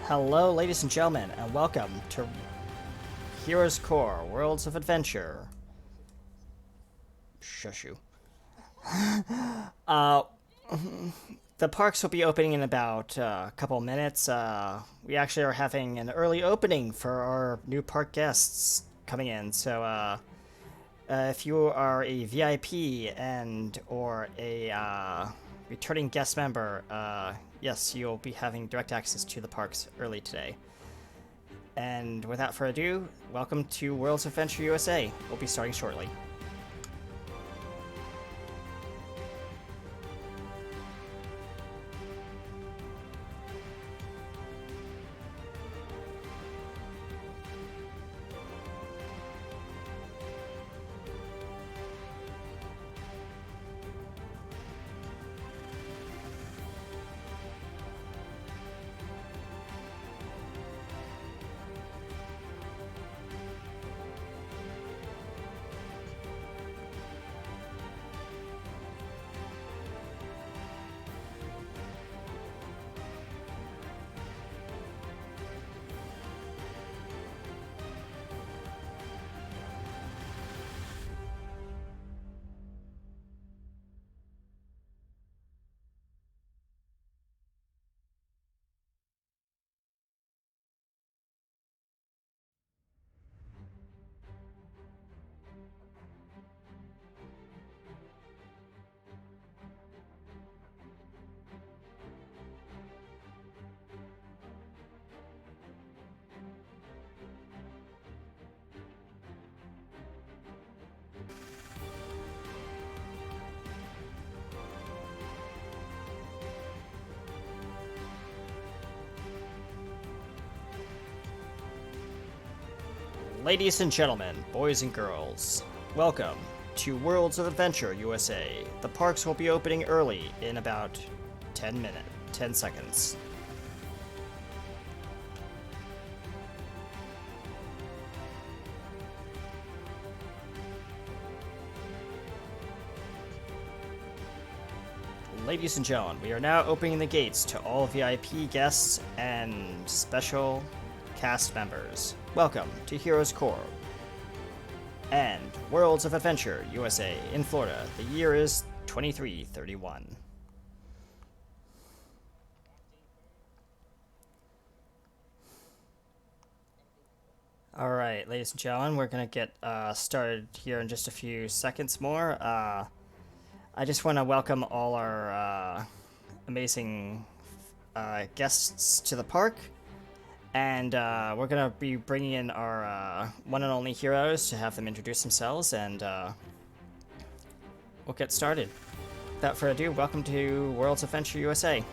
Hello, ladies and gentlemen, and welcome to Heroes Core Worlds of Adventure. Shush you. The parks will be opening in about a couple minutes. We actually are having an early opening for our new park guests coming in. So, if you are a VIP and or a returning guest member, yes, you'll be having direct access to the parks early today. And without further ado, welcome to Worlds of Adventure USA. We'll be starting shortly. Ladies and gentlemen, boys and girls, welcome to Worlds of Adventure USA. The parks will be opening early in about 10 seconds. Ladies and gentlemen, we are now opening the gates to all VIP guests and special cast members. Welcome to Heroes Core and Worlds of Adventure USA in Florida. The year is 2331. All right, ladies and gentlemen, we're going to get started here in just a few seconds more. I just want to welcome all our amazing guests to the park. And we're going to be bringing in our one and only heroes to have them introduce themselves, and we'll get started. Without further ado, welcome to Worlds of Adventure USA.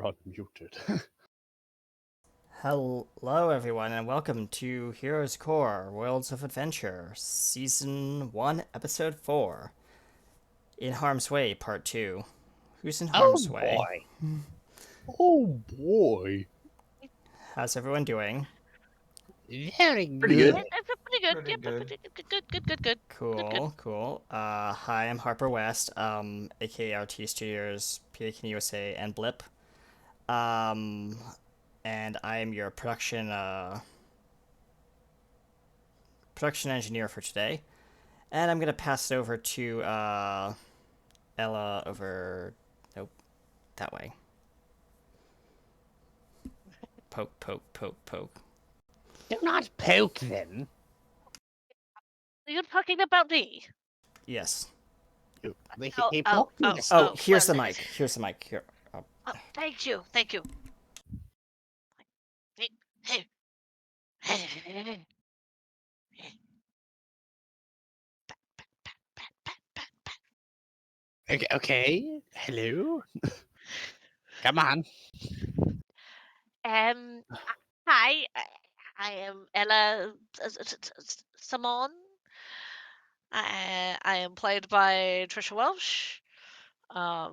Unmuted. Hello, everyone, and welcome to Heroes Core Worlds of Adventure, Season 1, Episode 4. In Harm's Way, Part 2. Who's in Harm's Way? Oh boy. How's everyone doing? Very Pretty good. good. Pretty good. Pretty Yep, good. good. Cool. Hi, I'm Harper West, aka RT Studios, PAK USA, and Blip. And I am your production engineer for today. And I'm gonna pass it over to Ella over. Nope, that way. Poke. Do not poke them. You're talking about me. Yes. He poked me. Oh, here's the well, mic. Here's the mic. Here. Oh. Oh, thank you. Hey. Okay. Hello. Come on. Hi. I am Ella Simon. I am played by Trisha Welsh. I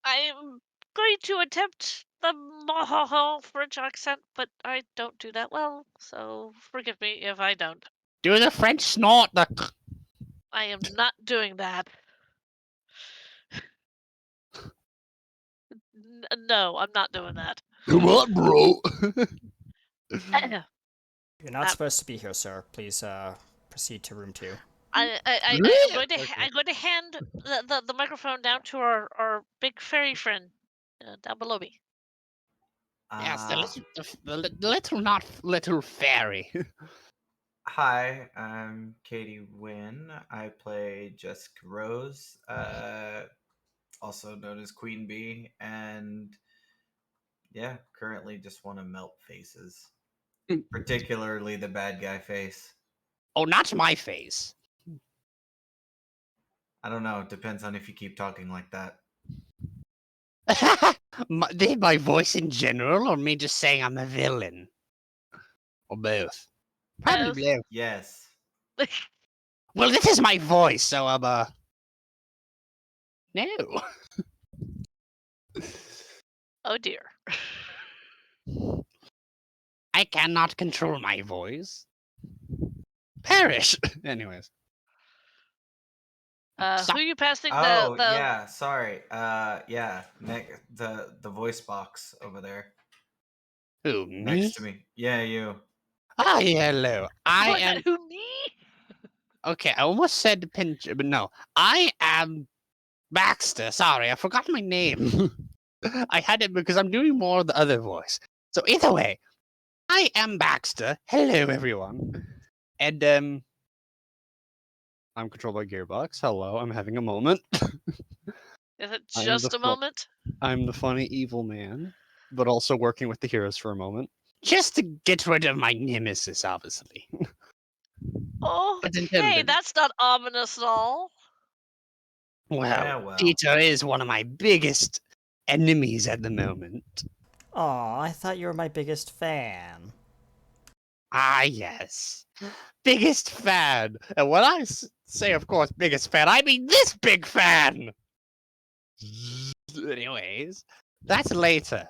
am going to attempt the French accent, but I don't do that well, so forgive me if I don't. Do the French snort. I am not doing that. No, I'm not doing that. Come on, bro. You're not Uh, supposed to be here, sir. Please proceed to room 2. I'm going to hand the microphone down to our big fairy friend down below me. Yes, Uh, the little, not little fairy. Hi, I'm Katie Wynn. I play Jessica Rose, also known as Queen Bee, and yeah, currently just want to melt faces, particularly the bad guy face. Oh, not my face. I don't know. It depends on if you keep talking like that. my voice in general, or me just saying I'm a villain? Or both? Probably both. Yes. Well, this is my voice, so I'm No. Oh dear. I cannot control my voice. Perish. Anyways. Who are you passing Oh the yeah, sorry. Yeah, the voice box over there Who, me? next to me. Yeah, you. Ah, hello. I am... Who, me? Okay, I almost said pinch, but no. I am Baxter. Sorry, I forgot my name. I had it because I'm doing more of the other voice. So either way, I am Baxter. Hello, everyone. And, I'm controlled by Gearbox. Hello, I'm having a moment. Is it I am just the a moment? I'm the funny evil man, but also working with the heroes for a moment. Just to get rid of my nemesis, obviously. Oh, But hey, intended. that's not ominous at all. Well, Yeah, well. Peter is one of my biggest enemies at the moment. Aw, I thought you were my biggest fan. Ah, yes. Biggest fan. And when I say, of course, biggest fan, I mean this big fan! Anyways, that's later.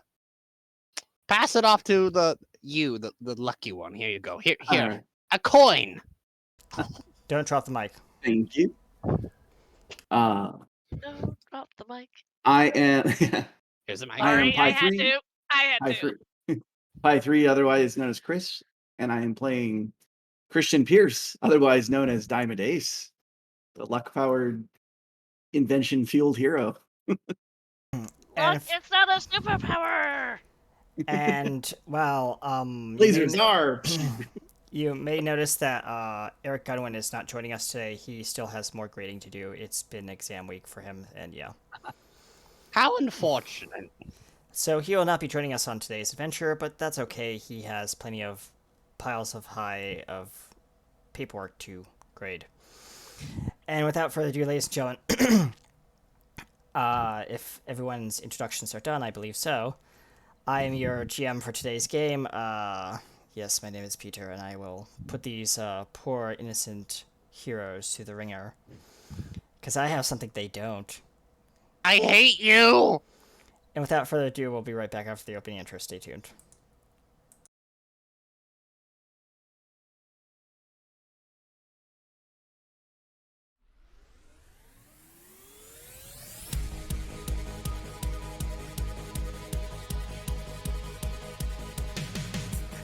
Pass it off to the lucky one. Here you go. Here. Alright, A coin! Don't drop the mic. thank you. Don't drop the mic. I am Here's a mic. I am Sorry, Pi I had 3. to. I had Pi to. 3, Pi 3, otherwise known as Chris, and I am playing Christian Pierce, otherwise known as Diamond Ace, the luck-powered, invention-fueled hero. And, Look, if- it's not a superpower. and well, Lasers are. you may notice that Eric Godwin is not joining us today. He still has more grading to do. It's been exam week for him, and yeah. How unfortunate. So he will not be joining us on today's adventure, but that's okay. He has plenty of piles of paperwork to grade. And without further ado, ladies and gentlemen, if everyone's introductions are done, I believe so. I am your GM for today's game. Yes, my name is Peter, and I will put these poor innocent heroes through the ringer. Because I have something they don't. I hate you! And without further ado, we'll be right back after the opening intro. Stay tuned.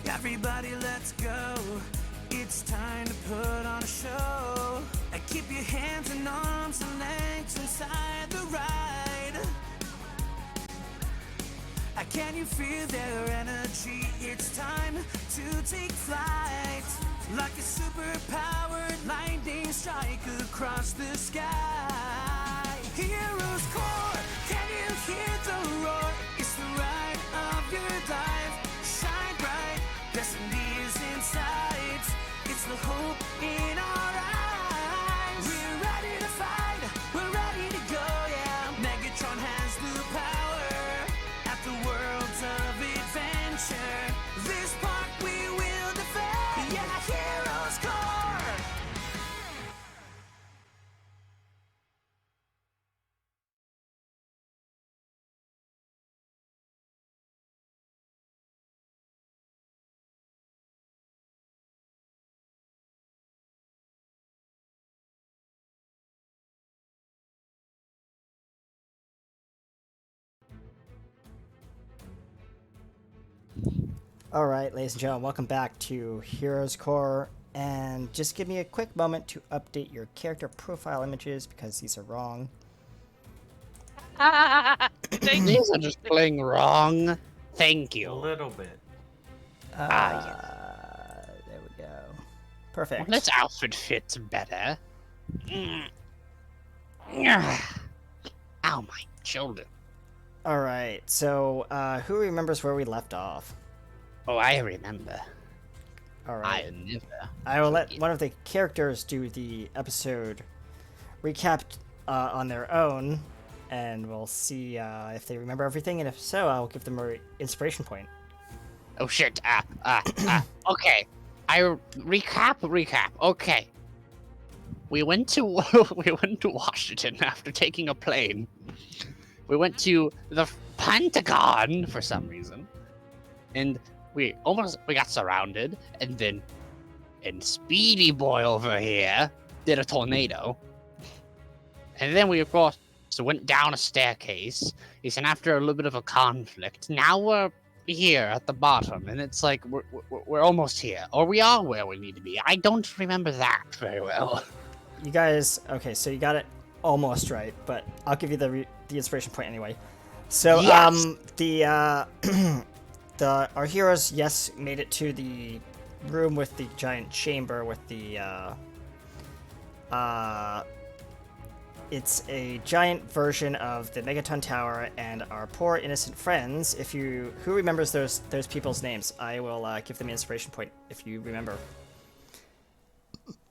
Everybody, let's go. It's time to put on a show. Keep your hands and arms and legs inside the ride. Can you feel their energy? It's time to take flight. Like a super-powered lightning strike across the sky. Heroes core, can you hear the roar? It's the ride of your life. Shine bright, destiny is in sight. It's the hope in our eyes. We're ready to fight, we're ready to go, yeah. Megatron has the power at the worlds of adventure. This park we will defend, yeah, Heroes Core. All right, ladies and gentlemen, welcome back to Heroes Core. And just give me a quick moment to update your character profile images because these are wrong. Thank you. These are just playing wrong. Thank A you. little bit. There we go. Perfect. Well, this outfit fits better. Ow, my shoulder. All right, so who remembers where we left off? Oh, I remember. All right. I never. I will let one of the characters do the episode recap on their own, and we'll see if they remember everything, and if so, I'll give them an inspiration point. Oh shit. Okay. Recap. Okay. We went to Washington after taking a plane. We went to the Pentagon for some reason, and we got surrounded, and Speedy Boy over here did a tornado, and then we of course went down a staircase. He said after a little bit of a conflict, now we're here at the bottom, and it's like we're almost here, or we are where we need to be. I don't remember that very well. You guys, okay, so you got it almost right, but I'll give you the inspiration point anyway. So, Yes. our heroes, yes, made it to the room with the giant chamber with the, it's a giant version of the Megaton Tower, and our poor innocent friends, who remembers those people's names? I will give them an inspiration point if you remember.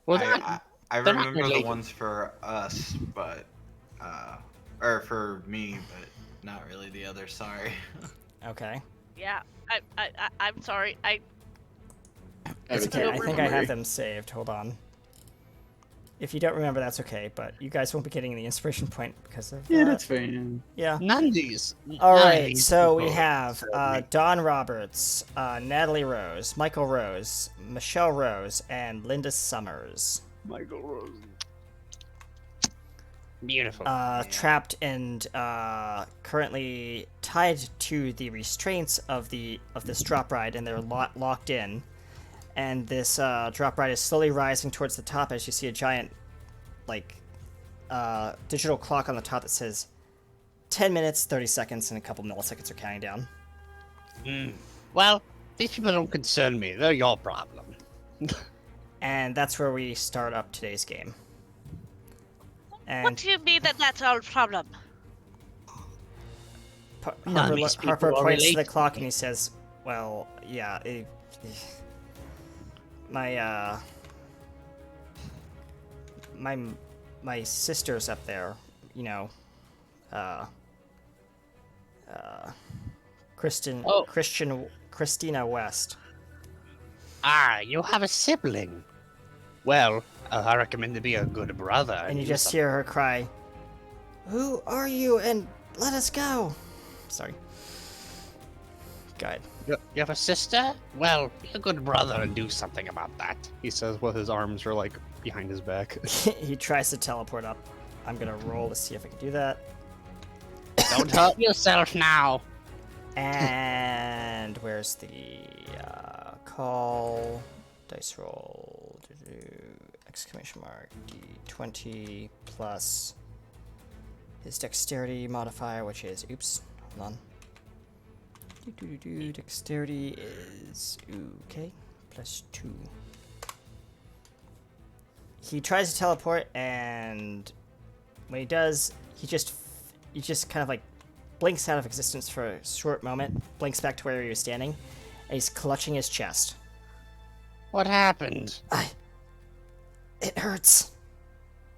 Well, I they're not remember the related. ones for us, but or for me, but not really the others. Sorry. Okay. Yeah, I'm sorry. It's okay, don't I think I remember. have them saved. Hold on. If you don't remember, that's okay, but you guys won't be getting the inspiration point because of Yeah, that. that's fair. Yeah. Yeah. None of these. All none of right, these so we people have serve me. Don Roberts, Natalie Rose, Michael Rose, Michelle Rose, and Linda Summers. Michael Rose. Beautiful. Trapped and currently tied to the restraints of this drop ride, and they're locked in. And this drop ride is slowly rising towards the top as you see a giant, digital clock on the top that says 10 minutes, 30 seconds, and a couple milliseconds are counting down. Well, these people don't concern me. They're your problem. And that's where we start up today's game. What And do you mean that's our problem? these people Harper are points to the related. clock and he says, "Well, yeah, my sister's up there, you know, Oh. Christina West." Ah, you have a sibling. Well, I recommend to be a good brother. And you do just something. hear her cry, "Who are you? And let us go." Sorry. Go ahead. You have a sister? Well, be a good brother and do something about that. He says while his arms are like behind his back. He tries to teleport up. I'm gonna roll to see if I can do that. Don't hurt yourself now. And where's the call? Dice roll. Exclamation mark. D20 plus his dexterity modifier, which is, oops, hold on. Dexterity is, okay, plus 2. He tries to teleport, and when he does, he just kind of like blinks out of existence for a short moment, blinks back to where he was standing, and he's clutching his chest. What happened? It hurts.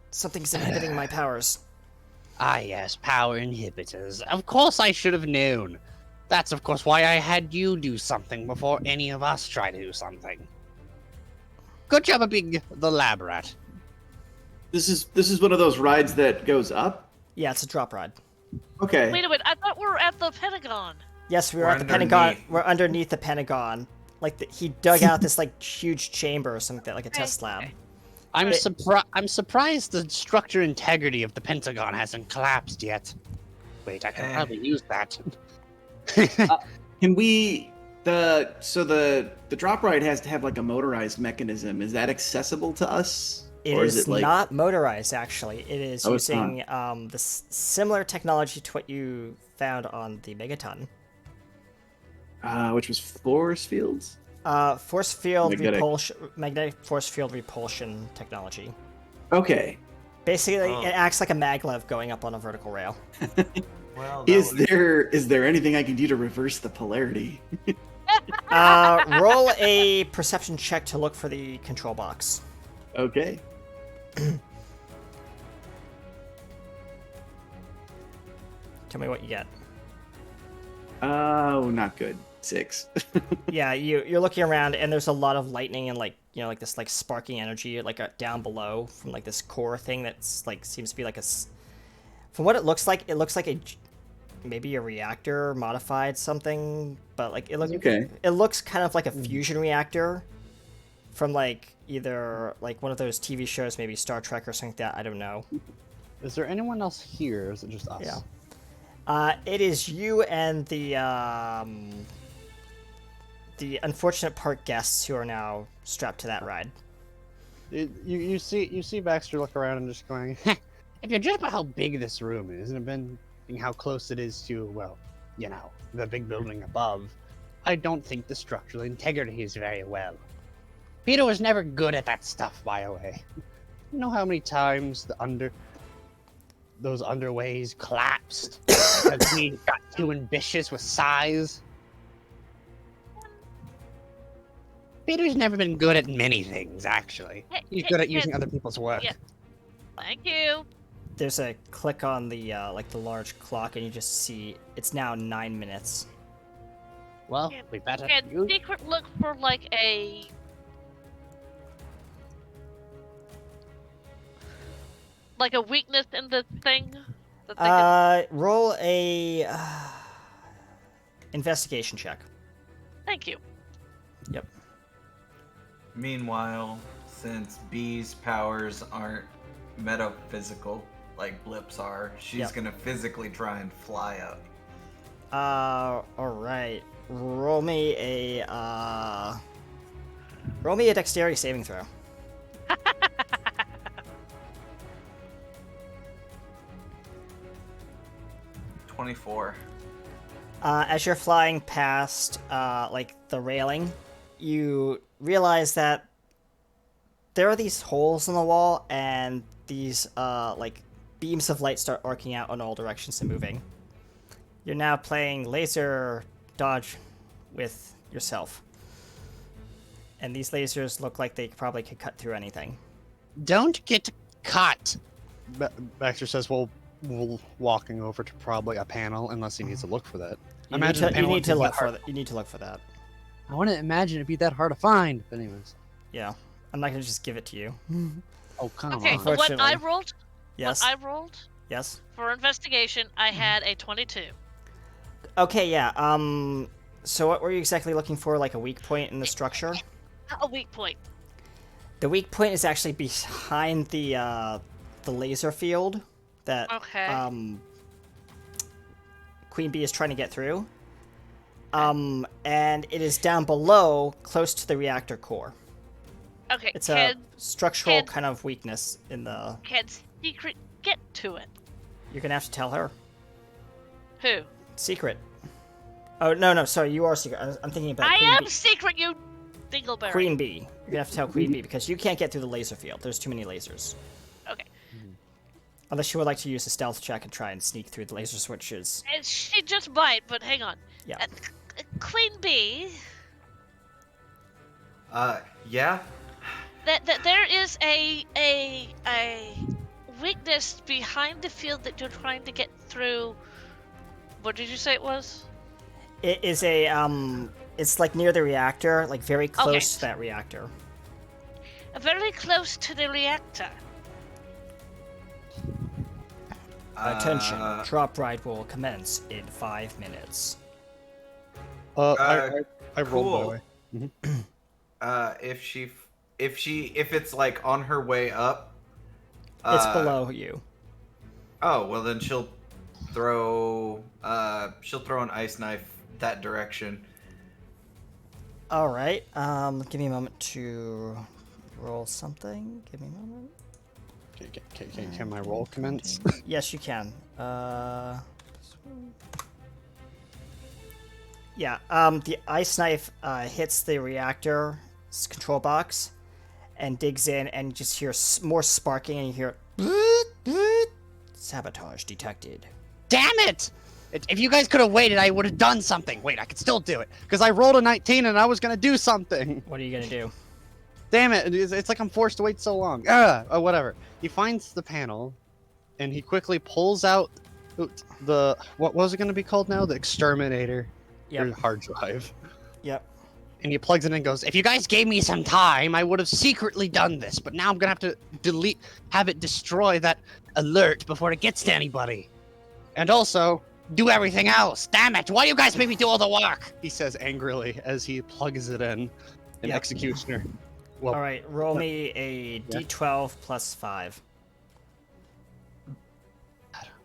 Something's inhibiting my powers. Ah, yes, power inhibitors. Of course I should have known. That's of course why I had you do something before any of us try to do something. Good job of being the lab rat. This is one of those rides that goes up. Yeah, it's a drop rod. Okay. Wait a minute, I thought we were at the Pentagon. Yes, we're We're at the Pentagon. underneath. We're underneath the Pentagon. He dug out this huge chamber or something like a test lab. I'm It- I'm surprised the structure integrity of the Pentagon hasn't collapsed yet. Wait, I can probably use that. Can we The drop ride has to have like a motorized mechanism. Is that accessible to us? It Or is like not motorized, actually. It is Oh, it's not. using similar technology to what you found on the Megaton. Which was force fields? Force field Magnetic. repulsion, magnetic force field repulsion technology. Okay. Basically, Oh. it acts like a maglev going up on a vertical rail. Well, Is there anything I can do to reverse the polarity? Roll a perception check to look for the control box. Okay. Tell me what you get. Oh, not good. 6. Yeah, you're looking around, and there's a lot of lightning and like this like sparking energy down below from like this core thing that's like seems to be like from what it looks like maybe a reactor modified something, but like it looks kind of like a fusion reactor from like either like one of those TV shows, maybe Star Trek or something like that. I don't know. Is there anyone else here, or is it just us? Yeah. It is you and the unfortunate park guests who are now strapped to that ride. You see Baxter look around and just going, If you judge by how big this room is, and how close it is to, well, you know, the big building above, I don't think the structural integrity is very well. Peter was never good at that stuff, by the way. You know how many times those underways collapsed because we got too ambitious with size? Peter's never been good at many things, actually. He's good at using other people's work. Yeah. Thank you. There's a click on the like the large clock, and you just see it's now 9 minutes. Well, Can- we better Can use... Secret look for like a weakness in this thing? That they can... Roll a investigation check. Thank you. Yep. Meanwhile, since Bee's powers aren't metaphysical like Blip's are, she's Yep. gonna physically try and fly up. Alright. Roll me a dexterity saving throw. 24. As you're flying past, like the railing, you realize that there are these holes in the wall, and these like beams of light start arcing out in all directions and moving. You're now playing laser dodge with yourself, and these lasers look like they probably could cut through anything. Don't get cut! Baxter says, well, we're walking over to probably a panel, unless he needs to look for that. You Imagine the need to, you panel need to isn't look that for hard. that. You need to look for that. I wouldn't imagine it'd be that hard to find. But anyways. Yeah, I'm not gonna just give it to you. Oh, come Okay, on. so what I Unfortunately. rolled, Yes. what I rolled Yes. for investigation, I had a 22. Okay, yeah. So what were you exactly looking for? Like a weak point in the structure? A weak point. The weak point is actually behind the laser field that Okay. Queen Bee is trying to get through. And it is down below, close to the reactor core. Okay. It's a Can structural can- kind of weakness in the. Secret get to it? You're gonna have to tell her. Who? Secret. Oh no, sorry, you are Secret. I'm thinking about I Queen am Bee. secret, you dingleberry. Queen Bee. You're gonna have to tell Queen Bee because you can't get through the laser field. There's too many lasers. Okay. Unless you would like to use a stealth check and try and sneak through the laser switches. And she just might, but hang on. Yeah. Queen Bee, Yeah. that there is a weakness behind the field that you're trying to get through. What did you say it was? It is it's like near the reactor, like very close to that reactor. Very close to the reactor. Attention, drop ride will commence in 5 minutes. I rolled, by the Cool. way. If it's like on her way up, It's below you. Oh well, then she'll throw an ice knife that direction, All right. Give me a moment to roll something. Give me a moment. Can my roll commence? Yes, you can. Yeah. The ice knife hits the reactor's control box and digs in, and you just hear more sparking, and you hear sabotage detected. Damn it! If you guys could have waited, I would have done something. Wait, I could still do it. Because I rolled a 19 and I was going to do something. What are you gonna do? Damn it. It's like I'm forced to wait so long. Whatever. He finds the panel and he quickly pulls out the... What was it going to be called now? The exterminator. Yep. Or hard drive. Yep. And he plugs it in and goes, if you guys gave me some time, I would have secretly done this. But now I'm going to have to have it destroy that alert before it gets to anybody. And also... do everything else. Damn it! Why do you guys make me do all the work? He says angrily as he plugs it in. An Yep. executioner. Well, All right. Roll me a d12 plus 5.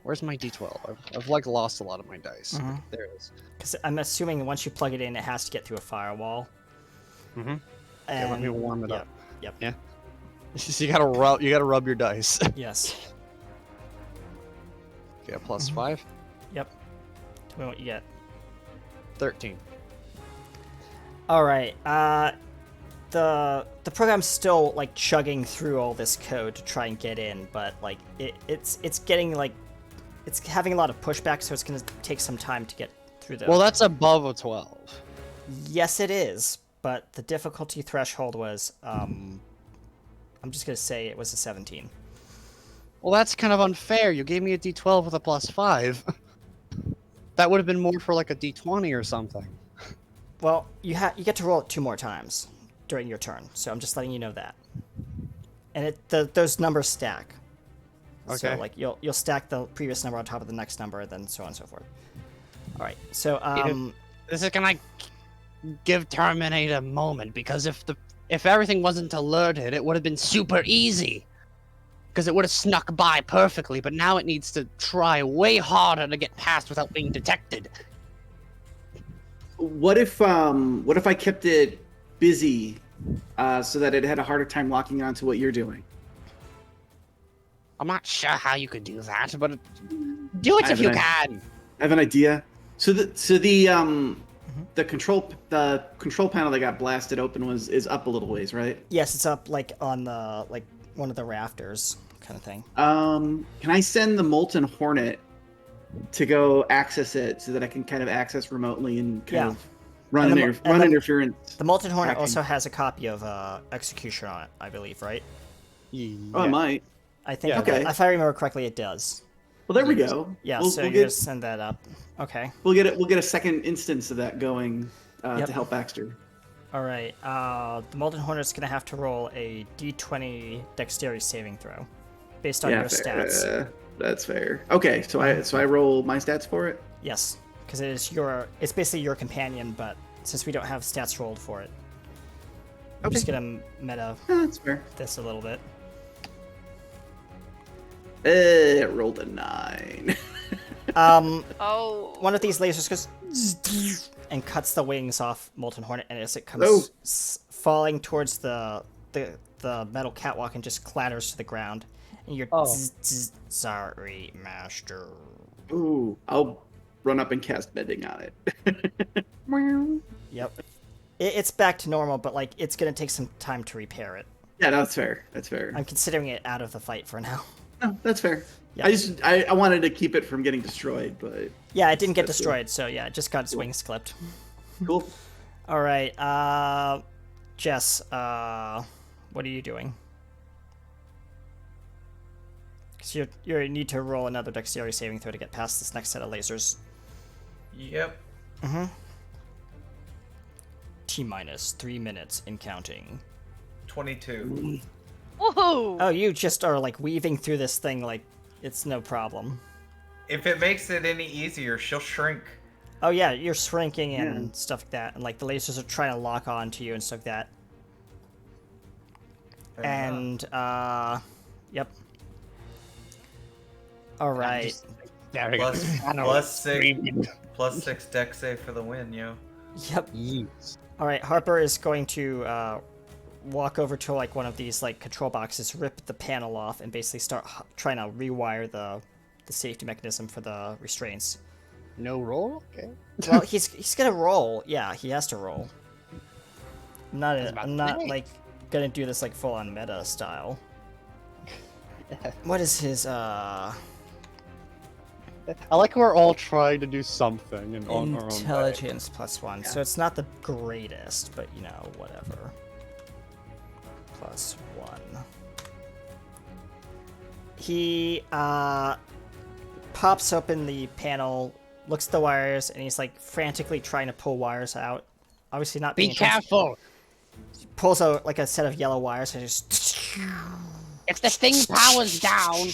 where's my d12? I've like lost a lot of my dice. Mhm. There it is. Because I'm assuming once you plug it in, it has to get through a firewall. Mm-hmm. And Okay, let me warm it yep, up. Yep. Yeah. So you gotta rub your dice. Yes. Okay, plus Mhm. 5. Yep. Tell me what you get. 13. All right. The program's still like chugging through all this code to try and get in, but like it's getting like it's having a lot of pushback, so it's gonna take some time to get through the. Well, that's above a 12. Yes, it is, but the difficulty threshold was I'm just gonna say it was a 17. Well, that's kind of unfair. You gave me a d12 with a plus 5. That would have been more for like a d20 or something. Well, you get to roll it 2 more times during your turn, so I'm just letting you know that. And those numbers stack. So Okay. like you'll stack the previous number on top of the next number, and then so on and so forth. All right. So This is gonna give Terminator a moment because if everything wasn't alerted, it would have been super easy. Because it would have snuck by perfectly, but now it needs to try way harder to get past without being detected. What if I kept it busy so that it had a harder time locking onto what you're doing? I'm not sure how you could do that, but do it I if have you an can. I have an idea. So the control panel that got blasted open is up a little ways, right? yes, it's up like on the like one of the rafters kind of thing. Can I send the Molten Hornet to go access it so that I can kind of access remotely and kind of run And the interference? The Molten Hornet tracking? also has a copy of Execution on it, I believe, right? Oh, it might. I think, Yeah. Okay. if I remember correctly, it does. Well, there we go. Yeah, we'll, so we'll you get just send that up. Okay. we'll get a second instance of that going Yep. to help Baxter. All right. The Molten Hornet's gonna have to roll a D20 Dexterity saving throw, based on your fair. stats. That's fair. Okay, so I roll my stats for it. Yes, because it's basically your companion, but since we don't have stats rolled for it, I'm just gonna meta That's fair. this a little bit. It rolled a 9. Oh. One of these lasers goes and cuts the wings off Molten Hornet, and as it comes Oh. falling towards the metal catwalk and just clatters to the ground, and you're sorry, Master. Ooh, I'll run up and cast bending on it. Yep. It's back to normal, but like it's gonna take some time to repair it. Yeah, that's fair. That's fair. I'm considering it out of the fight for now. No, that's fair. Yeah. I wanted to keep it from getting destroyed, but Yeah, it didn't get That's destroyed, so yeah, it just got its wings clipped. cool. All right, Jess, what are you doing? Because you need to roll another dexterity saving throw to get past this next set of lasers. Yep. Mm-hmm. T-minus 3 minutes and counting. 22. Woohoo! Oh, you just are like weaving through this thing like it's no problem. If it makes it any easier, she'll shrink. Oh yeah, you're shrinking and stuff like that, and like the lasers are trying to lock on to you and stuff like that. Fair enough. And yep. All right. There we go. Plus 6 dex save for the win, yo. Yep. Yes. All right, Harper is going to walk over to like one of these like control boxes, rip the panel off, and basically start trying to rewire the safety mechanism for the restraints. No roll? Okay. Well, he's gonna roll. Yeah, he has to roll. about I'm to not say. like gonna do this like full on meta style. What is his I like how we're all trying to do something and on our own way. intelligence +1? So it's not the greatest, but you know, whatever. +1. He pops open the panel, looks at the wires, and he's like frantically trying to pull wires out. Obviously not Be being attention- careful. Pulls out like a set of yellow wires and just If the thing powers down,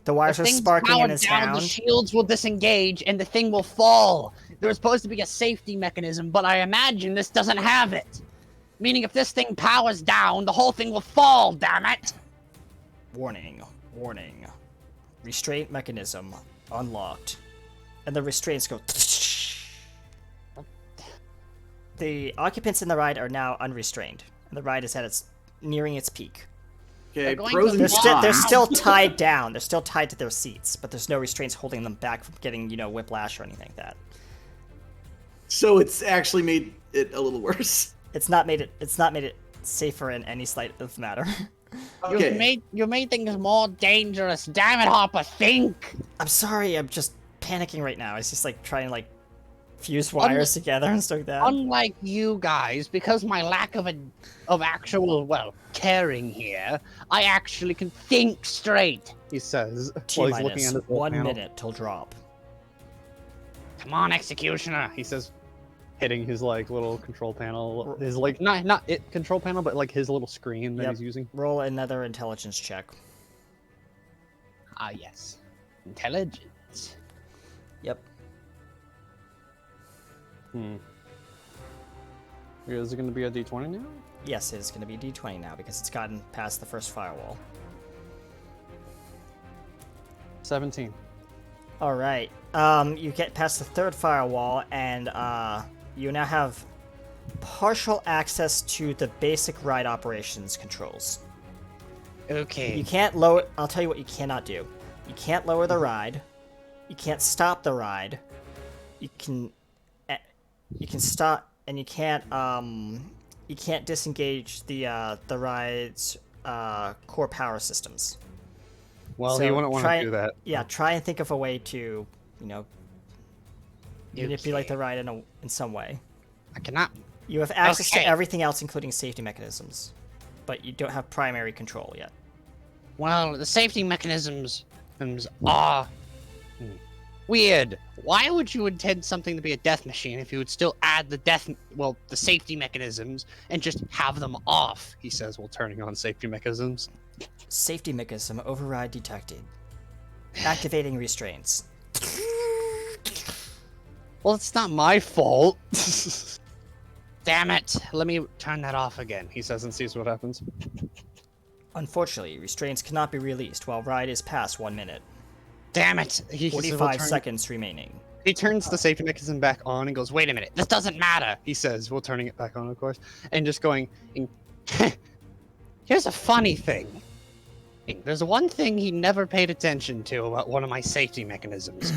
the wires if are things sparking power in his down, the hand. shields will disengage and the thing will fall. There was supposed to be a safety mechanism, but I imagine this doesn't have it. Meaning if this thing powers down, the whole thing will fall, damn it! Warning, warning. Restraint mechanism unlocked. And the restraints go. The occupants in the ride are now unrestrained, and the ride is at its nearing its peak. Okay, They're going pros to and They're cons. still tied down. They're still tied to their seats, but there's no restraints holding them back from getting, whiplash or anything like that. So it's actually made it a little worse. It's not made it safer in any slight of matter. Okay. You made things more dangerous. Damn it, Harper, think! I'm sorry, I'm just panicking right now. It's just like trying to like fuse wires together and stuff like that. Unlike you guys, because my lack of actual caring here, I actually can think straight. He says T while he's looking minus at his little 1 panel. minute till drop. Come on, executioner. He says, hitting his like little control panel, his like not it control panel, but like his little screen that Yep. he's using. Roll another intelligence check. Ah, yes. Intelligence. Yep. Is it going to be a D20 now? Yes, it is going to be D20 now because it's gotten past the first firewall. 17. All right. You get past the third firewall, and you now have partial access to the basic ride operations controls. Okay. You can't lower. I'll tell you what you cannot do. You can't lower the ride. You can't stop the ride. You can stop, and you can't disengage the ride's core power systems. Well, So he wouldn't want try- to do that. Yeah, try and think of a way to, manipulate Okay. the ride in some way. I cannot. You have access Okay. to everything else, including safety mechanisms, but you don't have primary control yet. Well, the safety mechanisms are weird. Why would you intend something to be a death machine if you would still add the safety mechanisms and just have them off? He says while turning on safety mechanisms. Safety mechanism override detected. Activating restraints. Well, it's not my fault. Damn it. Let me turn that off again. He says and sees what happens. Unfortunately, restraints cannot be released while ride is past 1 minute. Damn it. He says, 45 seconds remaining. He turns the safety mechanism back on and goes, "Wait a minute, This doesn't matter. he says, while turning it back on, of course, and just going, Here's a funny thing. There's one thing he never paid attention to about one of my safety mechanisms.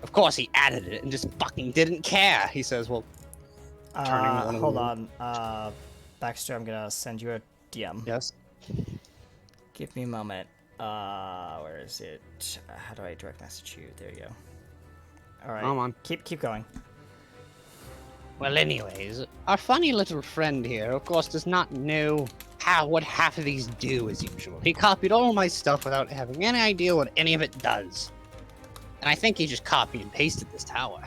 Of course, he added it and just fucking didn't care. he says, well, turning one of Hold them. on. Baxter, I'm gonna send you a DM. yes, Give me a moment. Where is it? How do I direct message you? There you go. All right. come on. Keep going. Well, anyways, our funny little friend here, of course, does not know what half of these do as usual. He copied all my stuff without having any idea what any of it does. And I think he just copied and pasted this tower.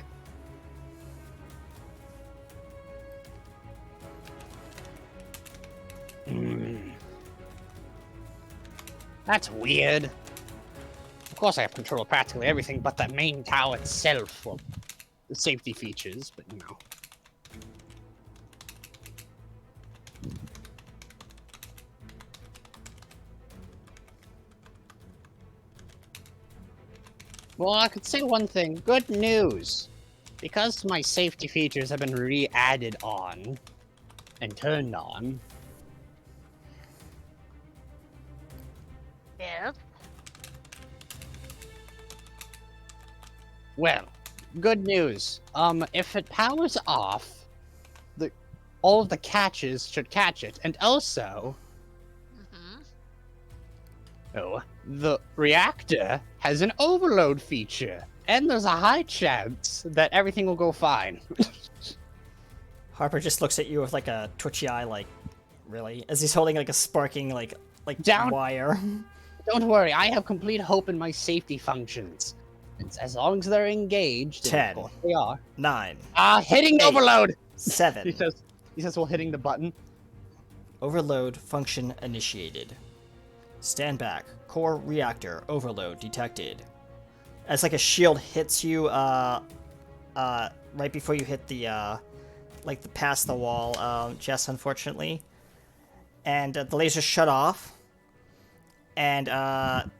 That's weird. Of course, I have control of practically everything but the main tower itself. Well, the safety features, but you know. Well, I could say one thing. Good news. because my safety features have been re-added on and turned on. Yes. Well, good news. If it powers off, all of the catches should catch it, and also, the reactor has an overload feature, and there's a high chance that everything will go fine. Harper just looks at you with like a twitchy eye, like, really? As he's holding like a sparking like Down. wire. Don't worry, I have complete hope in my safety functions. As long as they're engaged, and 10. of course they are. 9, Hitting the 8. overload. 7. He says while hitting the button. Overload function initiated. Stand back. Core reactor overload detected. As like a shield hits you, right before you hit the, past the wall, Jess, unfortunately. And the laser shut off. And,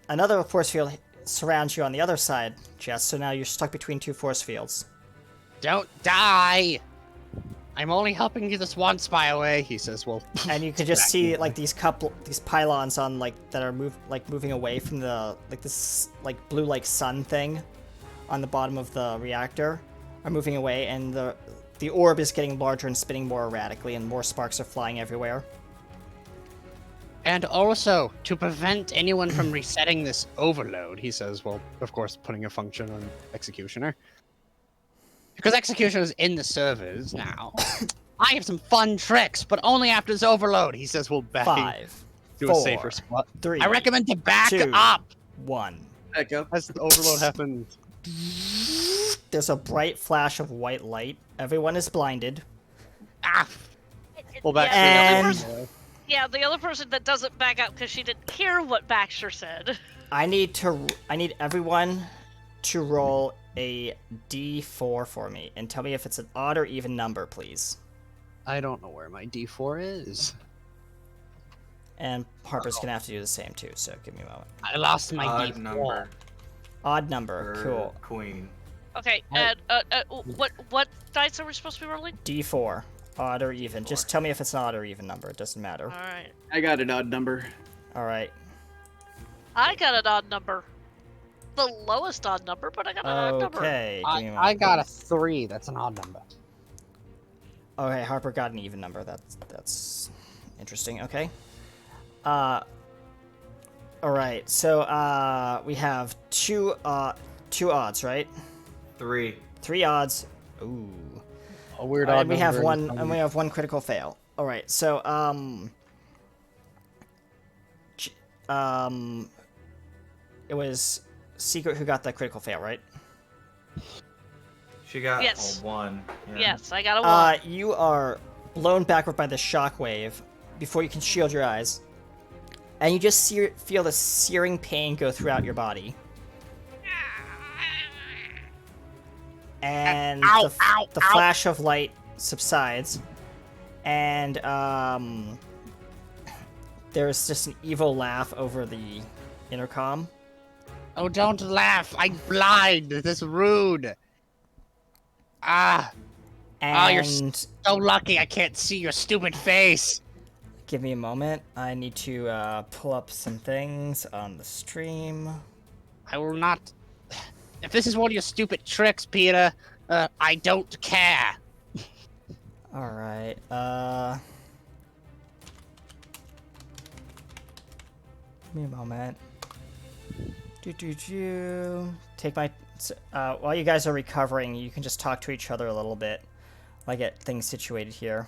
another force field surrounds you on the other side, Jess, so now you're stuck between two force fields. Don't die! I'm only helping you this one spy away, he says, well... And you can just see, like, these pylons on, like, that are moving away from the, this, blue, sun thing on the bottom of the reactor are moving away, and the orb is getting larger and spinning more erratically, and more sparks are flying everywhere. And also, to prevent anyone from resetting this overload, he says, well, of course, putting a function on Executioner. Because Executioner is in the servers now, I have some fun tricks, but only after this overload. He says we'll back 5, to 4, a safer spot. 3. I recommend to back 2, up. 1. Back up. As the overload happens. There's a bright flash of white light. Everyone is blinded. Ah. Well, back And- The other person that doesn't back up because she didn't hear what Baxter said. I need everyone to roll a d4 for me and tell me if it's an odd or even number, please. I don't know where my D4 is. And Harper's gonna have to do the same too, so give me a moment. I lost my Odd D4. number Odd number, for cool. Queen. Okay, and what dice are we supposed to be rolling? D4, odd or even. Just tell me if it's an odd or even number. It doesn't matter. All right, I got an odd number. All right. I got an odd number. The lowest odd number, but I got an odd number. Okay. give me a I moment, got a please. 3. That's an odd number. Okay, Harper got an even number. That's interesting. Okay. All right. So we have two odds, right? 3. 3 odds. Ooh. A weird And odd we have number one, is and we have one critical fail. All right. So it was Secret who got the critical fail, right? She got Yes. a 1. Yeah. Yes, I got a 1. You are blown backward by the shockwave before you can shield your eyes, and you just feel the searing pain go throughout your body. And Ow, the ow, ow. flash of light subsides, and there's just an evil laugh over the intercom. Oh, don't laugh. I'm blind. This is rude. Ah, Oh, you're And so lucky I can't see your stupid face. give me a moment. I need to pull up some things on the stream. I will not. If this is one of your stupid tricks, Peter, I don't care. All right. Give me a moment. Take my. While you guys are recovering, you can just talk to each other a little bit. I get things situated here.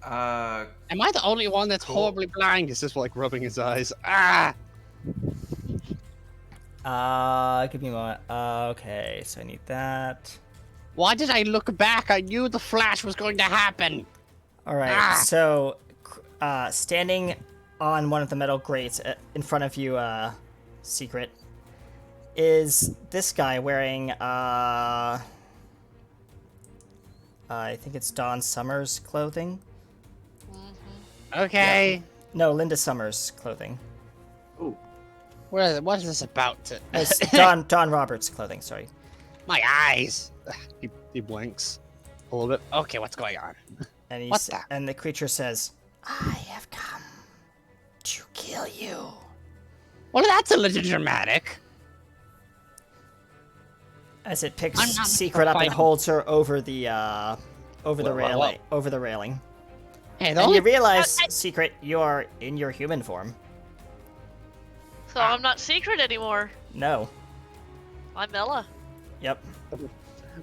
Am I the only one that's Cool. horribly blind? He's just like rubbing his eyes. Ah! Give me a moment. Okay, so I need that. Why did I look back? I knew the flash was going to happen. All right. Ah! So, standing on one of the metal grates in front of you, Secret, is this guy wearing I think it's Dawn Summers clothing. Okay. No, Linda Summers clothing. What is this about? It's Dawn Roberts clothing. Sorry. My eyes. He blinks a little bit. Okay, what's going on? And What the- and the creature says, "I have come to kill you." Well, that's a little dramatic. As it picks I'm not Secret up and fighting. holds her over the Whoa. railing. Over the railing. Hey, the And only you realize, Secret, you are in your human form. So I'm not secret anymore. No. I'm Ella. Yep.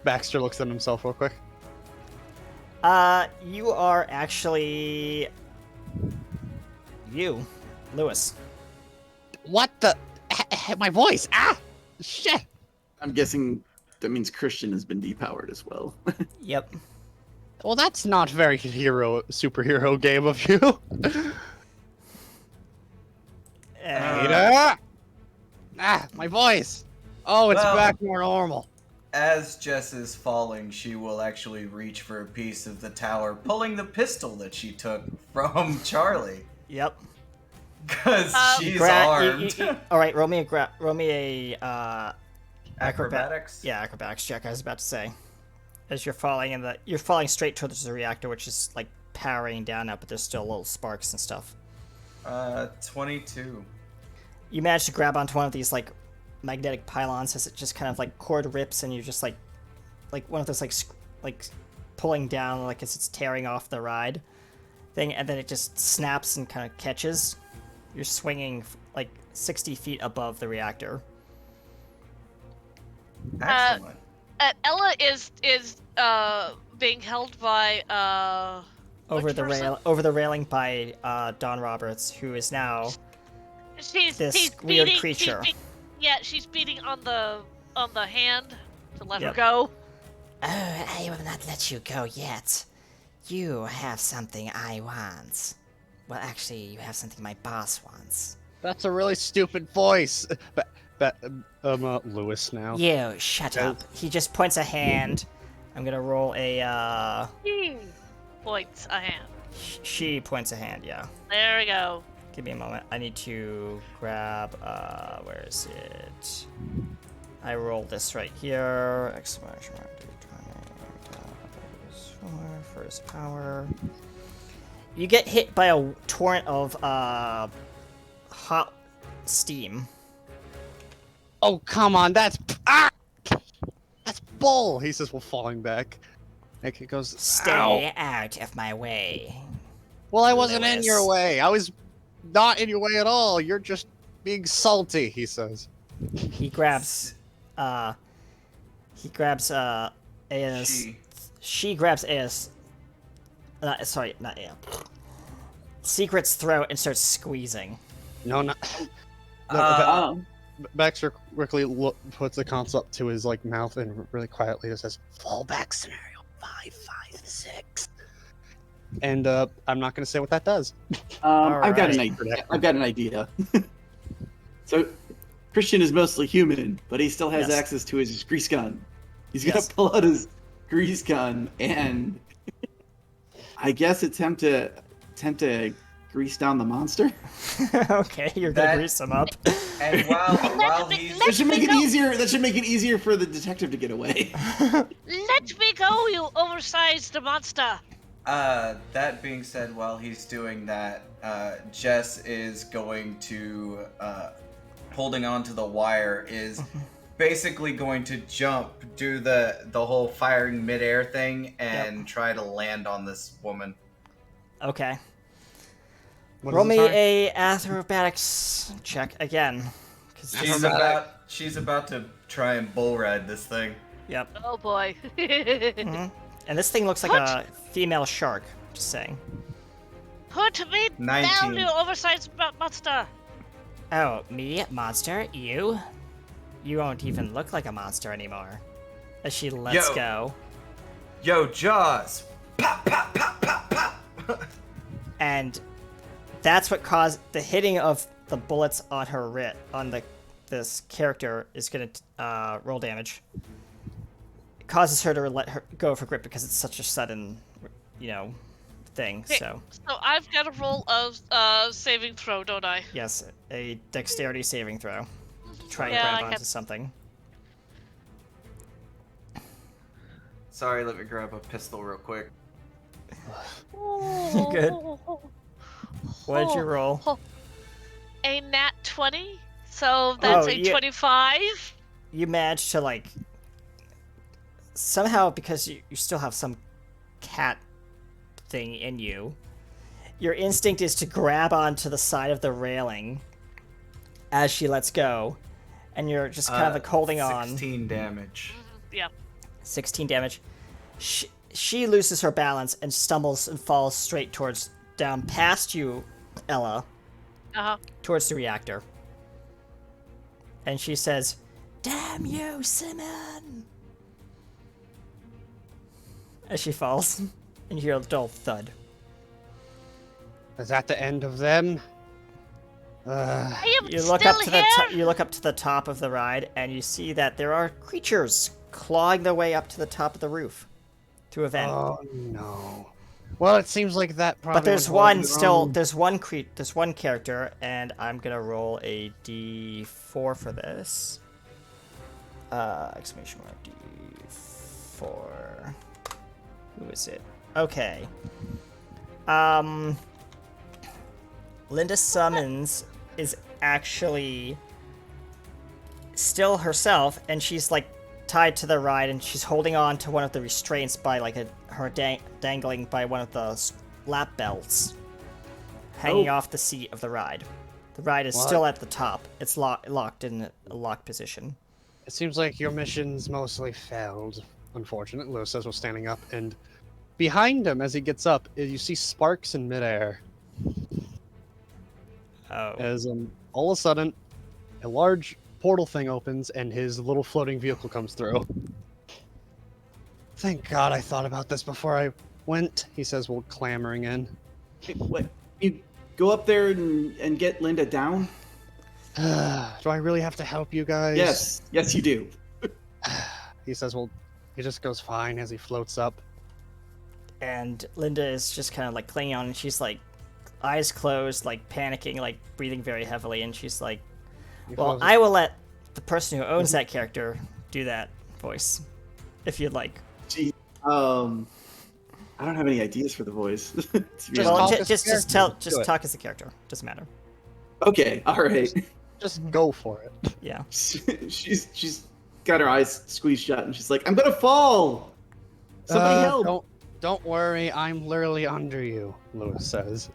Baxter looks at himself real quick. You are actually you, Lewis. what the? My voice. Ah, shit. I'm guessing that means Christian has been depowered as well. Yep. Well, that's not very superhero game of you. Ada. My voice. Oh, it's Well- back more normal. As Jess is falling, she will actually reach for a piece of the tower, pulling the pistol that she took from Charlie. Yep. Because she's armed. All right, roll me a Acrobatics? yeah, acrobatics check. I was about to say, as you're falling straight towards the reactor, which is like powering down now, but there's still little sparks and stuff. 22. You manage to grab onto one of these like magnetic pylons as it just kind of like cord rips, and you're just like one of those like pulling down like as it's tearing off the ride thing, and then it just snaps and kind of catches. You're swinging like 60 feet above the reactor. Excellent. Ella is being held by Over which the person? over the railing by Don Roberts, who is now She's this beating, weird creature. She's beating on the hand to let her Yep. go. Oh, I will not let you go yet. You have something I want. Well, actually, you have something my boss wants. That's a really stupid voice. Lewis now. You, shut up. He just points a hand. I'm gonna roll a He points a hand. she points a hand, yeah. There we go. Give me a moment. I need to grab where is it? I roll this right here. Exclamation mark. First power. You get hit by a torrent of hot steam. Oh, come on. That's bull. He says while falling back. Like it goes. Stay Ow. out of my way. Well, I wasn't in your Lewis. way. I was not in your way at all. You're just being salty. He says. He grabs Aya's She. she grabs Aya's sorry, not Aya. Secret's throat and starts squeezing. No, not. Baxter quickly puts the console up to his like mouth and really quietly just says, "Fallback scenario 556." And I'm not going to say what that does. I've got an Alright. idea. I've got an idea. So, Christian is mostly human, but he still has Yes. access to his grease gun. He's gonna Yes. pull out his grease gun and, I guess, attempt to grease down the monster. Okay, you're gonna That- grease him up. And while he's That should make it easier. That should make it easier for the detective to get away. Let me go, you oversized monster. that being said, while he's doing that, Jess is going to holding on to the wire is basically going to jump, do the whole firing midair thing, and try to land on this woman. Okay. What Roll is me it, sorry? a acrobatics check again. 'Cause She's about to try and bull ride this thing. Yep. Oh boy. Mhm. And this thing looks like a female shark. Just saying. Put me 19. down, you oversized monster. Oh, me, monster? You? You won't even look like a monster anymore. As she lets Yo. go. Yo, Jaws! Pop, pop, pop, pop, pop! And that's what caused the hitting of the bullets on her this character is gonna roll damage. It causes her to let her go for grip because it's such a sudden, thing. Okay. So So I've got a roll of saving throw, don't I? yes, a dexterity saving throw. Try and Yeah, I grab onto can- something. Sorry, let me grab a pistol real quick. Good. What did you roll? A nat 20, so that's Oh, a yeah. 25. You managed to, like, somehow, because you still have some cat thing in you, your instinct is to grab onto the side of the railing as she lets go, and you're just kind of like holding on. 16 damage. Yeah. 16 damage. She loses her balance and stumbles and falls straight towards down past you, Ella, Uh-huh. towards the reactor. And she says, "Damn you, Simon!" As she falls, and you hear a dull thud. Is that the end of them? I am You look still up to here. you look up to the top of the ride, and you see that there are creatures clawing their way up to the top of the roof to a vent. Oh no. Well, it seems like that probably. But there's went one wrong. still. There's one character, and I'm gonna roll a D4 for this. Exclamation mark D4. Who is it? Okay. Linda Summons is actually still herself, and she's like tied to the ride, and she's holding on to one of the restraints by like her dangling by one of the lap belts, hanging off the seat of the ride. The ride is What? still at the top. It's locked in a locked position. It seems like your mission's mostly failed. Unfortunate. Lewis says, "We're standing up," and behind him, as he gets up, you see sparks in midair. Oh. As all of a sudden, a large portal thing opens, and his little floating vehicle comes through. Thank God I thought about this before I went, he says, while clambering in. What? You go up there and get Linda down? Do I really have to help you guys? Yes, you do. He says, well, he just goes fine as he floats up. And Linda is just kind of like clinging on, and she's like eyes closed, like panicking, like breathing very heavily, and she's like, "Well, I will let the person who owns that character do that voice, if you'd like." Gee, I don't have any ideas for the voice. to be Just Well, talk honest. as a just character. Do it. talk as a character. Doesn't matter. Okay, all right. Just go for it. Yeah. she's got her eyes squeezed shut, and she's like, "I'm gonna fall. Somebody help!" Don't worry, I'm literally under you, Lewis says.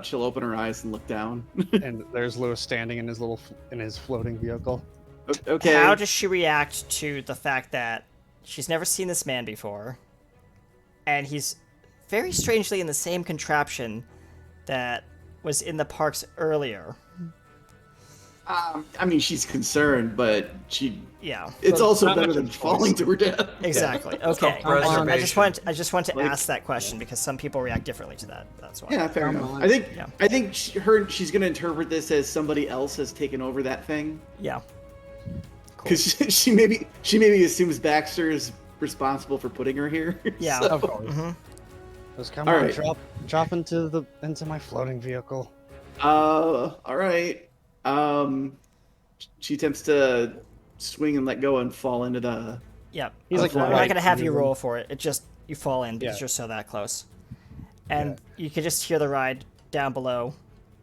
She'll open her eyes and look down. And there's Lewis standing in his floating vehicle. Okay. How does she react to the fact that she's never seen this man before, and he's very strangely in the same contraption that was in the parks earlier? I mean, she's concerned, but Yeah. it's also not better much than of a choice. falling to her death. Exactly. Okay. Self-preservation. I just want to Like- ask that question because some people react differently to that. That's why. Yeah, fair Come enough. on. Yeah. I think she's gonna interpret this as somebody else has taken over that thing, Yeah. Cool. because she maybe assumes Baxter is responsible for putting her here. Yeah. So- Of course. hmm Just come All on, right. drop into my floating vehicle. all right. She attempts to swing and let go and fall into the. Yep. He's like We're not right gonna have you under them. roll for it. It just you fall in because Yeah. you're so that close, and you can just hear the ride down below.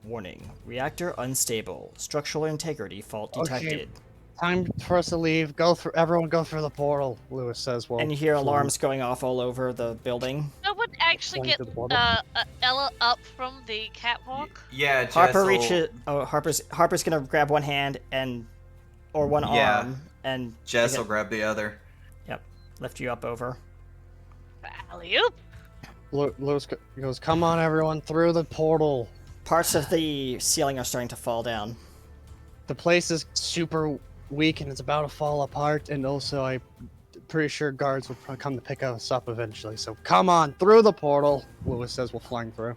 Warning: reactor unstable. Structural integrity fault Okay. detected. Time for us to leave. Everyone go through the portal, Lewis says. Well, And you hear alarms going off all over the building. I would actually Going get to the portal? Ella up from the catwalk. Yeah, Jess Harper will- reaches. Oh, Harper's gonna grab one hand or one Yeah. arm and Jess take will it- grab the other. lift you up over. Alley-oop. Lewis goes, come on, everyone, through the portal. Parts of the ceiling are starting to fall down. The place is super weak and it's about to fall apart. And also, I'm pretty sure guards will come to pick us up eventually. So come on, through the portal, Lewis says, we're flying through.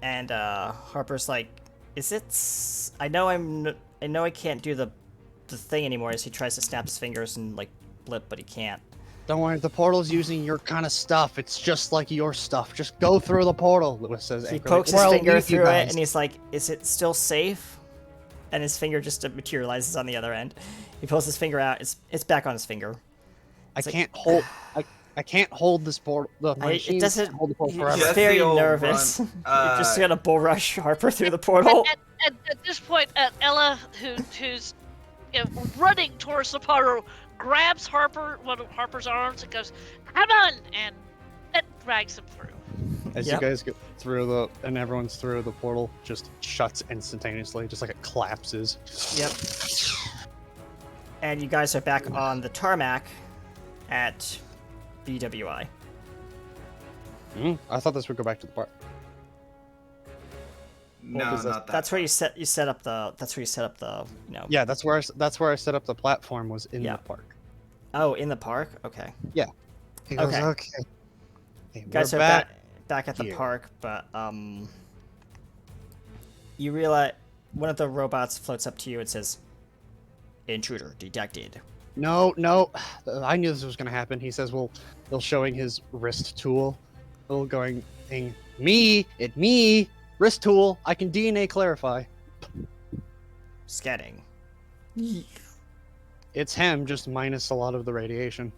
And Harper's like, "Is it? I know I can't do the thing anymore." As he tries to snap his fingers and like blip, but he can't. Don't worry, the portal's using your kind of stuff. It's just like your stuff. Just go through the portal, Lewis says. He angrily, pokes or his I'll finger leave you through it, guys. and he's like, "Is it still safe?" And his finger just materializes on the other end. He pulls his finger out. It's back on his finger. I It's like- can't hold. I can't hold this portal. The it machine doesn't- can't hold the portal You're forever. just Just very the old nervous. run. You're just Uh, gonna bull rush Harper through the portal. At this point, Ella, who's running towards the portal, grabs one of Harper's arms and goes, "Come on!" and drags him through. As Yep. you guys get through and everyone's through, the portal just shuts instantaneously, just like it collapses. Yep. And you guys are back on the tarmac at BWI. I thought this would go back to the park. No, does that- not that. That's where you set up the. That's where you set up the. Yeah, that's where I set up the platform, was in Yeah. the park. Oh, in the park. Okay. He goes, Okay. okay. Hey, Guys we're are back at the here. park, but you realize one of the robots floats up to you and says, "Intruder detected." No, I knew this was gonna happen. He says, "Well, they'll showing his wrist tool, going, me, wrist tool. I can DNA clarify. Scanning. It's him, just minus a lot of the radiation."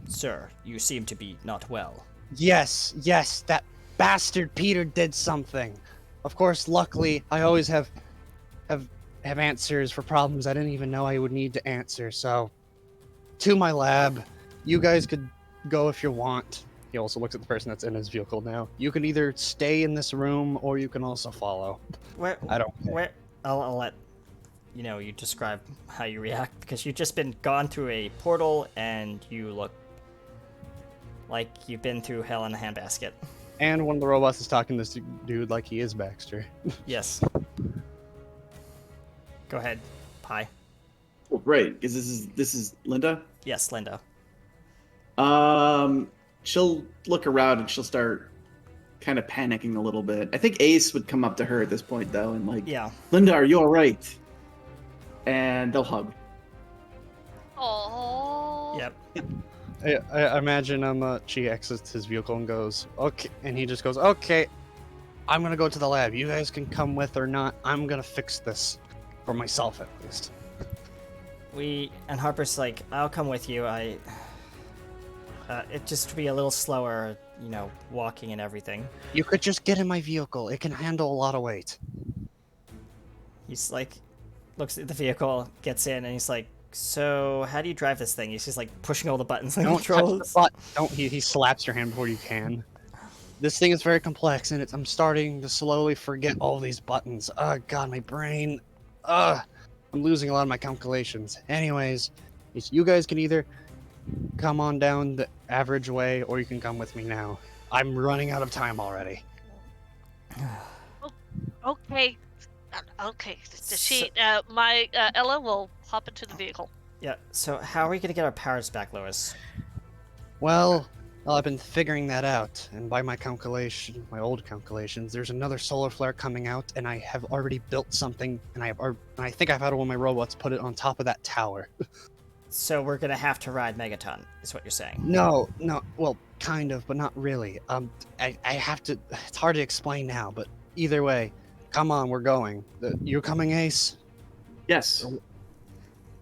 Sir, you seem to be not well. Yes, that bastard Peter did something. Of course, luckily, I always have answers for problems I didn't even know I would need to answer. So, to my lab. You guys could go if you want. He also looks at the person that's in his vehicle now. You can either stay in this room or you can also follow. Where? I don't care. Where? I'll let you describe how you react because you've just been gone through a portal and you look like you've been through hell in a handbasket. And one of the robots is talking to this dude like he is Baxter. Yes. Go ahead, Pi. Well, right, because this is Linda. Yes, Linda. She'll look around and she'll start kind of panicking a little bit. I think Ace would come up to her at this point though, and like, Yeah. Linda, are you all right? And they'll hug. Oh. Yep. I imagine she exits his vehicle and goes, okay, and he just goes, okay, I'm gonna go to the lab. You guys can come with or not. I'm gonna fix this for myself at least. And Harper's like, I'll come with you. It just be a little slower, walking and everything. You could just get in my vehicle. It can handle a lot of weight. He's like, looks at the vehicle, gets in, and he's like, so how do you drive this thing? He's just like pushing all the buttons and Don't touch the controls. butt. Don't. He slaps your hand before you can. This thing is very complex, and I'm starting to slowly forget all these buttons. Oh god, my brain. I'm losing a lot of my calculations. Anyways, you guys can either come on down the average way, or you can come with me now. I'm running out of time already. Okay. Okay. Ella will hop into the vehicle. Yeah, so how are we going to get our powers back, Lois? Well, I've been figuring that out, and by my old calculations, there's another solar flare coming out, and I have already built something, and I think I've had one of my robots put it on top of that tower. So we're going to have to ride Megaton, is what you're saying. No, well, kind of, but not really. I have to. It's hard to explain now, but either way, come on, we're going. You coming, Ace? Yes.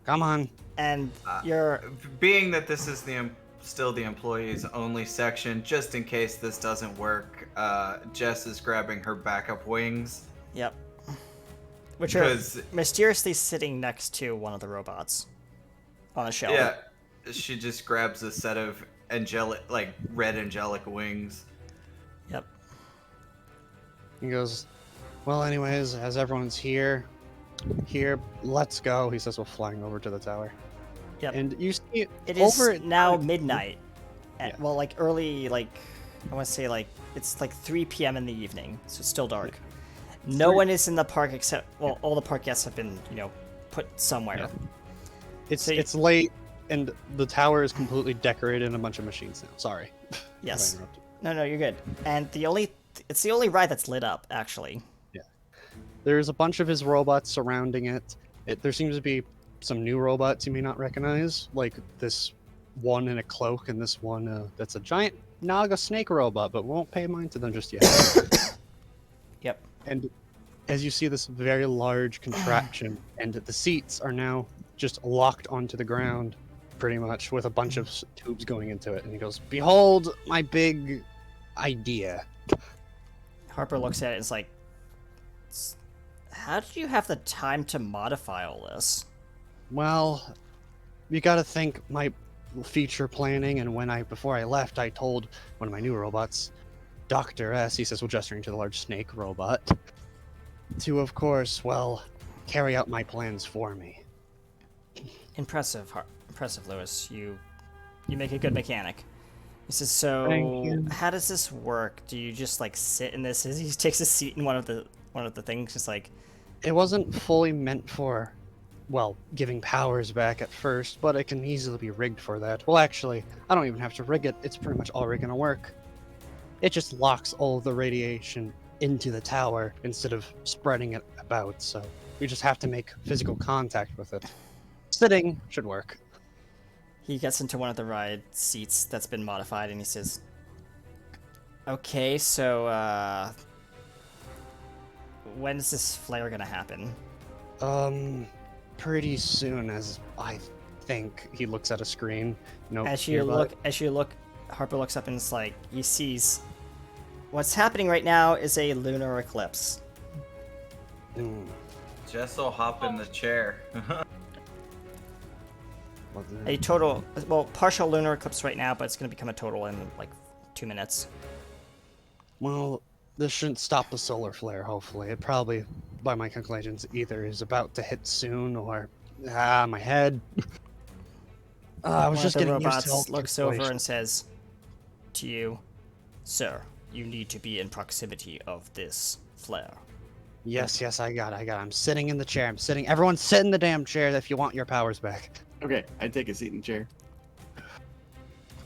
Come on. And Uh, you're... Being that this is still the employees only section, just in case this doesn't work, Jess is grabbing her backup wings. Yep. Which are 'Cause- mysteriously sitting next to one of the robots on a shelf. Yeah, she just grabs a set of red angelic wings. Yep. He goes, well, anyways, as everyone's here, let's go. He says, we're flying over to the tower. Yep. And you see It is over now midnight. Yeah. Well, early, I want to say, it's 3 p.m. in the evening, so it's still dark. No one is in the park except, all the park guests have been, put somewhere. Yeah. It's So you- it's late, and the tower is completely decorated in a bunch of machines now. Sorry. Yes. I interrupted. No, you're good. And it's the only ride that's lit up, actually. There's a bunch of his robots surrounding it. There seems to be some new robots you may not recognize, like this one in a cloak and this one that's a giant Naga snake robot, but we won't pay mind to them just yet. Yep. And as you see this very large contraption, and the seats are now just locked onto the ground, pretty much, with a bunch of tubes going into it. And he goes, "Behold my big idea." Harper looks at it and is like, how did you have the time to modify all this? Well, you gotta think my feature planning, and before I left, I told one of my new robots, Dr. S, he says, well, gesturing to the large snake robot, to, of course, well, carry out my plans for me. Impressive, impressive, Lewis. You make a good mechanic. He says, so Thank you. how does this work? Do you just like sit in this? He takes a seat in one of the things, just like, It wasn't fully meant for, well, giving powers back at first, but it can easily be rigged for that. Well, actually, I don't even have to rig it. It's pretty much already gonna work. It just locks all of the radiation into the tower instead of spreading it about, so we just have to make physical contact with it. Sitting should work. he gets into one of the ride seats that's been modified, and he says, okay, so when is this flare gonna happen? Pretty soon, as I think. He looks at a screen. Nope. As you look, Harper looks up and it's like, he sees what's happening right now is a lunar eclipse. Jess will hop in the chair. A total, well, partial lunar eclipse right now, but it's going to become a total in like 2 minutes. Well, this shouldn't stop the solar flare, hopefully. It probably, by my calculations, either is about to hit soon or... my head. I was One just of the getting used to all robots the looks over calculations. and says to you, sir, you need to be in proximity of this flare. Yes, I got it. I'm sitting in the chair. Everyone sit in the damn chair if you want your powers back. Okay, I take a seat in the chair.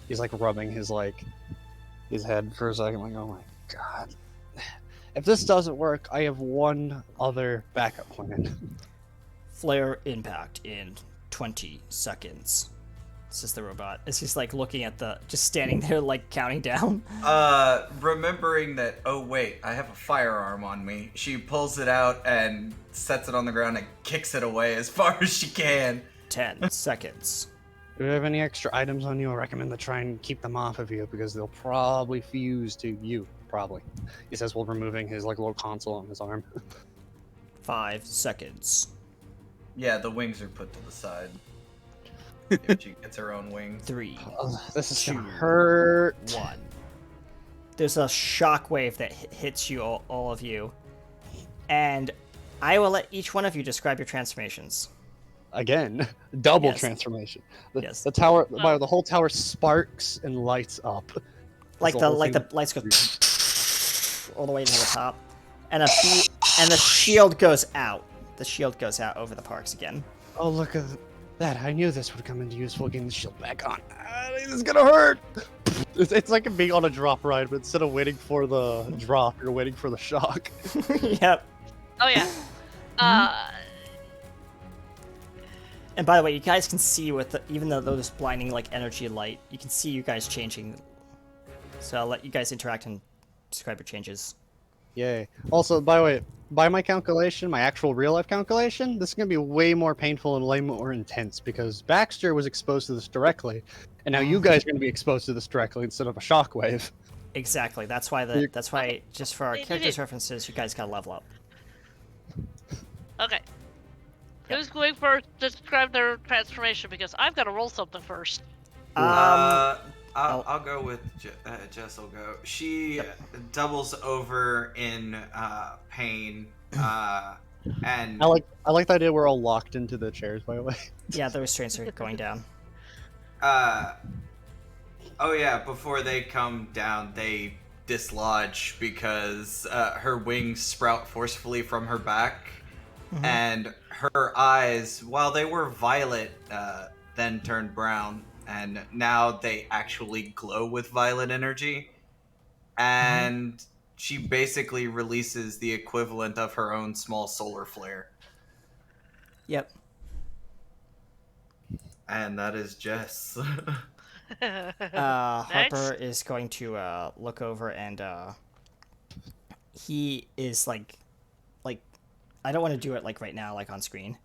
He's like rubbing his head for a second, like, oh my god. If this doesn't work, I have one other backup plan. Flare impact in 20 seconds. This is the robot. As he's like looking at just standing there like counting down. Remembering that, oh wait, I have a firearm on me. She pulls it out and sets it on the ground and kicks it away as far as she can. 10 seconds. Do you have any extra items on you? I recommend to try and keep them off of you because they'll probably fuse to you. Probably. He says while removing his like little console on his arm. 5 seconds. Yeah, the wings are put to the side. If she gets her own wings. 3, Oh, this is gonna 2, hurt. 1. There's a shockwave that hits you, all of you. And I will let each one of you describe your transformations. Again, double Yes. transformation. Yes. The tower, the whole tower sparks and lights up. Like That's the whole thing. lights go all the way to the top, and the shield goes out. The shield goes out over the parks again. Oh, look at that! I knew this would come into useful. Getting the shield back on. This is gonna hurt. It's like being on a drop ride, but instead of waiting for the drop, you're waiting for the shock. Yep. Oh yeah. And by the way, you guys can see even though those blinding like energy light, you can see you guys changing. So I'll let you guys interact and describe your changes. Yay! Also, by the way, by my calculation, my actual real life calculation, this is gonna be way more painful and way more intense because Baxter was exposed to this directly, and now you guys are gonna be exposed to this directly instead of a shockwave. Exactly. That's why just for our characters' references, you guys gotta level up. Okay. Who's going first to describe their transformation? Because I've got to roll something first. I'll go with Jess. Will go. She doubles over in pain, and I like the idea we're all locked into the chairs. By the way. Yeah, the restraints are going down. oh yeah, before they come down, they dislodge because her wings sprout forcefully from her back, and her eyes, while they were violet, then turned brown. And now they actually glow with violet energy. And she basically releases the equivalent of her own small solar flare. Yep. And that is Jess. Harper is going to look over and he is like I don't want to do it like right now, like on screen,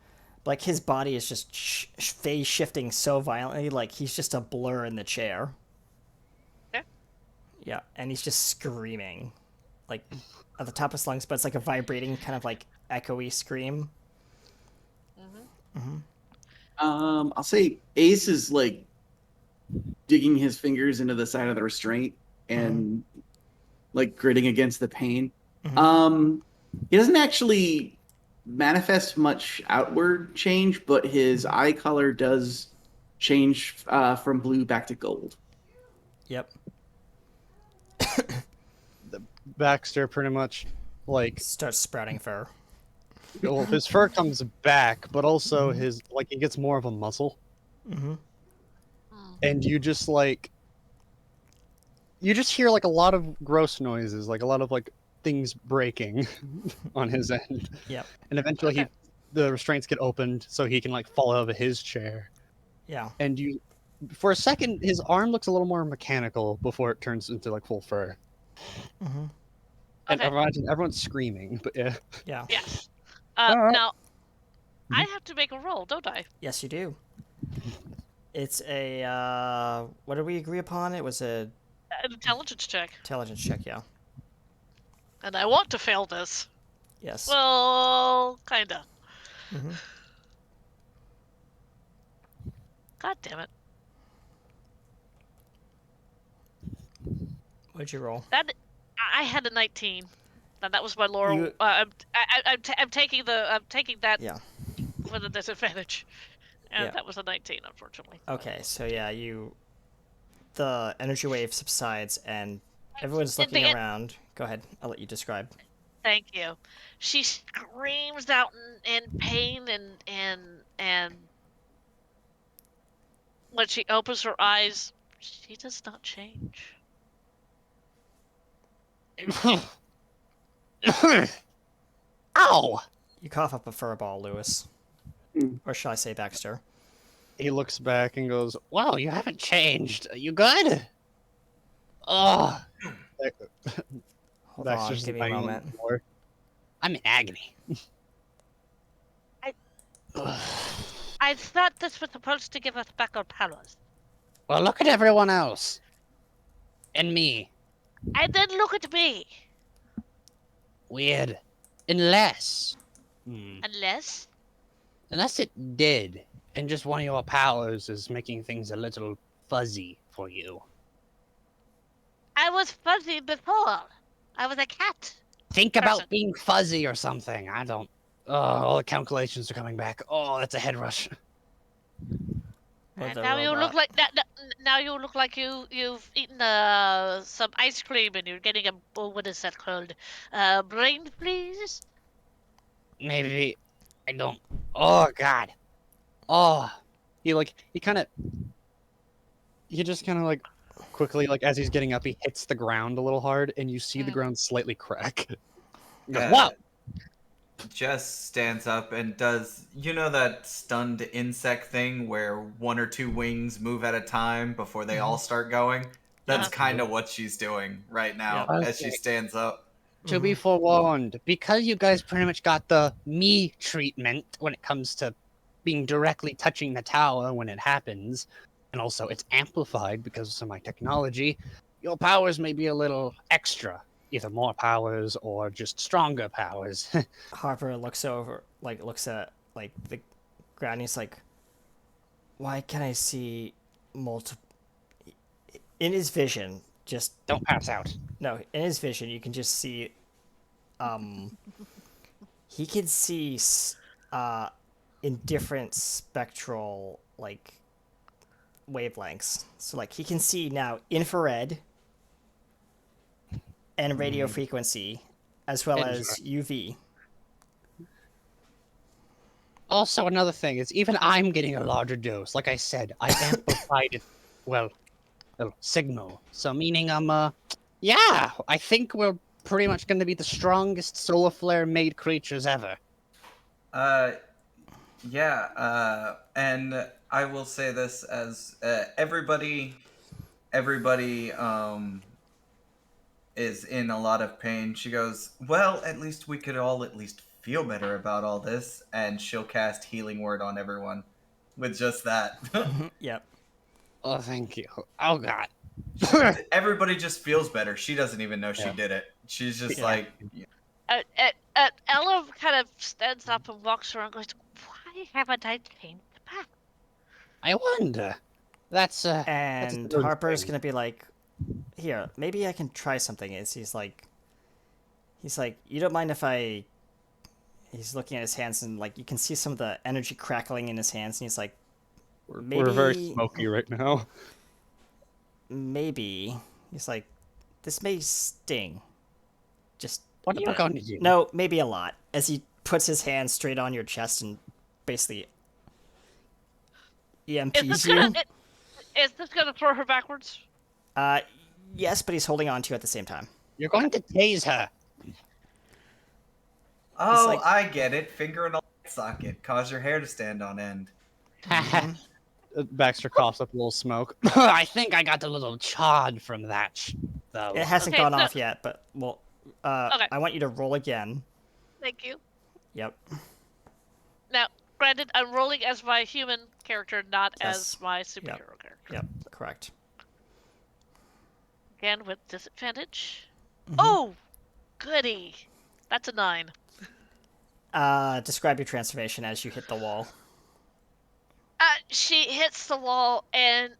Like his body is just phase shifting so violently, like he's just a blur in the chair. Okay. Yeah, and he's just screaming, like at the top of his lungs, but it's like a vibrating kind of like echoey scream. I'll say Ace is like digging his fingers into the side of the restraint and like gritting against the pain. He doesn't actually manifest much outward change, but his eye color does change from blue back to gold. Yep. Baxter pretty much like Starts sprouting fur. well, his fur comes back, but also his like he gets more of a muscle, and you just hear like a lot of gross noises, like a lot of like things breaking on his end. Yep. And eventually the restraints get opened so he can like fall out of his chair. Yeah. And you, for a second, his arm looks a little more mechanical before it turns into like full fur. And Okay. imagine everyone's screaming, but yeah. Yeah. Yes. Alright. Now, I have to make a roll, don't I? Yes, you do. It's a what did we agree upon? It was a An intelligence check. intelligence check. Yeah. And I want to fail this. Yes. Well, kinda. Mhm. God damn it. What'd you roll? I had a 19. And that was my Laurel. You- I'm taking that Yeah. with a disadvantage. And Yeah. that was a 19, unfortunately. Okay, so yeah, the energy wave subsides and everyone's And looking the- around. Go ahead. I'll let you describe. Thank you. She screams out in pain and when she opens her eyes, she does not change. Ow! You cough up a fur ball, Lewis. Or shall I say Baxter? He looks back and goes, Wow, you haven't changed. You good? Oh, Hold on, Baxter's give me a lying on the moment. floor. I'm in agony. I thought this was supposed to give us back our powers. Well, look at everyone else. And me. And then look at me. Weird. Unless Unless it did, and just one of your powers is making things a little fuzzy for you. I was fuzzy before. I was a cat. Think about Person. being fuzzy or something. I don't. Oh, all the calculations are coming back. Oh, that's a head rush. Or And the now you look robot. like now you look like you've eaten some ice cream and you're getting a what is that called? Brain freeze. Maybe I don't. Oh God. Oh, he just kind of like quickly, like as he's getting up, he hits the ground a little hard, and you see the ground slightly crack. He goes, wow. Jess stands up and does, that stunned insect thing where one or two wings move at a time before they all start going? That's kind of what she's doing right now Yeah. as she stands up. To be forewarned, because you guys pretty much got the me treatment when it comes to being directly touching the tower when it happens, and also it's amplified because of my technology, your powers may be a little extra. Either more powers or just stronger powers. Harper looks at the ground. He's like, "Why can I see multiple?" In his vision, just Don't pass out. no. In his vision, you can just see, he can see, in different spectral wavelengths. So he can see now infrared and radio frequency, as well as UV. Also, another thing is even I'm getting a larger dose. Like I said, I amplified it. Well, signal. So meaning yeah, I think we're pretty much going to be the strongest solar flare made creatures ever. Yeah, and I will say this as everybody is in a lot of pain. She goes, well, at least we could all at least feel better about all this, and she'll cast Healing Word on everyone with just that. Yep. Oh, thank you. Oh God. Everybody just feels better. She doesn't even know she Yeah. did it. She's just Yeah. like, Ella kind of stands up and walks around and goes, why haven't I changed back? I wonder. That's And another Harper's thing. gonna be like, here, maybe I can try something. He's like, you don't mind if I. He's looking at his hands and like you can see some of the energy crackling in his hands, and he's like, We're very maybe- smoky right now. maybe. He's like, this may sting. Just What a are you bit. going to do? No, maybe a lot. As he puts his hand straight on your chest and basically Is EMPs this you. gonna is this gonna throw her backwards? Yes, but he's holding on to you at the same time. You're going to tase her. oh, like- I get it. Finger in a light socket. Cause your hair to stand on end. Baxter coughs up a little smoke. I think I got a little charred from that, though. It hasn't Okay, gone so- off yet, but well, Okay. I want you to roll again. Thank you. Yep. Now, granted, I'm rolling as my human character, not Yes. as my superhero character. Yep. Correct. Again with disadvantage. Mhm. Oh, goody. That's a 9. Describe your transformation as you hit the wall. She hits the wall, and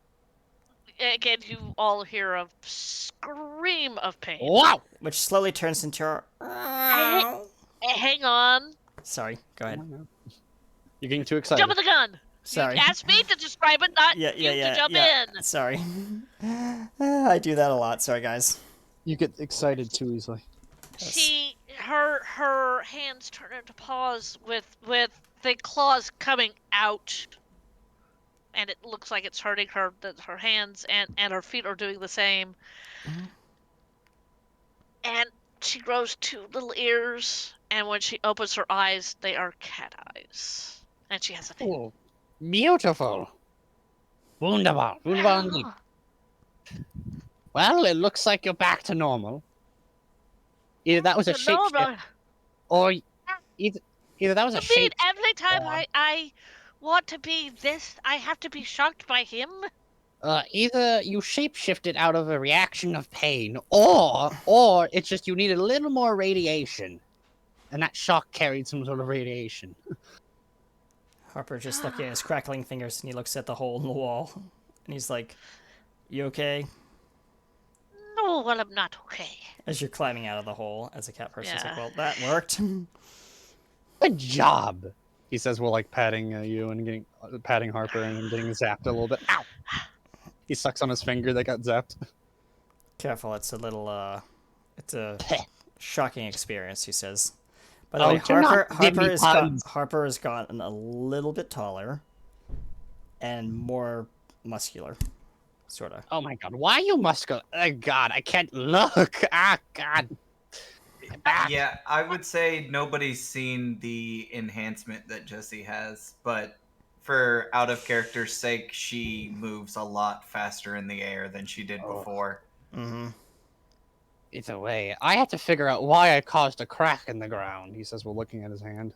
again, you all hear a scream of pain. Wow! Which slowly turns into Hang on. Sorry, go ahead. You're getting too excited. Jump in the gun. Sorry. You asked me to describe it, not Yeah, you to jump yeah. in. Sorry. I do that a lot. Sorry, guys. You get excited too easily. Her hands turn into paws with the claws coming out, and it looks like it's hurting her. Her hands and her feet are doing the same. And she grows 2 little ears, and when she opens her eyes, they are cat eyes, and she has a tail. Oh, beautiful. Wunderbar. Wunderbar indeed. Well, it looks like you're back to normal. Either that was a No, shapeshift, or either that was a I mean, shape. every time Yeah. I want to be this, I have to be shocked by him. Either you shapeshifted out of a reaction of pain, or it's just you needed a little more radiation, and that shock carried some sort of radiation. Harper just looking at his crackling fingers, and he looks at the hole in the wall, and he's like, "You okay?" No, well, I'm not okay. As you're climbing out of the hole, as a cat person, he's like, Yeah. "Well, that worked." Good job. He says, "Well, like patting you and getting patting Harper and getting zapped a little bit." Ow! He sucks on his finger that got zapped. Careful, it's a shocking experience, he says. By the Oh, way, do not give Harper me has puns. Harper has gotten a little bit taller and more muscular, sorta. Oh my god, why are you muscular? Oh god, I can't look. Ah, god. My back. Yeah, I would say nobody's seen the enhancement that Jessie has, but for out of character's sake, she moves a lot faster in the air than she did before. Mm-hmm. Either way, I have to figure out why I caused a crack in the ground. He says, "Well, looking at his hand."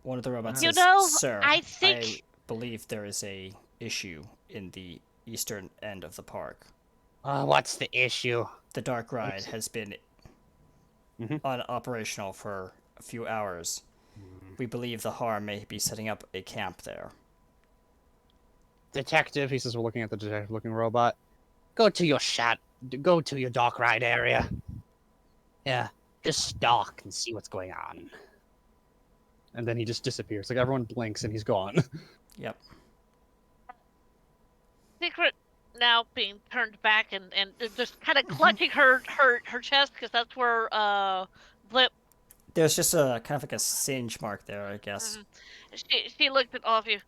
One of the robots You says, know, "Sir, I think- I believe there is a issue in the eastern end of the park. What's the issue? The dark ride has been Mhm. unoperational for a few hours. We believe the harm may be setting up a camp there." Detective, He says, "Well, looking at the detective-looking robot." go to your dark ride area. Yeah, just stalk and see what's going on. And then he just disappears. Like everyone blinks and he's gone. Yep. Secret now being turned back and just kind of clutching her chest because that's where Blip. There's just a kind of like a singe mark there, I guess. She looked at all of you.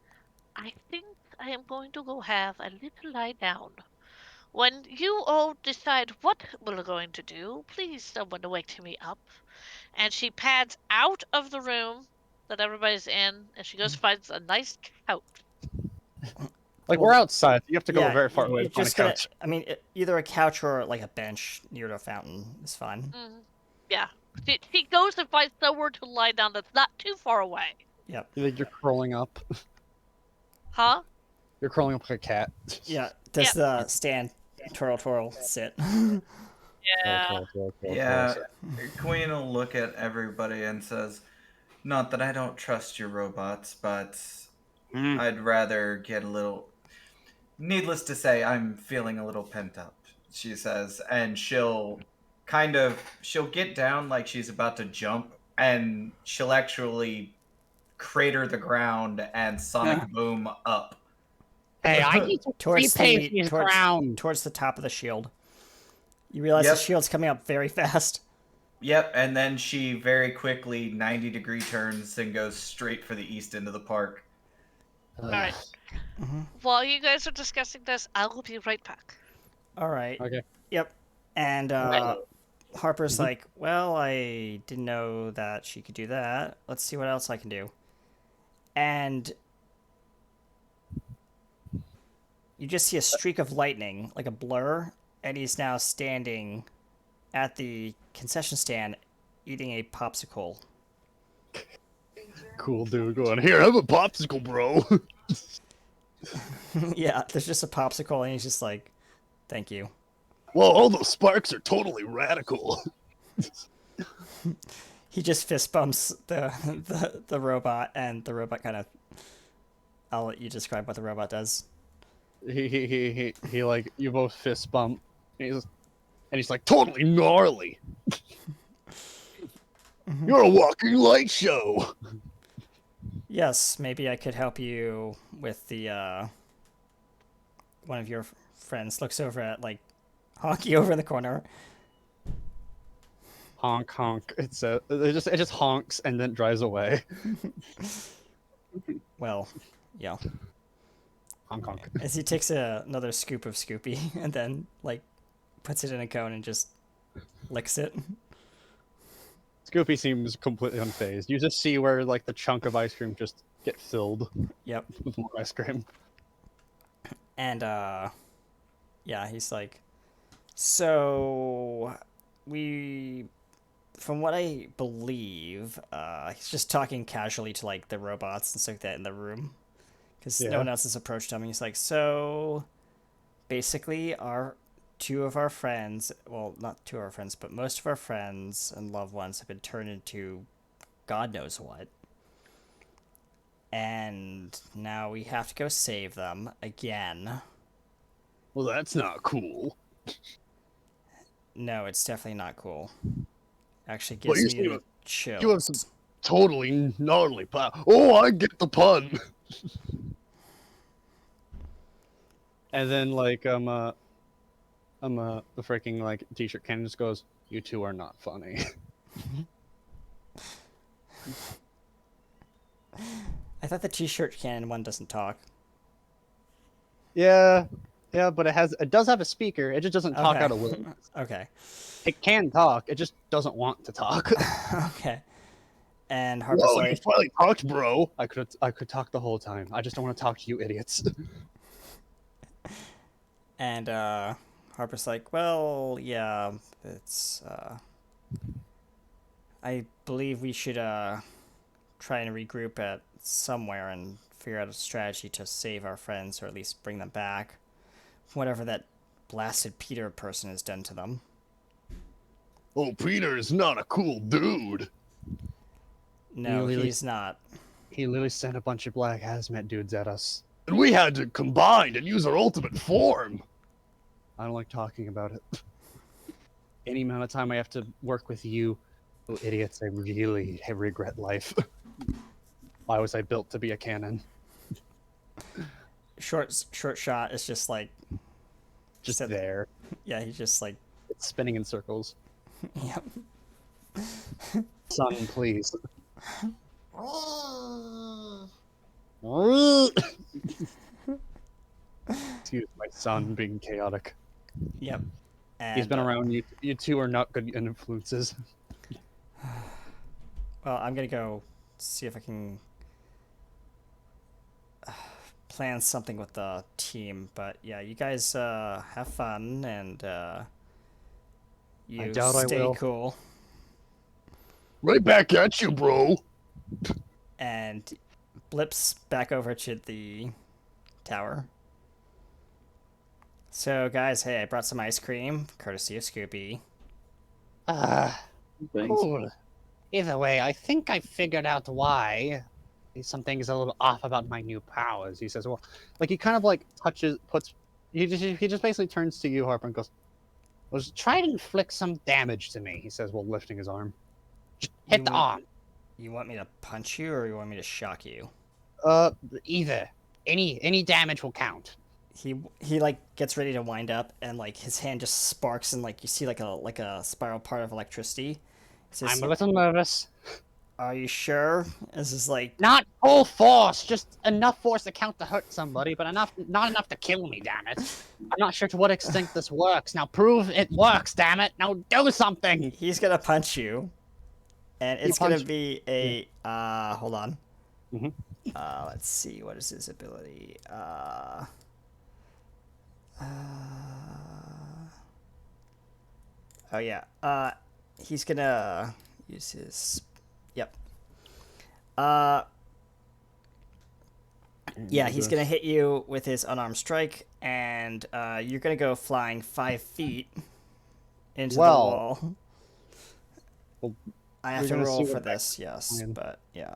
I think I am going to go have a little lie down. When you all decide what we're going to do, please someone wake me up. And she pads out of the room that everybody's in, and she goes finds a nice couch. Like we're outside. You have to go Yeah, very far away you're to find a just gonna- couch. I mean, either a couch or like a bench near the fountain is fine. Yeah, She goes and finds somewhere to lie down that's not too far away. Yep. You're crawling up. Huh? You're crawling up like a cat. Yeah. Does Yep. the stand twirl sit? Yeah. Yeah, Queen will look at everybody and says, "Not that I don't trust your robots, but Hmm. I'd rather get a little. Needless to say, I'm feeling a little pent up," she says, and she'll get down like she's about to jump, and she'll actually crater the ground and sonic boom up. Hey, I need to Towards repave the this towards, ground. towards the top of the shield. You realize Yep. the shield's coming up very fast. Yep, and then she very quickly 90-degree turns and goes straight for the east end of the park. Alright. Mm-hmm. While you guys are discussing this, I will be right back. All right. Okay. Yep. And Harper's like, well, I didn't know that she could do that. Let's see what else I can do. And you just see a streak of lightning, like a blur, and he's now standing at the concession stand eating a popsicle. Cool dude going, here, have a popsicle, bro. Yeah, there's just a popsicle, and he's just like, thank you. Whoa, all those sparks are totally radical. He just fist bumps the robot, and the robot kind of. I'll let you describe what the robot does. He like, you both fist bump. And he's like, totally gnarly. You're a walking light show. Yes, maybe I could help you with the one of your friends looks over at like Honky over in the corner. Honk honk. It just honks and then drives away. Well, yeah. Honk honk. As he takes another scoop of Scoopy and then like puts it in a cone and just licks it. Scoopy seems completely unfazed. You just see where like the chunk of ice cream just get filled Yep. with more ice cream. And yeah, he's like, so from what I believe, he's just talking casually to like the robots and stuff like that in the room, because no Yeah. one else has approached him. And he's like, so basically, two of our friends, well, not two of our friends, but most of our friends and loved ones have been turned into God knows what. And now we have to go save them again. Well, that's not cool. No, it's definitely not cool. Actually Well, gives you me see, the chills. you have some totally gnarly power. Oh, I get the pun. And then like the freaking like t-shirt cannon just goes, "You two are not funny." I thought the t-shirt cannon one doesn't talk. Yeah, but it does have a speaker. It just doesn't talk Okay. out of will. Okay. It can talk. It just doesn't want to talk. Okay. And Harper's Whoa, you like, finally talked, bro. I could talk the whole time. I just don't want to talk to you idiots. and Harper's like, well, yeah, it's I believe we should try and regroup at somewhere and figure out a strategy to save our friends, or at least bring them back, whatever that blasted Peter person has done to them. Oh, Peter is not a cool dude. No, Really? he's not. He literally sent a bunch of black hazmat dudes at us. And we had to combine and use our ultimate form. I don't like talking about it. Any amount of time I have to work with you, oh, idiots, I really regret life. Why was I built to be a cannon? Short shot is just like, Just Said- there. yeah, he's just like, It's spinning in circles. yep. Son, please. Excuse my son being chaotic. Yep. And, He's been around you. You two are not good influences. Well, I'm gonna go see if I can plan something with the team. But yeah, you guys have fun and you doubt I stay will. cool. Right back at you, bro. And blips back over to the tower. So, guys, hey, I brought some ice cream, courtesy of Scoopy. Uh, Thanks. cool. Either way, I think I figured out why something is a little off about my new powers. He says, well, like he kind of like he just basically turns to you, Harper, and goes, well, just try to inflict some damage to me. He says, while lifting his arm. Just hit You the want- arm. You want me to punch you, or you want me to shock you? Either. Any damage will count. He like gets ready to wind up, and like his hand just sparks, and like you see like a spiral part of electricity. He says, I'm a little nervous. "Are you sure?" This is like, Not full force, just enough force to count to hurt somebody, but not enough to kill me, damn it. I'm not sure to what extent this works. Now prove it works, damn it. Now do something. he's gonna punch you, and You it's gonna punch- be a hold on. Mhm. Let's see, what is his ability? Oh yeah. He's gonna use his. Yep. Yeah, he's gonna hit you with his unarmed strike, and you're gonna go flying 5 feet into Well, the wall. well, I have we're to gonna roll see for what that this, yes, can- but yeah,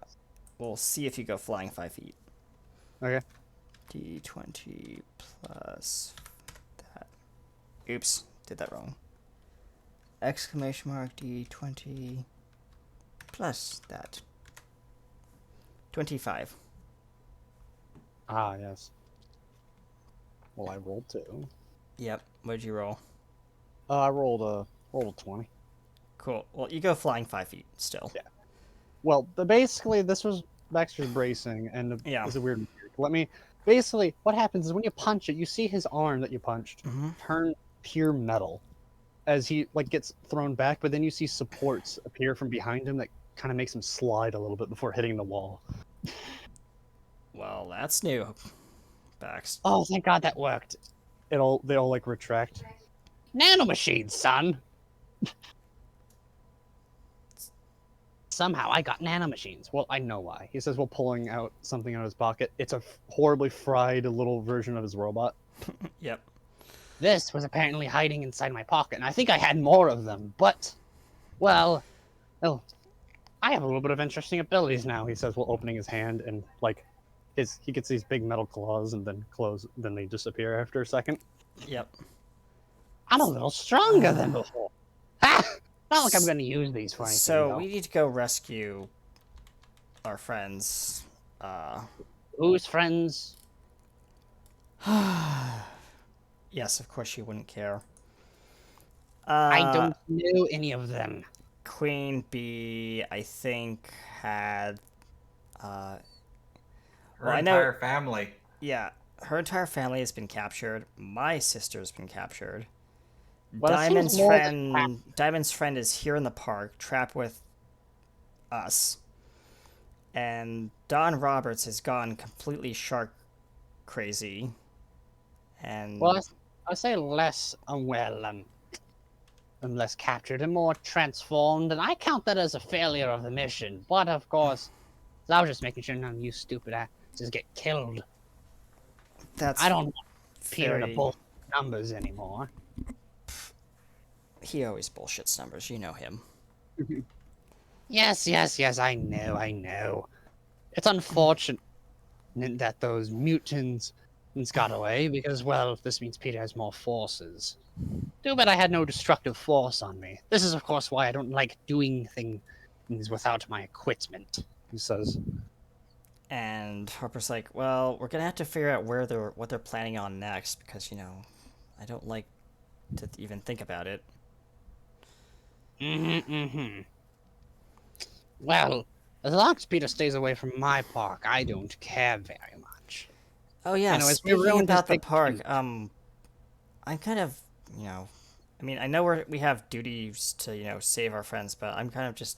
we'll see if you go flying 5 feet. Okay. D20 plus that. Oops, did that wrong. Exclamation mark D20 plus that. 25. Ah, yes. Well, I rolled 2. Yep. What'd you roll? I rolled a 20. Cool. Well, you go flying 5 feet still. Yeah. Well, basically, this was Baxter's bracing, and Yeah. it's a weird. Let me. Basically, what happens is when you punch it, you see his arm that you punched Mhm. turn pure metal as he like gets thrown back, but then you see supports appear from behind him that kind of makes him slide a little bit before hitting the wall. Well, that's new. Bax. Oh, thank God that worked. They all like retract. Nanomachines, son. Somehow I got nanomachines. Well, I know why. He says while pulling out something out of his pocket. It's a horribly fried little version of his robot. Yep. This was apparently hiding inside my pocket, and I think I had more of them, but, well, I have a little bit of interesting abilities now, he says while opening his hand, and, like, he gets these big metal claws, and then they disappear after a second. Yep. I'm a little stronger than before. Ha! Not like I'm going to use these for anything, So though. we need to go rescue our friends. Whose friends? Yes, of course you wouldn't care. I don't know any of them. Queen Bee, I think, had. Her Well, I know- entire family. Yeah, her entire family has been captured. My sister's been captured. Well, it seems more than Diamond's friend is here in the park, trapped with us. And Don Roberts has gone completely shark crazy. And Well, I say less less captured and more transformed, and I count that as a failure of the mission. But of course, I was just making sure none of you stupid asses get killed. that's I don't want Peter to very- pull numbers anymore. He always bullshits numbers, you know him. Yes, I know. It's unfortunate that those mutants got away because, well, this means Peter has more forces. Too bad I had no destructive force on me. This is, of course, why I don't like doing things without my equipment, he says. And Harper's like, well, we're gonna have to figure out what they're planning on next, because, you know, I don't like to even think about it. Well, as long as Peter stays away from my park, I don't care very much. Oh yeah, Anyways, we speaking ruined his about the big park, shoot. I'm kind of, you know, I mean, I know we have duties to, you know, save our friends, but I'm kind of just,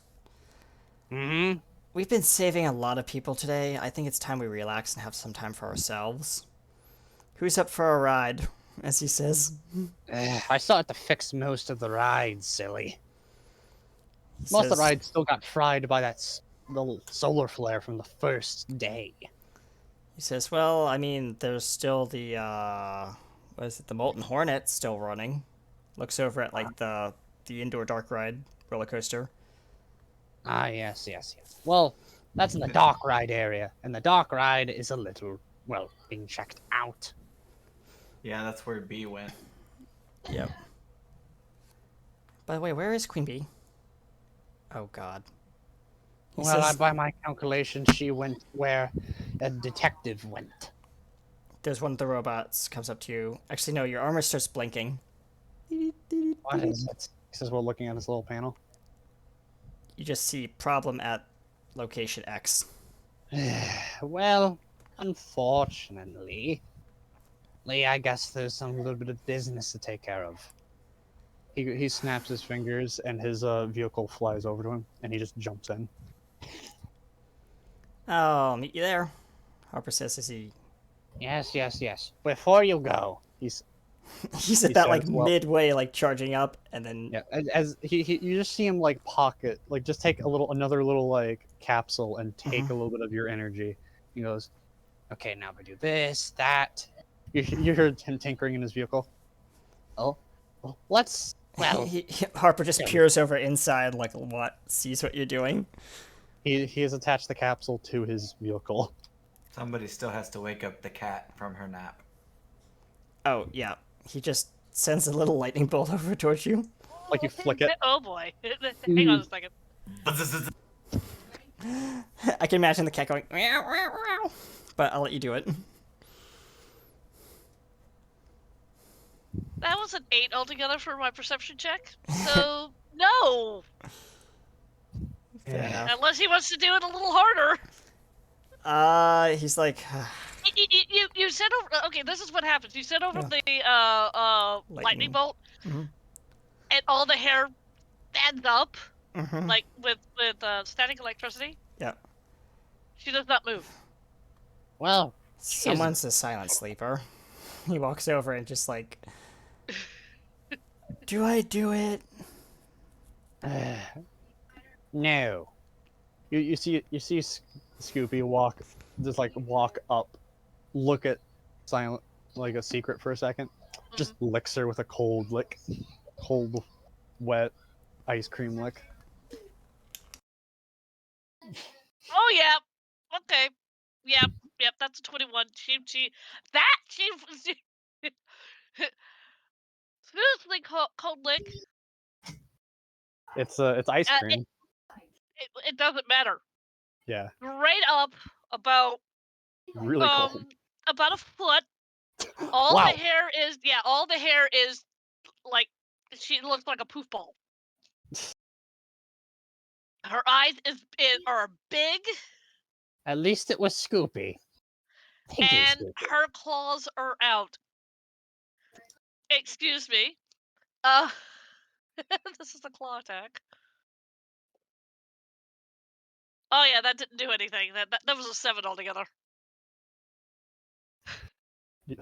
we've been saving a lot of people today. I think it's time we relax and have some time for ourselves. Who's up for a ride, as he says? I still have to fix most of the rides, silly. Most of the Says- ride still got fried by that little solar flare from the first day. He says, well, I mean, there's still the, what is it, the Molten Hornet still running. Looks over at, like, the indoor dark ride roller coaster. Ah, yes. Well, that's in the dark ride area, and the dark ride is a little, well, being checked out. Yeah, that's where B went. Yep. By the way, where is Queen Bee? Oh, God. He Well, says, by my calculation, she went where a detective went. there's one of the robots comes up to you. Actually, no, your armor starts blinking. What is it? He says, we're looking at this little panel. You just see problem at location X. Well, unfortunately, Lee, I guess there's some little bit of business to take care of. He snaps his fingers, and his vehicle flies over to him, and he just jumps in. I'll meet you there. Harper says as he... Yes. Before you go, he's at that, like, says, well- midway, like, charging up, and then... yeah. As he you just see him like pocket, like just take another little like capsule and take a little bit of your energy. He goes, okay, now we do this, that. You hear him tinkering in his vehicle. Oh, well, let's. Well, Harper just peers over inside, like, sees what you're doing. he has attached the capsule to his vehicle. Somebody still has to wake up the cat from her nap. Oh, yeah. He just sends a little lightning bolt over towards you. Like you flick it. Oh boy. Hang on a second. I can imagine the cat going, meow, meow, meow. But I'll let you do it. That was an 8 altogether for my perception check. So, no! Fair enough. Unless he wants to do it a little harder. He's like, You sent over. Okay, this is what happens. You sent over the lightning Lightning. bolt, Mhm. and all the hair stands up, mhm. like with static electricity. Yeah. She does not move. Well, Someone's a silent sleeper. He walks over and just like, do I do it? no. You see Scoopy walk up, look at Silent like a secret for a second, just licks her with a cold wet ice cream lick. Oh yeah. Okay. Yep. That's a 21. She seriously cold lick. It's ice cream. It doesn't matter. Yeah, Right up about really cold. about a foot. All Wow. the hair is like she looks like a poof ball. Her eyes are big, At least it was Scoopy. Thank you, and Scoopy. her claws are out. Excuse me. This is a claw attack. Oh yeah, that didn't do anything. That was a 7 altogether. Do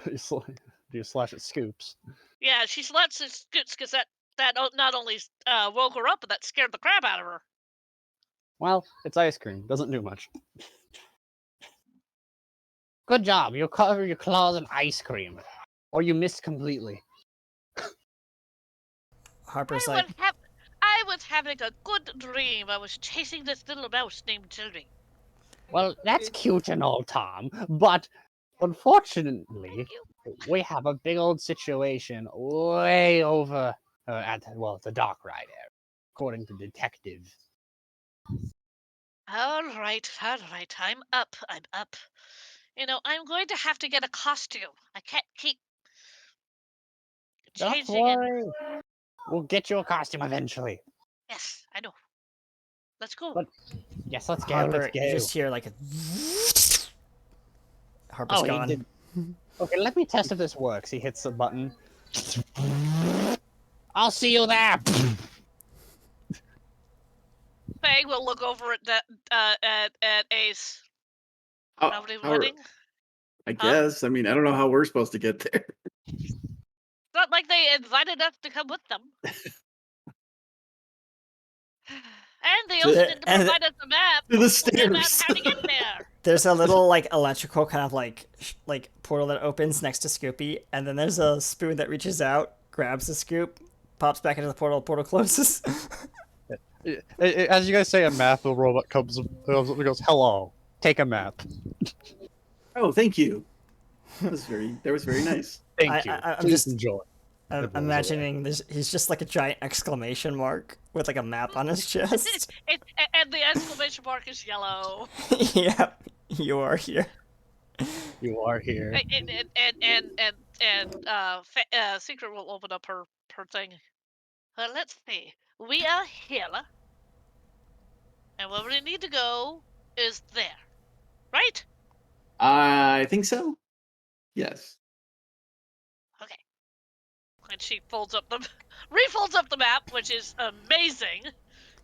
you slash at Scoops? Yeah, she slaps his scoots because that not only woke her up, but that scared the crap out of her. Well, it's ice cream. Doesn't do much. Good job. You cover your claws in ice cream. Or you missed completely. Harper's I like, was having a good dream. I was chasing this little mouse named Sylvie. Well, that's cute and all, Tom. But unfortunately, we have a big old situation way over at the dock ride area, according to detective. All right. I'm up. You know, I'm going to have to get a costume. I can't keep Don't changing it. worry. We'll get you a costume eventually. Yes, I know. Let's go. But- Yes, let's go. Harper, Let's go. you just hear like a... Harper's he gone. did. Okay, let me test if this works. He hits a button. I'll see you there. Fang will look over at Ace. How- Nobody how- winning. I guess. I mean, I don't know how we're supposed to get there. It's not like they invited us to come with them. And they To- also didn't and- provide us a map To the about stairs. how to get there. There's a little like electrical kind of like portal that opens next to Scoopy, and then there's a spoon that reaches out, grabs the scoop, pops back into the portal. Portal closes. As you guys say a map, the robot comes up and goes, "Hello, take a map." Oh, thank you. That was very nice. Thank you. I'm Please just- enjoy. I'm Everyone's imagining this. He's just like a giant exclamation mark with like a map on his chest. And the exclamation mark is yellow. Yeah, you are here. You are here. Secret will open up her thing. Let's see. We are here, and where we need to go is there, right? I think so. Yes. Okay. And she folds up refolds up the map, which is amazing.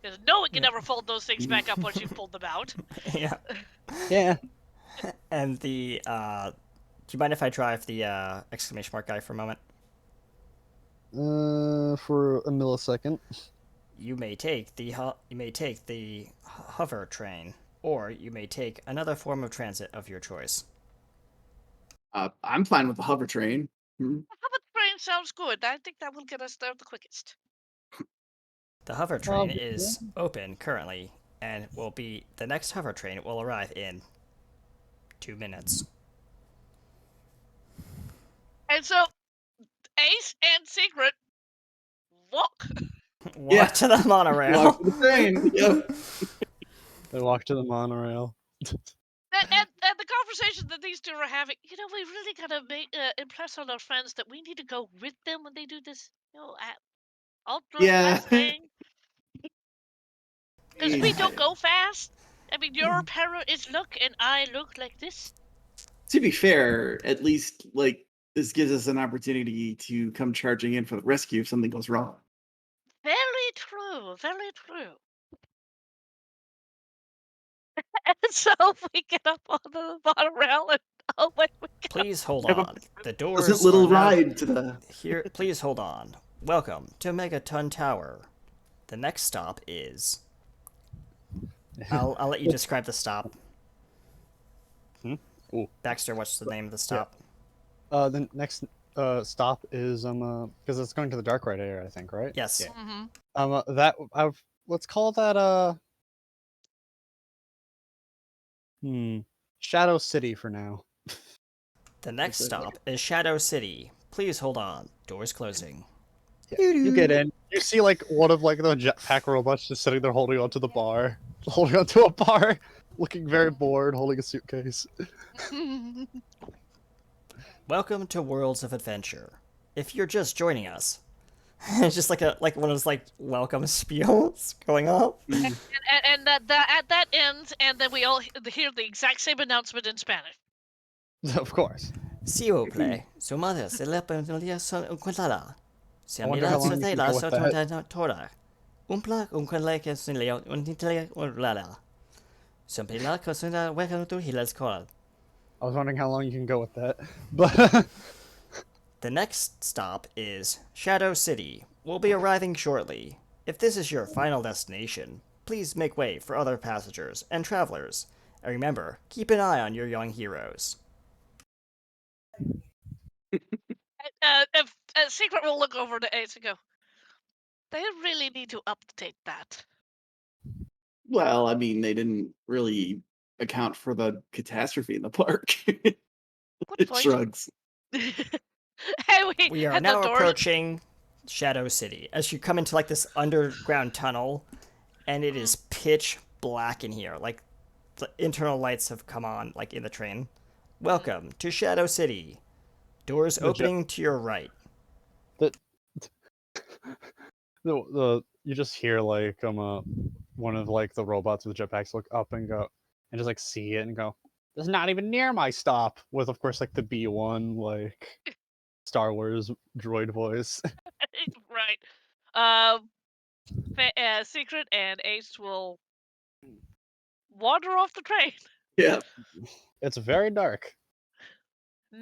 Because no one can ever fold those things back up once you've pulled them out. Yeah. Yeah. And the do you mind if I drive the exclamation mark guy for a moment? For a millisecond. You may take the hover train, or you may take another form of transit of your choice. I'm fine with the hover train. How about train sounds good? I think that will get us there the quickest. The hover train yeah. is open currently, and the next hover train will arrive in 2 minutes. And so, Ace and Secret walk. Walk Yeah. to the monorail. Walk to the train. Yep. They walk to the monorail. And the conversation that these two are having, we really gotta impress on our friends that we need to go with them when they do this, ultra Yeah. fast thing. Because we don't go fast. I mean, your para is look, and I look like this. To be fair, at least like this gives us an opportunity to come charging in for the rescue if something goes wrong. Very true. Very true. And so we get up on the monorail and away we go. Please hold Have a on. The doors Pleasant little are now ride to the. here. Please hold on. Welcome to Megaton Tower. The next stop is. I'll let you describe the stop. Ooh. Baxter, what's the name of the stop? The next stop is because it's going to the dark ride area, I think, right? Yes. Yeah. Let's call that Shadow City for now. The next stop is Shadow City. Please hold on. Doors closing. Yeah. You get in. You see like one of like the jetpack robots just sitting there holding onto the bar, holding onto a bar, looking very bored, holding a suitcase. Welcome to Worlds of Adventure. If you're just joining us, it's just like one of those like welcome spiels going off. And that ends, and then we all hear the exact same announcement in Spanish. Of course. Si vous plaît, su madre se le pensaría son encontrará. Si a wonder mirar how long su you can tela go with so that. tora. Un plak un quelle que sin leo un titele urlala. Some pila cosuna welcome to Hila's call. I was wondering how long you can go with that, but The next stop is Shadow City. We'll be arriving shortly. If this is your final destination, please make way for other passengers and travelers. And remember, keep an eye on your young heroes. Secret will look over to Ace and go, they really need to update that. Well, I mean, they didn't really account for the catastrophe in the park. Good It point. shrugs. Hey, We are had now the door- approaching Shadow City as you come into like this underground tunnel, and it is pitch black in here. Like the internal lights have come on, like in the train. Welcome to Shadow City. Doors opening to your right. the you just hear like one of like the robots with jetpacks look up and go and just like see it and go, "This is not even near my stop." With of course like the B1 like Star Wars droid voice. Right. Secret and Ace will wander off the train. Yeah. It's very dark.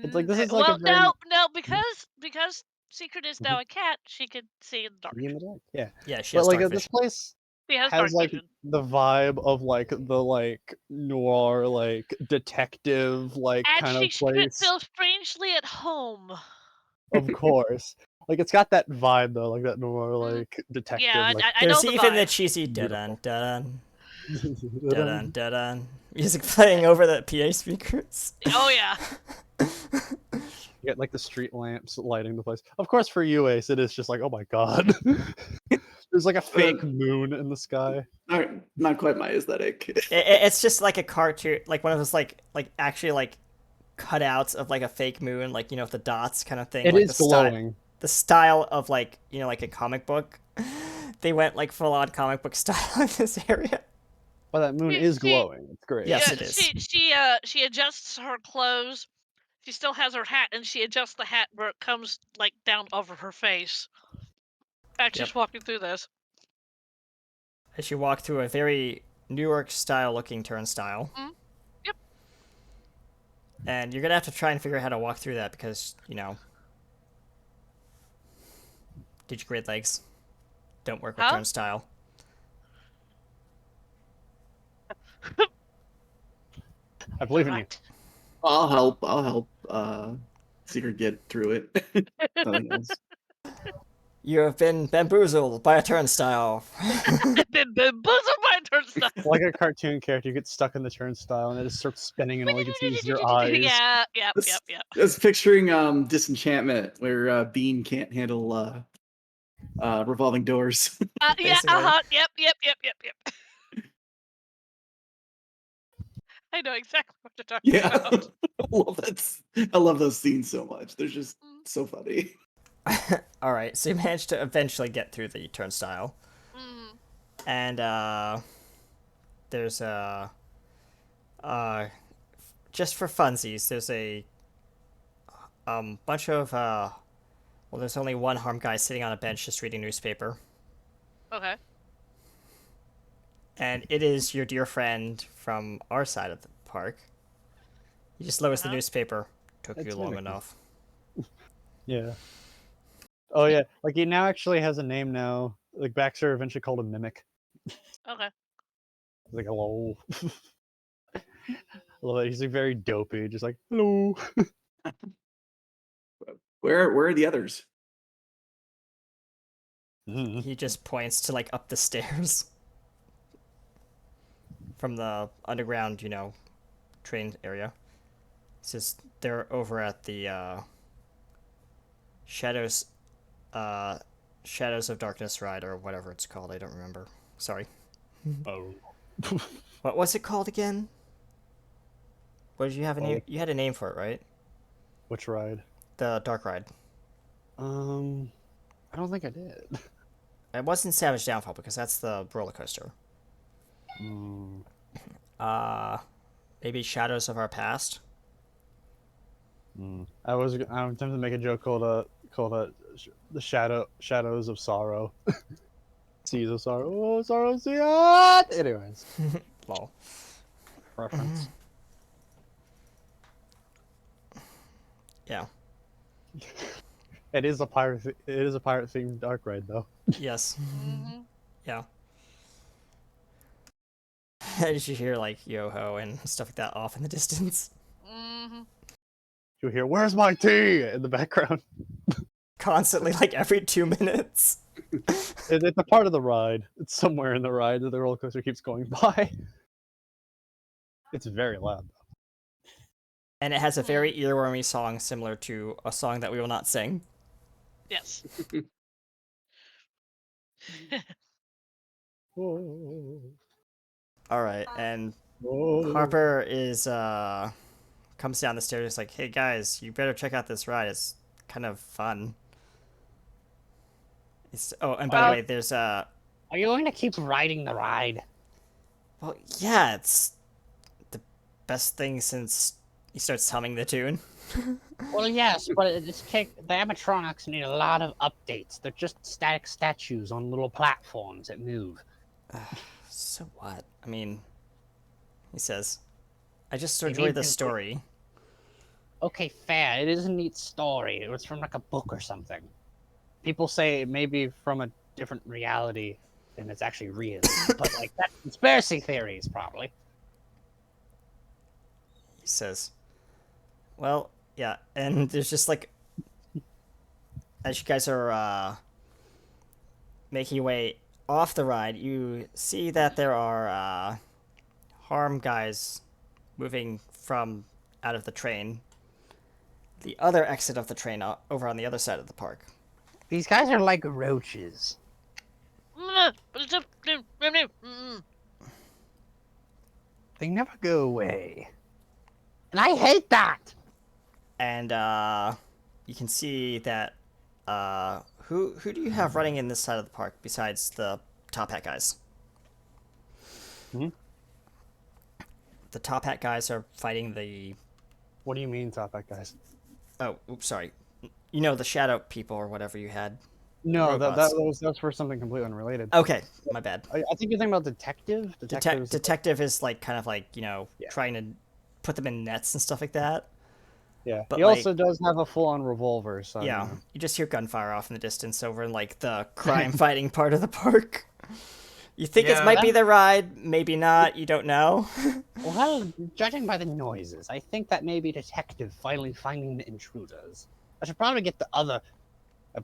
It's like this is like well, a very no, because Secret is now a cat, she can see in the dark. in the dark. Yeah. Yeah, she But has like dark this vision. place He has dark has like vision. the vibe of like the like noir like detective like And kind she of place. feels strangely at home. Of course. Like it's got that vibe though, like that noir like detective Yeah, like I know There's the even the vibe. cheesy Beautiful. dun dun dun dun dun music playing over the PA speakers. Oh yeah. You get like the street lamps lighting the place. Of course for you, Ace, it is just like, oh my god. There's like a fake moon in the sky. Not quite my aesthetic. It's just like a cartoon, like one of those like actually like cutouts of like a fake moon, like with the dots kind of thing. It like is the glowing. the style of like like a comic book. They went like full on comic book style in this area. But that moon is glowing. It's great. Yes, Yeah, it is. she adjusts her clothes. She still has her hat, and she adjusts the hat where it comes like down over her face. As she's walking through this. As you walk through a very New York style looking turnstile. Yep. And you're gonna have to try and figure out how to walk through that because digigrid legs don't work with Huh? turnstile. I believe in you. I'll help. Secret get through it. Nothing else. You have been bamboozled by a turnstile. Been bamboozled by a turnstile. Like a cartoon character, you get stuck in the turnstile and it just starts spinning and all you can see is your eyes. Yeah, yep. I was picturing Disenchantment, where Bean can't handle revolving doors. Yeah, Basically. yep. I know exactly what you're talking Yeah, about. I love those scenes so much. They're just so funny. All right, so you managed to eventually get through the turnstile, and there's just for funsies, there's a bunch of well, there's only one harm guy sitting on a bench just reading newspaper, Okay. and it is your dear friend from our side of the park. He just lowers the newspaper. Took That's you long mimicking. enough. Yeah. Oh yeah, like he now actually has a name now. Like Baxter eventually called him Mimic. Okay. Like hello. I love it. He's like very dopey, just like hello. Where are the others? He just points to like up the stairs from the underground, train area. He says they're over at the Shadows of Darkness ride or whatever it's called. I don't remember. Sorry. Oh. What was it called again? What did you have a name? You had a name for it, right? Which ride? The Dark Ride. I don't think I did. It wasn't Savage Downfall because that's the roller coaster. Maybe Shadows of Our Past. I'm tempted to make a joke called the shadows of sorrow. Seas of sorrow. Oh, sorrow, see it. Anyways, Lol. reference. Yeah. It is a pirate themed dark ride though. Yes. Yeah. Did you hear like yo-ho and stuff like that off in the distance? You hear "Where's my tea?" in the background. Constantly, like every 2 minutes. It's a part of the ride. It's somewhere in the ride that the roller coaster keeps going by. It's very loud though. And it has a very earwormy song similar to a song that we will not sing. Yes. Oh. Alright, and Oh. Harper is comes down the stairs like, hey guys, you better check out this ride. It's kind of fun. And by the way, there's Are you going to keep riding the ride? well, yeah, it's the best thing since he starts humming the tune. Well, yes, but the animatronics need a lot of updates. They're just static statues on little platforms that move. So what? I mean, he says, I just They enjoy need the to- story. Okay, fair. It is a neat story. It was from like a book or something. People say it may be from a different reality. and it's actually real. But like that's conspiracy theories, probably. He says, well, yeah, and there's just like, as you guys are making your way off the ride, you see that there are harm guys moving from out of the train. The other exit of the train over on the other side of the park. These guys are like roaches. They never go away. And I hate that! And you can see that who do you have running in this side of the park besides the top hat guys? Hmm? The top hat guys are fighting the. What do you mean, top hat guys? Oh, oops, sorry. You know, the shadow people or whatever you had. No, Robots. that's for something completely unrelated. Okay, my bad. I think you're thinking about detective. Detective is like kind of like, Yeah. trying to put them in nets and stuff like that. Yeah, But he like- also does have a full-on revolver. So Yeah, you just hear gunfire off in the distance over in like the crime fighting part of the park. You think it Yeah. might be the ride, maybe not. You don't know. Well, judging by the noises, I think that may be detective finally finding the intruders. I should probably get the other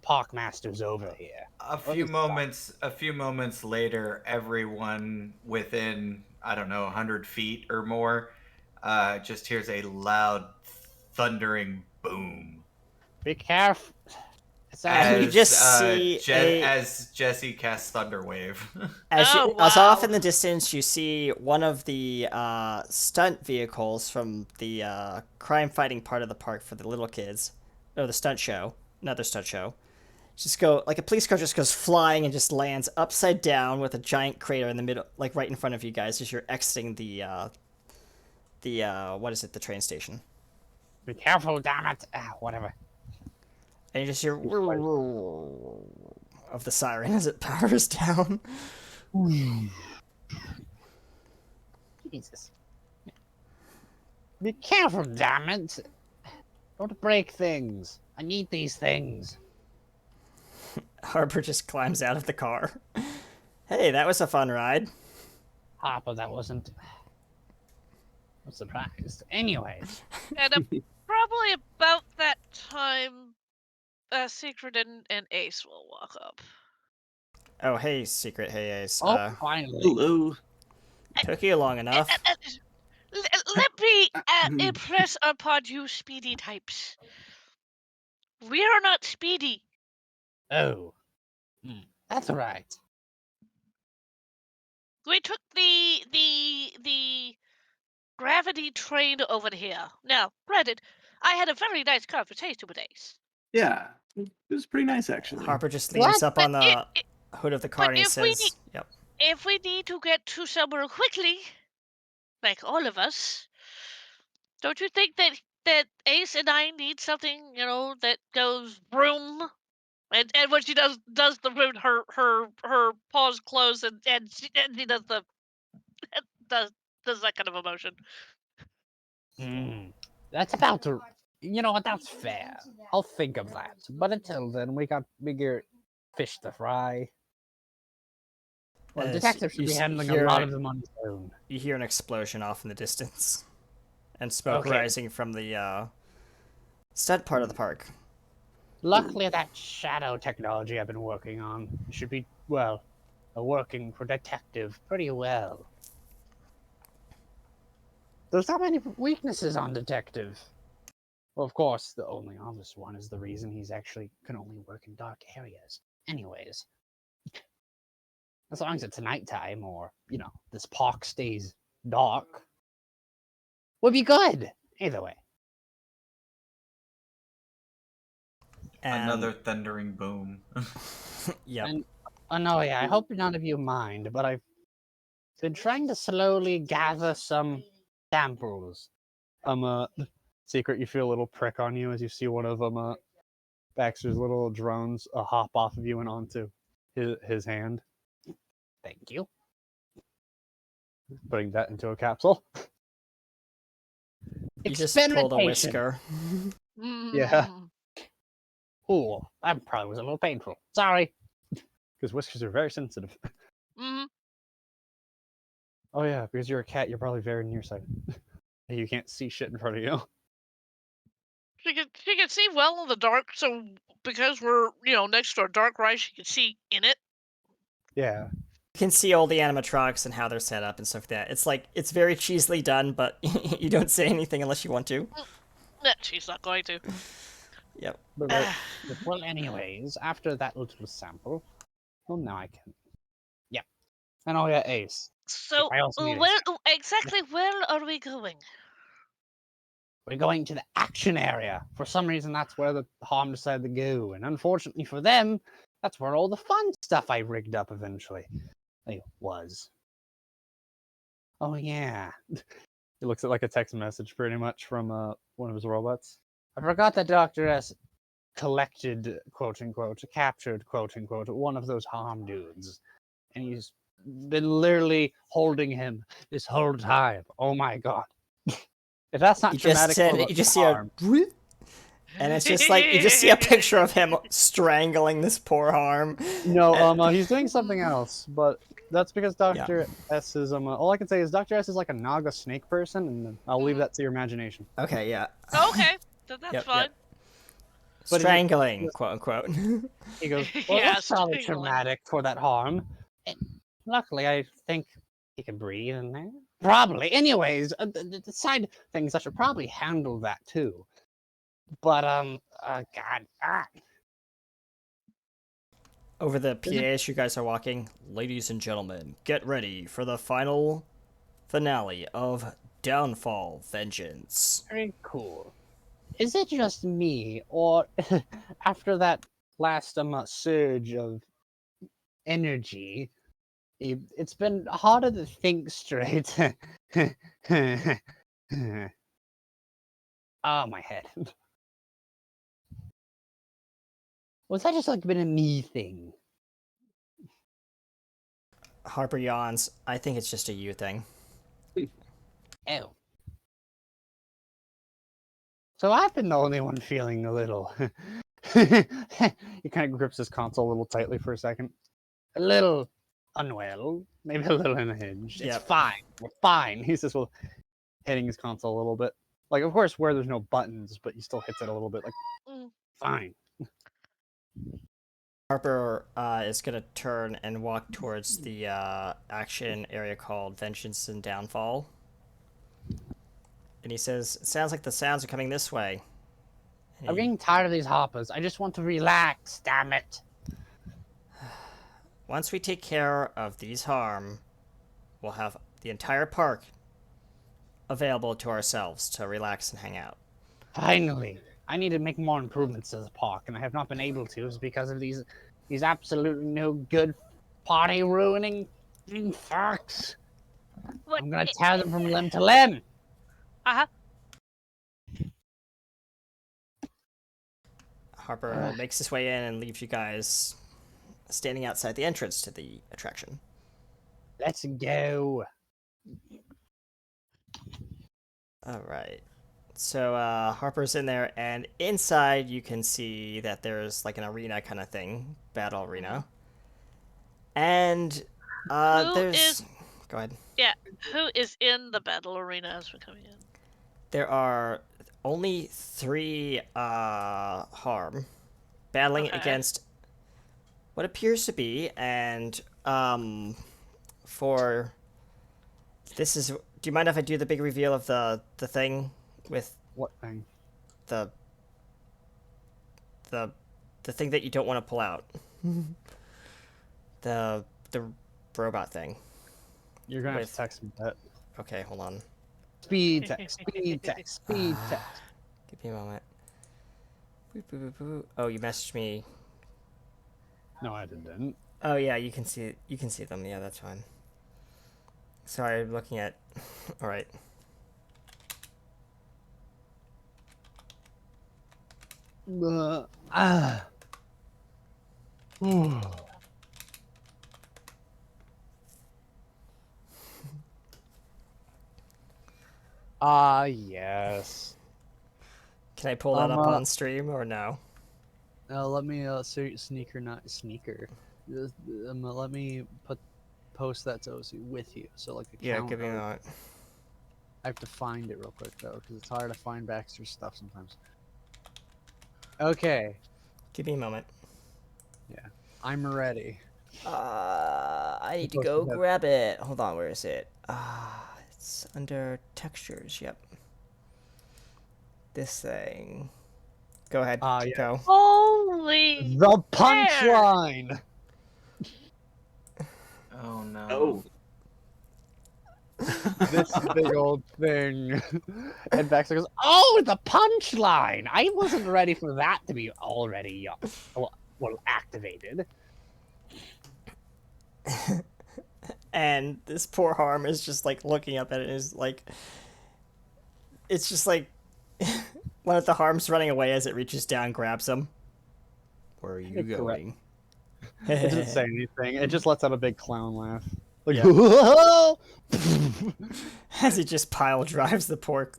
park masters over here. A few moments later, everyone within, I don't know, 100 feet or more, just hears a loud, thundering boom. Be careful. It's And you just see as Jesse casts Thunderwave. As Oh, off wow. in the distance, you see one of the stunt vehicles from the crime fighting part of the park for the little kids. No, the stunt show. Another stunt show. Just go, like a police car just goes flying and just lands upside down with a giant crater in the middle, like right in front of you guys as you're exiting the what is it, the train station. Be careful, damn it. Whatever. And you just hear of the siren as it powers down. Jesus. Be careful, damn it. Don't break things. I need these things. Harper just climbs out of the car. Hey, that was a fun ride. Harper, that wasn't. I'm surprised. Anyways. And probably about that time, Secret and Ace will walk up. Oh, hey, Secret. Hey, Ace. Oh, finally. Hello. Took you long enough. Let me impress upon you, speedy types. We are not speedy. Oh. That's right. We took the gravity train over here. Now, granted, I had a very nice conversation with Ace. Yeah, it was pretty nice actually. Harper just leans up on But the hood of the car but and he if we says, "Yep." If we need to get to somewhere quickly, like all of us, don't you think that Ace and I need something, that goes vroom? And when she does the vroom, her paws close and she does the does that kind of a motion. That's about to. You know what? That's fair. I'll think of that. But until then, we got bigger fish to fry. Well, As detectives should you be s- handling hear a lot it- of them on his own. You hear an explosion off in the distance, and smoke Okay. rising from the stunt part of the park. Luckily, that shadow technology I've been working on should be, well, working for detective pretty well. There's not many weaknesses on detective. Well, of course, the only obvious one is the reason he's actually can only work in dark areas. Anyways, as long as it's nighttime or, this park stays dark, we'll be good. Either way. And, Another thundering boom. Yep. And no, yeah, I hope none of you mind, but I've been trying to slowly gather some samples. Secret, you feel a little prick on you as you see one of Baxter's little drones hop off of you and onto his hand. Thank you. Putting that into a capsule. You just pulled a Experimentation. whisker. Yeah. Mm. Ooh, that probably was a little painful. Sorry. Because whiskers are very sensitive. Oh yeah, because you're a cat, you're probably very nearsighted. You can't see shit in front of you. She can see well in the dark, so because we're next to a dark ride, she can see in it. Yeah. You can see all the animatronics and how they're set up and stuff like that. It's like, it's very cheesily done, but you don't say anything unless you want to. Nah, she's not going to. Yep. Well, anyways, after that little sample, well, now I can. Yeah. And oh yeah, Ace. So I also need Ace. where are we going? We're going to the action area. For some reason, that's where the harm decided to go. And unfortunately for them, that's where all the fun stuff I rigged up eventually was. Oh, yeah. He looks at like a text message pretty much from one of his robots. I forgot that Dr. S collected, quote unquote, captured, quote unquote, one of those harm dudes. And he's been literally holding him this whole time. Oh my god. If that's not traumatic, You just see a, and it's just like you just see a picture of him strangling this poor harm. No, he's doing something else, but that's because Dr. S is all I can say is Dr. S is like a Naga snake person, and I'll leave that to your imagination. Okay, yeah. Okay, then that's fine. But Strangling, quote unquote. He goes, well, Yeah, that's probably strangling. traumatic for that harm. And luckily, I think he can breathe in there. Probably. Anyways, the side things, I should probably handle that too. But, God. Over the PA as you guys are walking, ladies and gentlemen, get ready for the final finale of Downfall Vengeance. Very cool. Is it just me, or after that last surge of energy, it's been harder to think straight? Oh, my head. Was that just like been a me thing? Harper yawns. I think it's just a you thing. Oh. So I've been the only one feeling a little. He kind of grips his console a little tightly for a second. A little unwell, maybe a little unhinged. It's fine. We're fine. He says, well, hitting his console a little bit. Like, of course, where there's no buttons, but he still hits it a little bit. Like, fine. Harper is going to turn and walk towards the action area called Vengeance and Downfall. And he says, it sounds like the sounds are coming this way. I'm getting tired of these hoppers. I just want to relax, damn it. Once we take care of these harm, we'll have the entire park available to ourselves to relax and hang out. Finally. I need to make more improvements to the park, and I have not been able to. It's because of these absolutely no good party ruining fucks. I'm gonna tear them from limb to limb. Harper makes his way in and leaves you guys standing outside the entrance to the attraction. Let's go. All right. So Harper's in there, and inside you can see that there's like an arena kind of thing, battle arena. And there's... Go ahead. Yeah, who is in the battle arena as we're coming in? There are only 3 harm battling against what appears to be, and for this is... Do you mind if I do the big reveal of the thing? With what thing? The thing that you don't want to pull out. the robot thing. You're gonna have to text me that. Okay, hold on. Speed text, speed text, speed text. Give me a moment. Oh, you messaged me. No, I didn't. Oh yeah, you can see them. Yeah, that's fine. Sorry, I'm looking at. All right. Yes. Can I pull that up on stream or no? Let me sneaker, not sneaker. Let me put post that to Osu with you. So like a Yeah, count give me a of- moment. I have to find it real quick though, because it's hard to find Baxter's stuff sometimes. Okay, Give me a moment. I'm ready. I need to Supposed go to have- grab it. Hold on, where is it? It's under textures. Yep. This thing. Go ahead. Ah, yeah. Go. Holy. The punchline. Oh no. Oh. This big old thing. And Baxter goes, "Oh, the punchline! I wasn't ready for that to be already activated." And this poor Harm is just like looking up at it. Is like, it's just like one of the Harms running away as it reaches down, grabs him. Where are you Correct. going? It doesn't say anything. It just lets out a big clown laugh. Like, Yeah. As he just pile drives the poor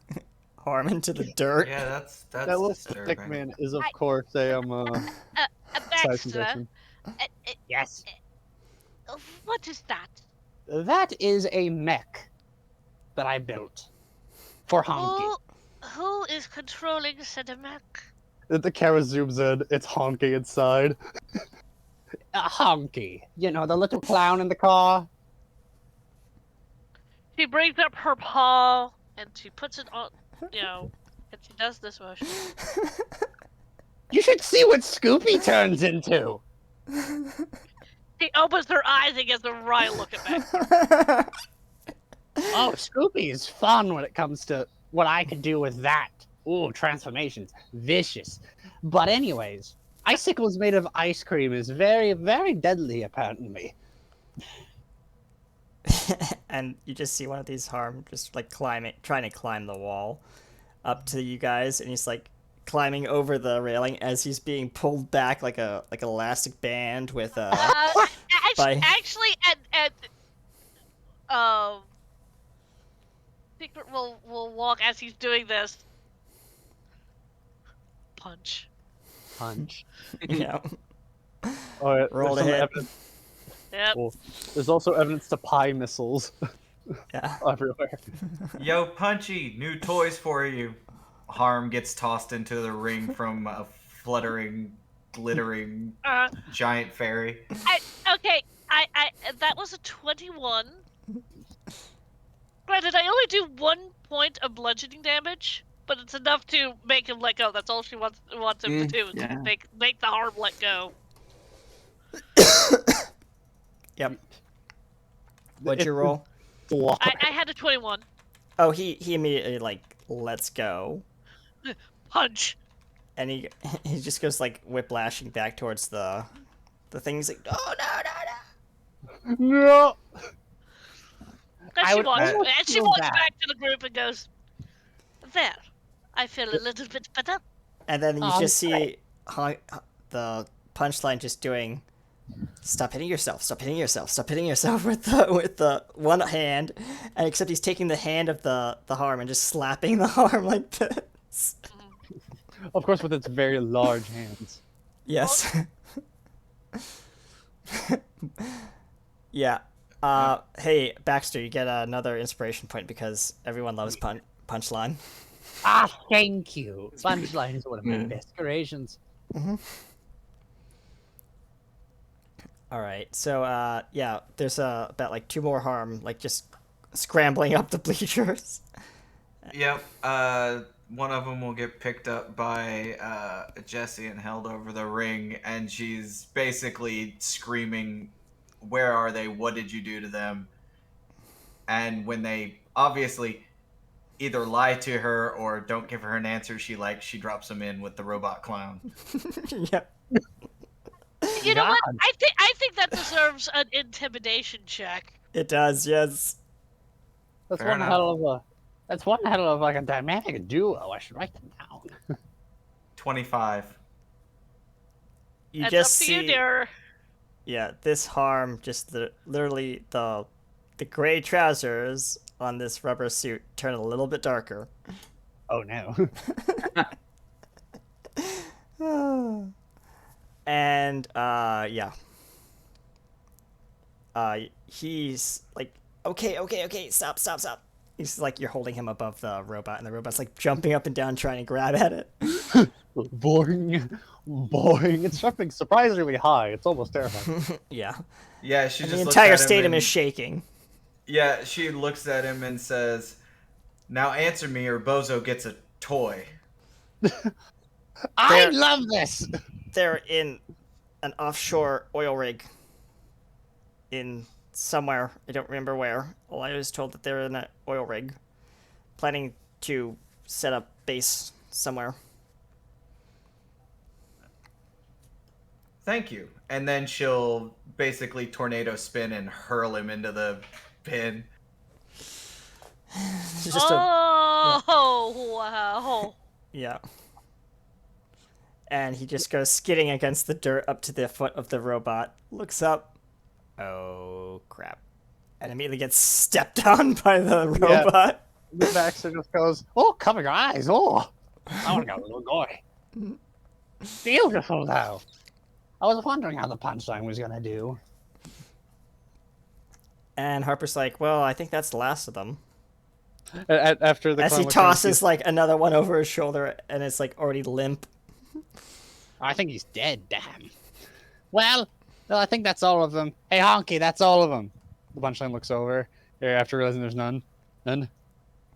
Harm into the dirt. Yeah, that's that little disturbing. stick man is, of course, a size Baxter, suggestion. Yes. what is that? That is a mech that I built for Honky. Who is controlling Cinemac? The camera zooms in. It's Honky inside. Honky. You know, the little clown in the car. She brings up her paw and she puts it on, and she does this motion. You should see what Scoopy turns into. She opens her eyes and gets a right look at Baxter. Oh, Scoopy is fun when it comes to what I can do with that. Ooh, transformations. Vicious. But anyways, icicles made of ice cream is very, very deadly, apparently. And you just see one of these Harm just like trying to climb the wall up to you guys, and he's like climbing over the railing as he's being pulled back like an elastic band with by- Actually, Secret will walk as he's doing this. Punch. Punch. yeah. Oh, yeah, Roll there's to some hit. evidence- Yep. oh, there's also evidence to pie missiles Yeah. everywhere. Yo, Punchy, new toys for you. Harm gets tossed into the ring from a fluttering, glittering giant fairy. Okay, I that was a 21. Granted, I only do 1 point of bludgeoning damage, but it's enough to make him let go. That's all she wants him to do, is yeah. make the Harm let go. Yep. What'd you roll? I had a 21. Oh, he immediately like lets go, Punch. and he just goes like whiplashing back towards the thing. He's like, oh no. No! And I she would walks, almost and she feel walks bad. back to the group and goes, "There, I feel a little bit better." And then you Oh, just see the punchline just doing, stop hitting yourself, stop hitting yourself, stop hitting yourself with the one hand, and except he's taking the hand of the Harm and just slapping the Harm like this. Of course, with its very large hands. Yes. Yeah. Hey, Baxter, you get another inspiration point because everyone loves punchline. Ah, thank you. Punchline is one of my best creations. All right. So, yeah, there's about like 2 more Harm, like just scrambling up the bleachers. Yep. One of them will get picked up by Jessie and held over the ring, and she's basically screaming, "Where are they? What did you do to them?" And when they obviously either lie to her or don't give her an answer, she drops them in with the robot clown. Yep. You know what? God. I think that deserves an intimidation check. It does. Yes. That's Fair one enough. hell of a. That's one hell of like a dynamic duo. I should write them down. 25. You That's just up to see. you, dear. Yeah, this Harm just literally the gray trousers on this rubber suit turn a little bit darker. Oh no. And yeah. he's like, okay, stop. He's like, you're holding him above the robot, and the robot's like jumping up and down trying to grab at it. Boing. It's jumping surprisingly high. It's almost terrifying. Yeah. Yeah, she And just the looks entire at him stadium and- is shaking. Yeah, she looks at him and says, "Now answer me, or Bozo gets a toy." I There- love this. They're in an offshore oil rig in somewhere. I don't remember where. All I was told that they're in an oil rig, planning to set up base somewhere. Thank you. And then she'll basically tornado spin and hurl him into the pin. It's just Oh, wow. yeah. And he just goes skidding against the dirt up to the foot of the robot, looks up. Oh, crap. And immediately gets stepped on by the robot. The Baxter just goes, "Oh, cover your eyes! Oh, I want to go, little boy. Beautiful, though. I was wondering how the punchline was gonna do." And Harper's like, well, I think that's the last of them. After the As he tosses like another one over his shoulder, and it's like already limp. I think he's dead. Damn. Well, I think that's all of them. Hey, Honky, that's all of them. The punchline looks over after realizing there's none.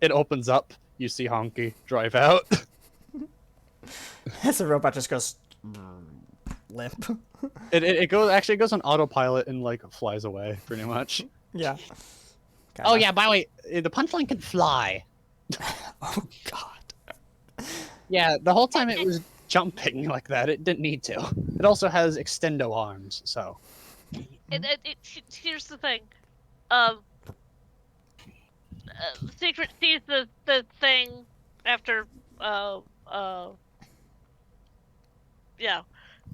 It opens up. You see Honky drive out. As the robot just goes limp. It goes on autopilot and like flies away pretty much. Yeah. Oh yeah, by the way, the punchline can fly. Oh God. Yeah, the whole time it was jumping like that. It didn't need to. It also has extendo arms, so. Here's the thing. Secret sees the thing after, yeah.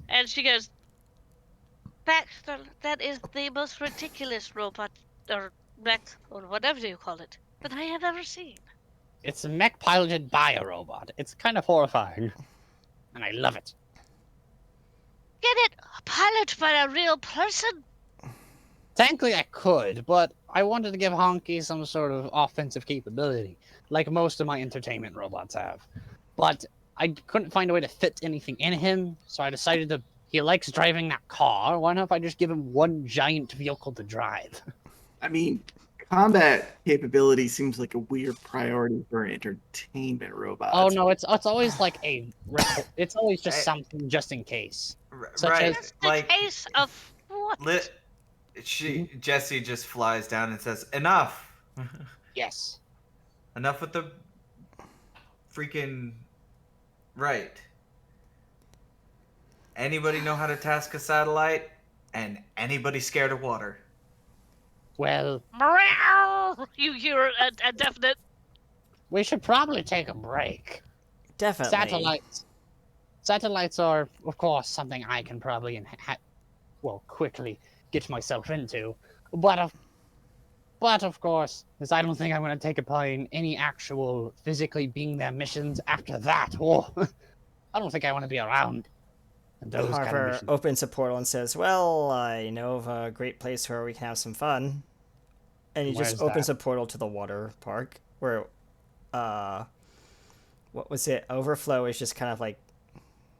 And she goes, Baxter, that is the most ridiculous robot, or mech, or whatever you call it, that I have ever seen. It's a mech piloted by a robot. It's kind of horrifying. And I love it. Get it? Piloted by a real person? Technically, I could, but I wanted to give Honky some sort of offensive capability, like most of my entertainment robots have. But I couldn't find a way to fit anything in him, so I decided to. He likes driving that car. Why not if I just give him one giant vehicle to drive? I mean, combat capability seems like a weird priority for an entertainment robot. Oh no, it's always like it's always just something just in case. Such Right, as- The like case of what? Jesse just flies down and says, "Enough, Yes. enough with the freaking right." Anybody know how to task a satellite? And anybody scared of water? Well, Meow! You hear a definite. we should probably take a break. Definitely. Satellites are, of course, something I can probably quickly get myself into. But of course, as I don't think I'm going to take a part in any actual physically being their missions after that. Oh, I don't think I want to be around those kind of Harper missions. opens a portal and says, well, I know of a great place where we can have some fun. And he just Where's opens that? a portal to the water park where, what was it? Overflow is just kind of like,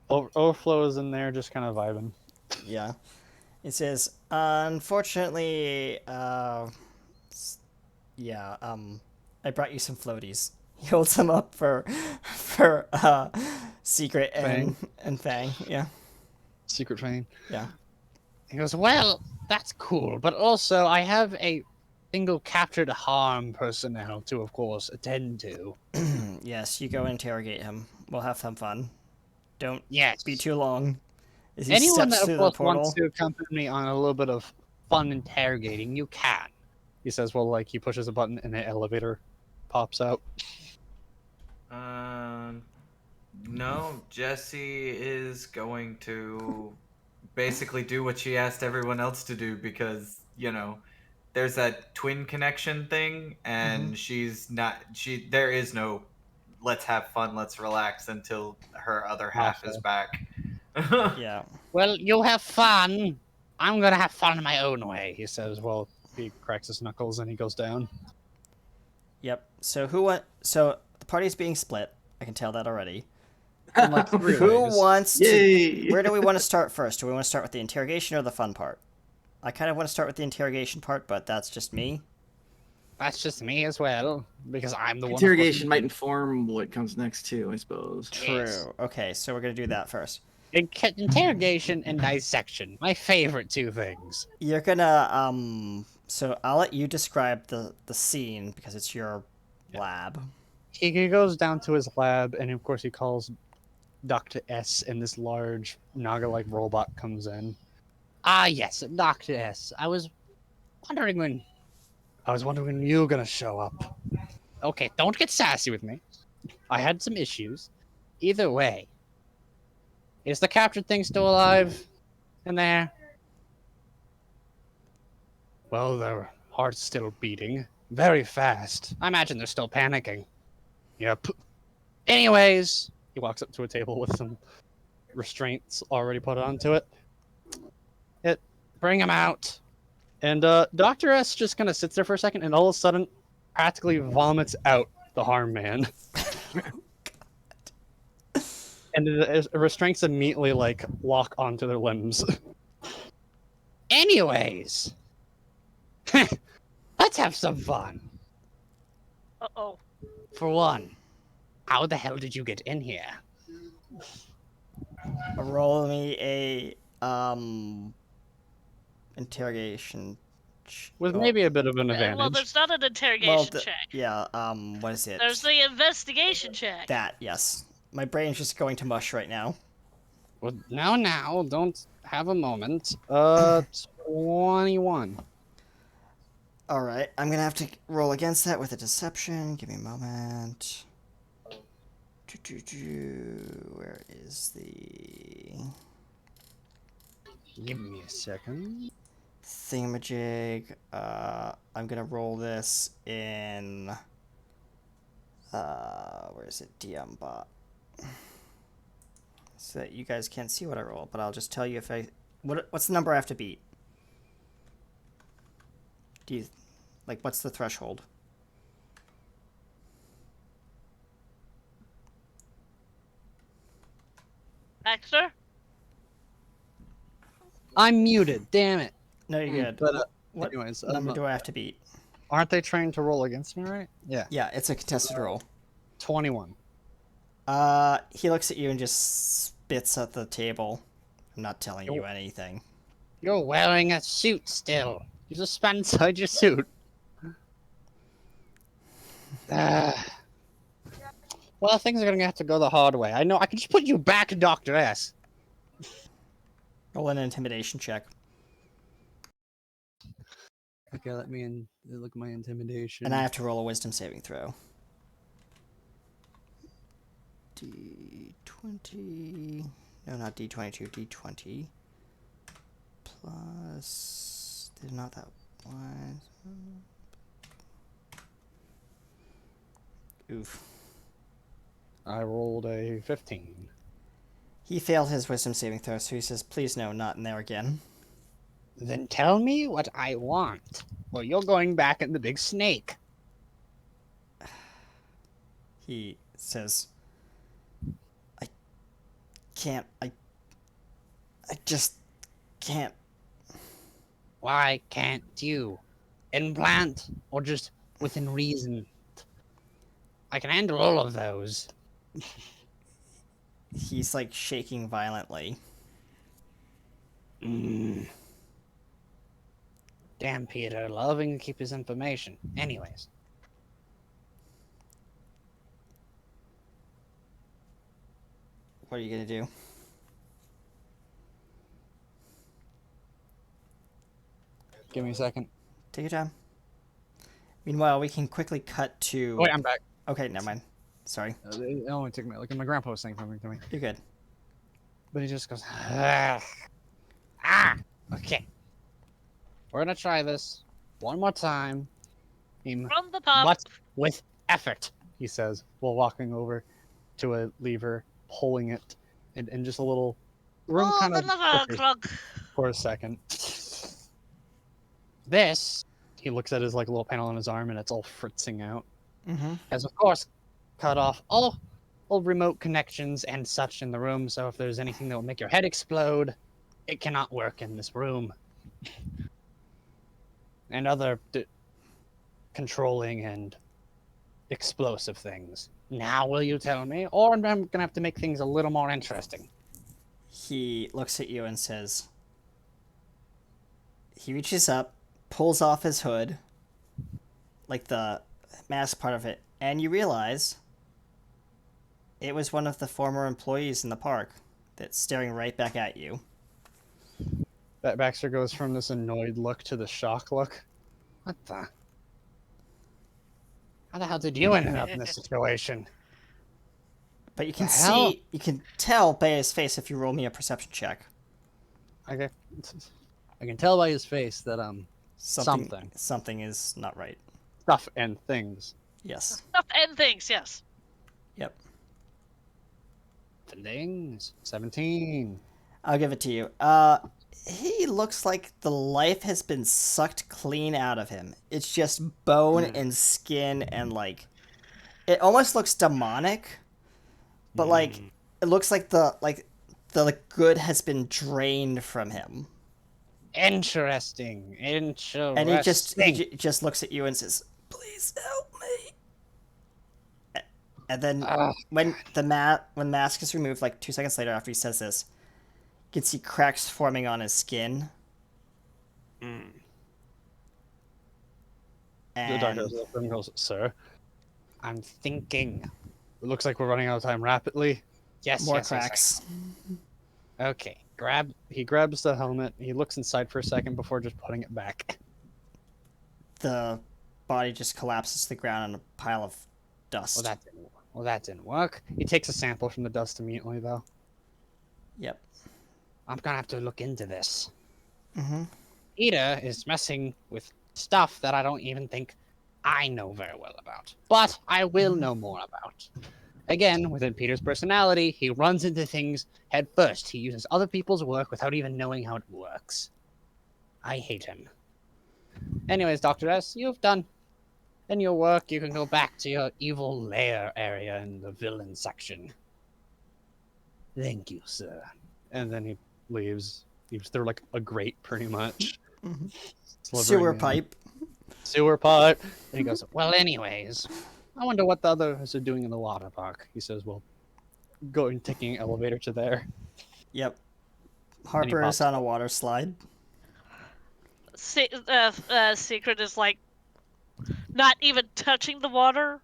Overflow is in there, just kind of vibing. yeah. It says, unfortunately, I brought you some floaties. He holds them up for Secret and Fang. Yeah. Secret Fang. Yeah. He goes, well, that's cool, but also I have a single captured harm personnel to, of course, attend to. Yes, you go interrogate him. We'll have some fun. Don't Yes. be too long. As he Anyone steps that, through of the course, portal. wants to accompany me on a little bit of fun interrogating, you can. He says, well, like, he pushes a button and the elevator pops out. No, Jessie is going to basically do what she asked everyone else to do because, you know, there's that twin connection thing and there is no let's have fun, let's relax until her other half is back. Yeah. Well, you have fun. I'm gonna have fun in my own way, he says while he cracks his knuckles and he goes down. Yep. So So the party's being split. I can tell that already. Like 3 Who ways. wants to? Yay! Where do we want to start first? Do we want to start with the interrogation or the fun part? I kind of want to start with the interrogation part, but that's just me. That's just me as well, because I'm the one. Interrogation might inform what comes next too, I suppose. True. Yes. Okay, so we're gonna do that first. Interrogation and dissection, my favorite two things. You're gonna So I'll let you describe the scene because it's your lab. He goes down to his lab, and of course he calls Dr. S, and this large Naga-like robot comes in. Ah, yes, Dr. S. I was wondering when you were gonna show up. Okay, don't get sassy with me. I had some issues. Either way, is the captured thing still alive in there? Well, their heart's still beating very fast. I imagine they're still panicking. Yep. Anyways, He walks up to a table with some restraints already put onto it. bring him out. And Dr. S just kind of sits there for a second, and all of a sudden, practically vomits out the harm man. And the restraints immediately like lock onto their limbs. Anyways, let's have some fun. Uh-oh. For one, how the hell did you get in here? Roll me a interrogation. With maybe a bit of an Well, advantage. there's not an interrogation check. Yeah. What is it? There's the investigation check. That. Yes. My brain's just going to mush right now. Well, now, don't have a moment. 21. All right. I'm gonna have to roll against that with a deception. Give me a moment. Where is the Give me a second. thingamajig? I'm gonna roll this in. Where is it? DM bot. So that you guys can't see what I roll, but I'll just tell you if I. What's the number I have to beat? Do you, what's the threshold? Baxter? I'm muted. Damn it. No, you're good. But what anyways, number do I have to beat? aren't they trained to roll against me, right? Yeah. Yeah, it's a contested roll. 21. He looks at you and just spits at the table. I'm not telling you anything. You're wearing a suit still. You just spat inside your suit. Well, things are gonna have to go the hard way. I know. I can just put you back, Dr. S. Roll an intimidation check. Okay, let me look at my intimidation. And I have to roll a wisdom saving throw. D20. No, not D22. D20. Plus. They're not that one. Oof. I rolled a 15. He failed his wisdom saving throw, so he says, please no, not in there again. Then tell me what I want. Well, you're going back in the big snake. He says, I can't, I just can't. Why can't you? Implant or just within reason? I can handle all of those. He's like shaking violently. Damn Peter, loving to keep his information. Anyways. What are you gonna do? Give me a second. Take your time. Meanwhile, we can quickly cut to. Wait, I'm back. Okay, never mind. Sorry. It only took me like my grandpa was saying something to me, You're good. but he just goes. Okay. We're gonna try this one more time. From the top. But with effort. He says while walking over to a lever, pulling it, and just a little room Oh, kind the of lever clog. for a second. This, he looks at his like little panel on his arm, and it's all fritzing out. Mm-hmm. Has of course cut off all remote connections and such in the room. So if there's anything that will make your head explode, it cannot work in this room. And other controlling and explosive things. Now will you tell me? Or I'm gonna have to make things a little more interesting. He looks at you and says, he reaches up, pulls off his hood, like the mask part of it, and you realize it was one of the former employees in the park that's staring right back at you. That Baxter goes from this annoyed look to the shock look. What the? How the hell did you end up in this situation? But you can The hell? see, you can tell by his face if you roll me a perception check. Okay. I can tell by his face that Something is not right. stuff and things. Yes. Stuff and things, yes. Yep. Things. 17. I'll give it to you. He looks like the life has been sucked clean out of him. It's just bone and skin and like, it almost looks demonic, but like it looks like the good has been drained from him. Interesting. And he just looks at you and says, "Please help me." And then when mask is removed, like 2 seconds later after he says this, you can see cracks forming on his skin. The And doctor goes, "Sir, I'm thinking. It looks like we're running out of time rapidly." Yes, more yes, cracks. Yes. Okay. He grabs the helmet. He looks inside for a second before just putting it back. The body just collapses to the ground in a pile of dust. Well, that didn't work. He takes a sample from the dust immediately, though. Yep. I'm gonna have to look into this. Mm-hmm. Ida is messing with stuff that I don't even think I know very well about. But I will know more about. Again, within Peter's personality, he runs into things head first. He uses other people's work without even knowing how it works. I hate him. Anyways, Dr. S, you've done your work. You can go back to your evil lair area in the villain section. Thank you, sir. And then he leaves. He was through like a grate, pretty much. Sewer pipe. Sewer pipe. And he goes, well, anyways, I wonder what the others are doing in the water park. He says, well, going taking an elevator to there. Yep. Harper is on a water slide. Secret is like not even touching the water,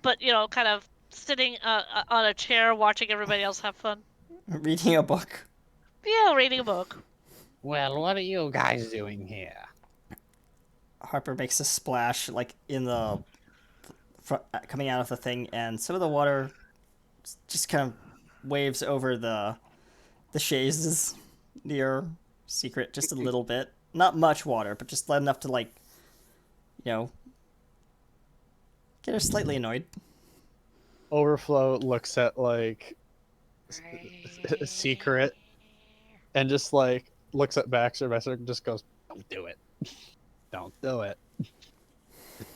but kind of sitting on a chair watching everybody else have fun. Reading a book. Yeah, reading a book. Well, what are you guys doing here? Harper makes a splash, like in the coming out of the thing, and some of the water just kind of waves over the chaises near Secret, just a little bit. Not much water, but just enough to get her slightly annoyed. Overflow looks at Secret and just looks at Baxter. Baxter just goes, "Don't do it. Don't do it."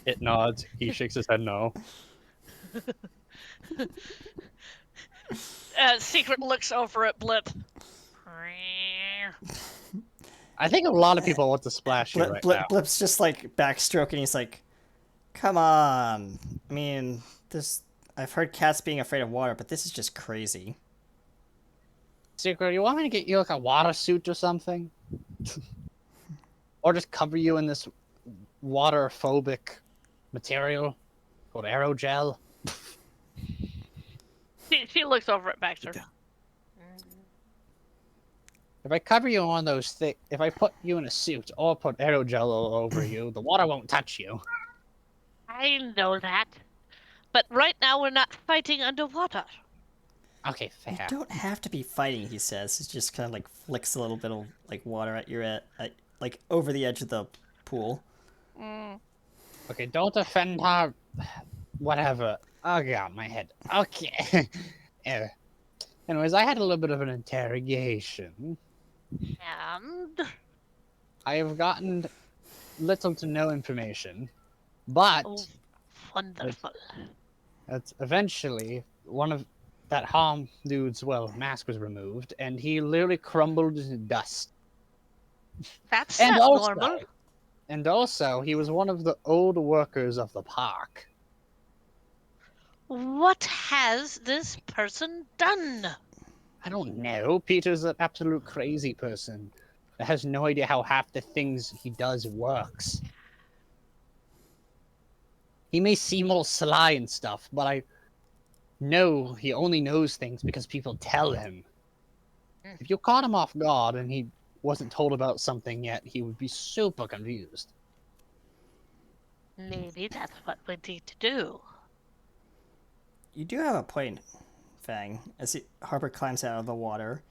It nods. He shakes his head no. Secret looks over at Blip. I think a lot of people want to splash you right now. Blip's just backstroking. He's like, "Come on. I mean, I've heard cats being afraid of water, but this is just crazy." Secret, you want me to get you a water suit or something? Or just cover you in this water-phobic material called aerogel? She looks over at Baxter. If I cover you in one of those if I put you in a suit or put aerogel all over you, the water won't touch you. I know that. But right now we're not fighting underwater. Okay, fair. You don't have to be fighting, he says. He just kind of flicks a little bit of water at your over the edge of the pool. Okay, don't offend her. Whatever. Oh god, my head. Okay. Anyways, I had a little bit of an interrogation. And I have gotten little to no information, but Oh, wonderful. that's eventually one of that harm dude's mask was removed, and he literally crumbled into dust. That's And not also, normal. and also, he was one of the old workers of the park. What has this person done? I don't know. Peter's an absolute crazy person that has no idea how half the things he does works. He may seem all sly and stuff, but I know he only knows things because people tell him. If you caught him off guard and he wasn't told about something yet, he would be super confused. Maybe that's what we need to do. You do have a point, Fang. As Harper climbs out of the water,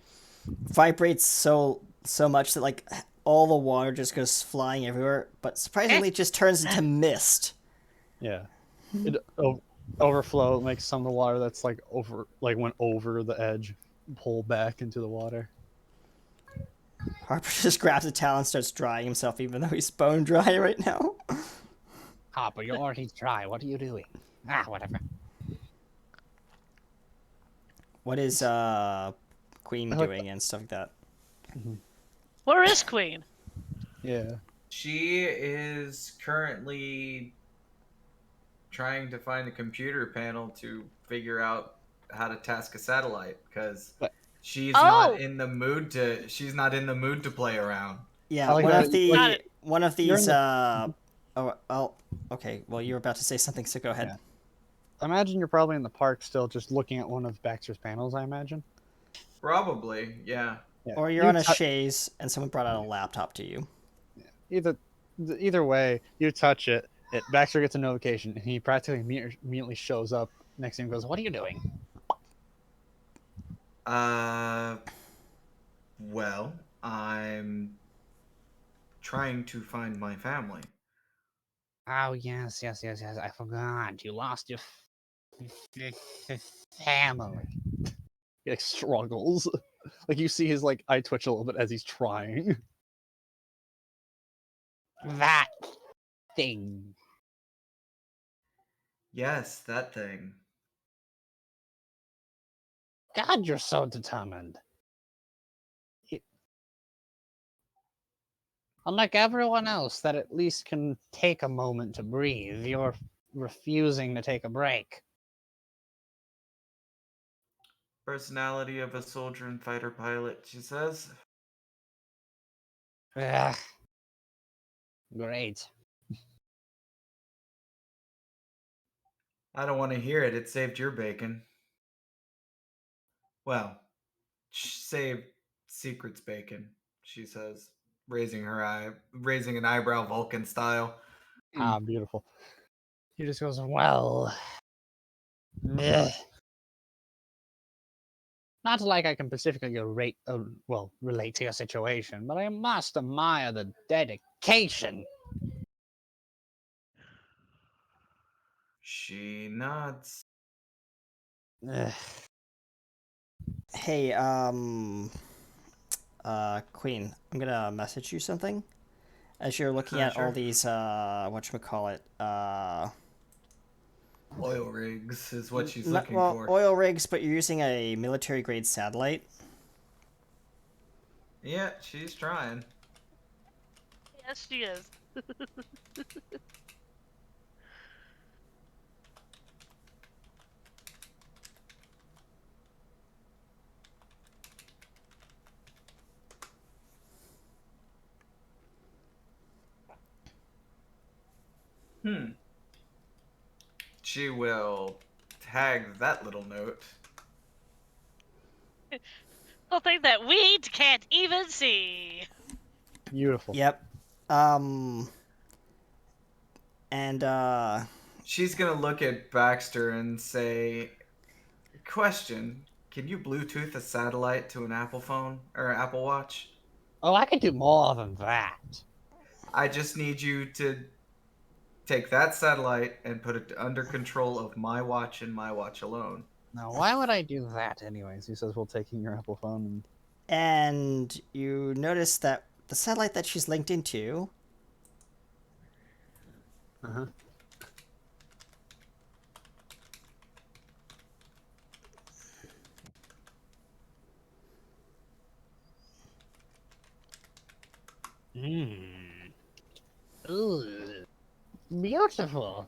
vibrates so much that like all the water just goes flying everywhere, but surprisingly it just turns into mist. Yeah. It overflow makes some of the water that's went over the edge pull back into the water. Harper just grabs a towel and starts drying himself, even though he's bone dry right now. Harper, you're already dry. What are you doing? Ah, whatever. What is Queen doing and stuff like that? Where is Queen? Yeah. She is currently trying to find a computer panel to figure out how to task a satellite because What? she's Oh! not in the mood to play around. Yeah, I like one that- of the Got it. one of You're in these the- okay, well you were about to say something, so go ahead. Yeah. Imagine you're probably in the park still just looking at one of Baxter's panels, I imagine. Probably, yeah. Yeah. Or you're You on a tou- chaise and someone brought out a laptop to you. Either way, you touch it, Baxter gets a notification, and he practically immediately shows up next to him and goes, "What are you doing?" Well, I'm trying to find my family. Oh, yes. I forgot. You lost your family. He struggles. You see his eye twitch a little bit as he's trying. That thing. Yes, that thing. God, you're so determined. Unlike everyone else that at least can take a moment to breathe, you're refusing to take a break. Personality of a soldier and fighter pilot, she says. Ugh. Great. I don't want to hear it. It saved your bacon. Well, saved Secret's bacon, she says, raising an eyebrow Vulcan style. Ah, beautiful. He just goes, well. Ugh. Not like I can specifically relate to your situation, but I must admire the dedication. She nods. Ugh. Hey, Queen, I'm gonna message you something. As you're looking at all Sure. these, whatchamacallit, Oil rigs is what she's n- looking well, for. oil rigs, but you're using a military-grade satellite. Yeah, she's trying. Yes, she is. She will tag that little note. Something that we can't even see. Beautiful. Yep. And She's gonna look at Baxter and say, question, can you Bluetooth a satellite to an Apple phone or Apple Watch? Oh, I can do more than that. I just need you to take that satellite and put it under control of my watch and my watch alone. Now, why would I do that? Anyways, he says, "We'll taking your Apple phone." and you notice that the satellite that she's linked into Uh-huh. Ooh, beautiful.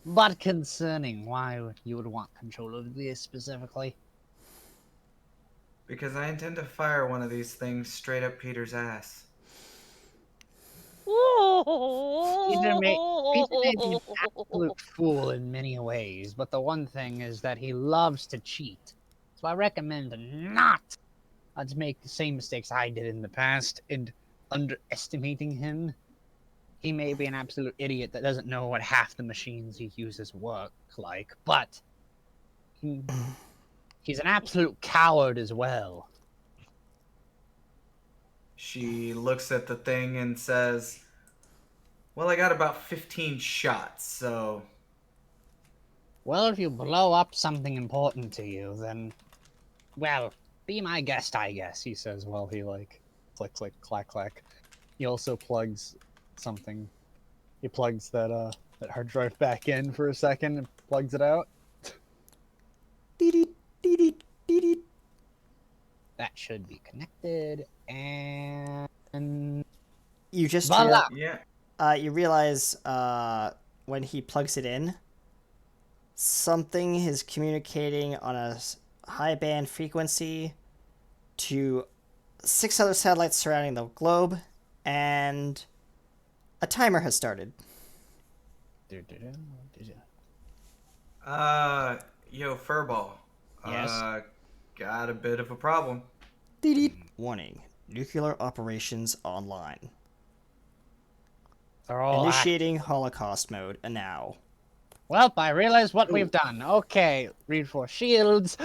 But concerning why you would want control of this specifically? Because I intend to fire one of these things straight up Peter's ass. Peter may be an absolute fool in many ways, but the one thing is that he loves to cheat. So I recommend not to make the same mistakes I did in the past and underestimating him. He may be an absolute idiot that doesn't know what half the machines he uses work like, but he's an absolute coward as well. She looks at the thing and says, well, I got about 15 shots, so... Well, if you blow up something important to you, then, well, be my guest, I guess, he says while he, like, clicks, like, clack, clack. He also plugs something. He plugs that hard drive back in for a second and plugs it out. That should be connected, and... You just Voila! Yeah. you realize when he plugs it in, something is communicating on a high band frequency to 6 other satellites surrounding the globe, and a timer has started. Yo, Furball. Yes? Got a bit of a problem. Warning: nuclear operations online. They're all Initiating Holocaust mode now. Well, I realize what we've done. Okay, reinforce shields.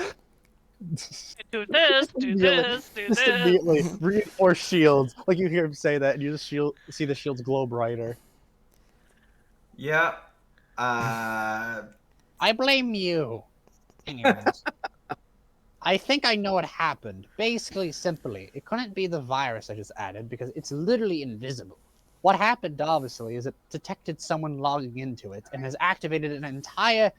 Do this, do this, do Just this. immediately reinforce shields. Like you hear him say that, and you just see the shields glow brighter. Yeah. I blame you. Anyways. I think I know what happened. Basically, simply, it couldn't be the virus I just added because it's literally invisible. What happened, obviously, is it detected someone logging into it and has activated an entire,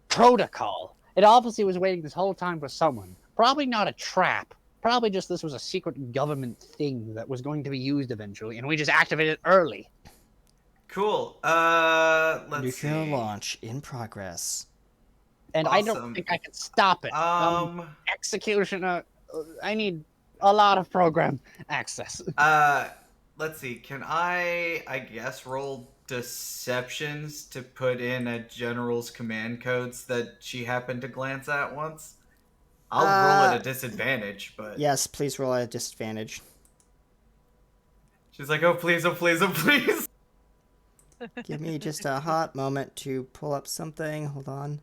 protocol. It obviously was waiting this whole time for someone. Probably not a trap. Probably just this was a secret government thing that was going to be used eventually, and we just activated it early. Cool. Let's Nuclear see. launch in progress. And I Awesome. don't think I can stop it. Executioner, I need a lot of program access. Let's see. Can I guess, roll deceptions to put in a general's command codes that she happened to glance at once? I'll roll at a disadvantage, but... Yes, please roll at a disadvantage. She's like, oh, please, oh, please, oh, please. Give me just a hot moment to pull up something. Hold on.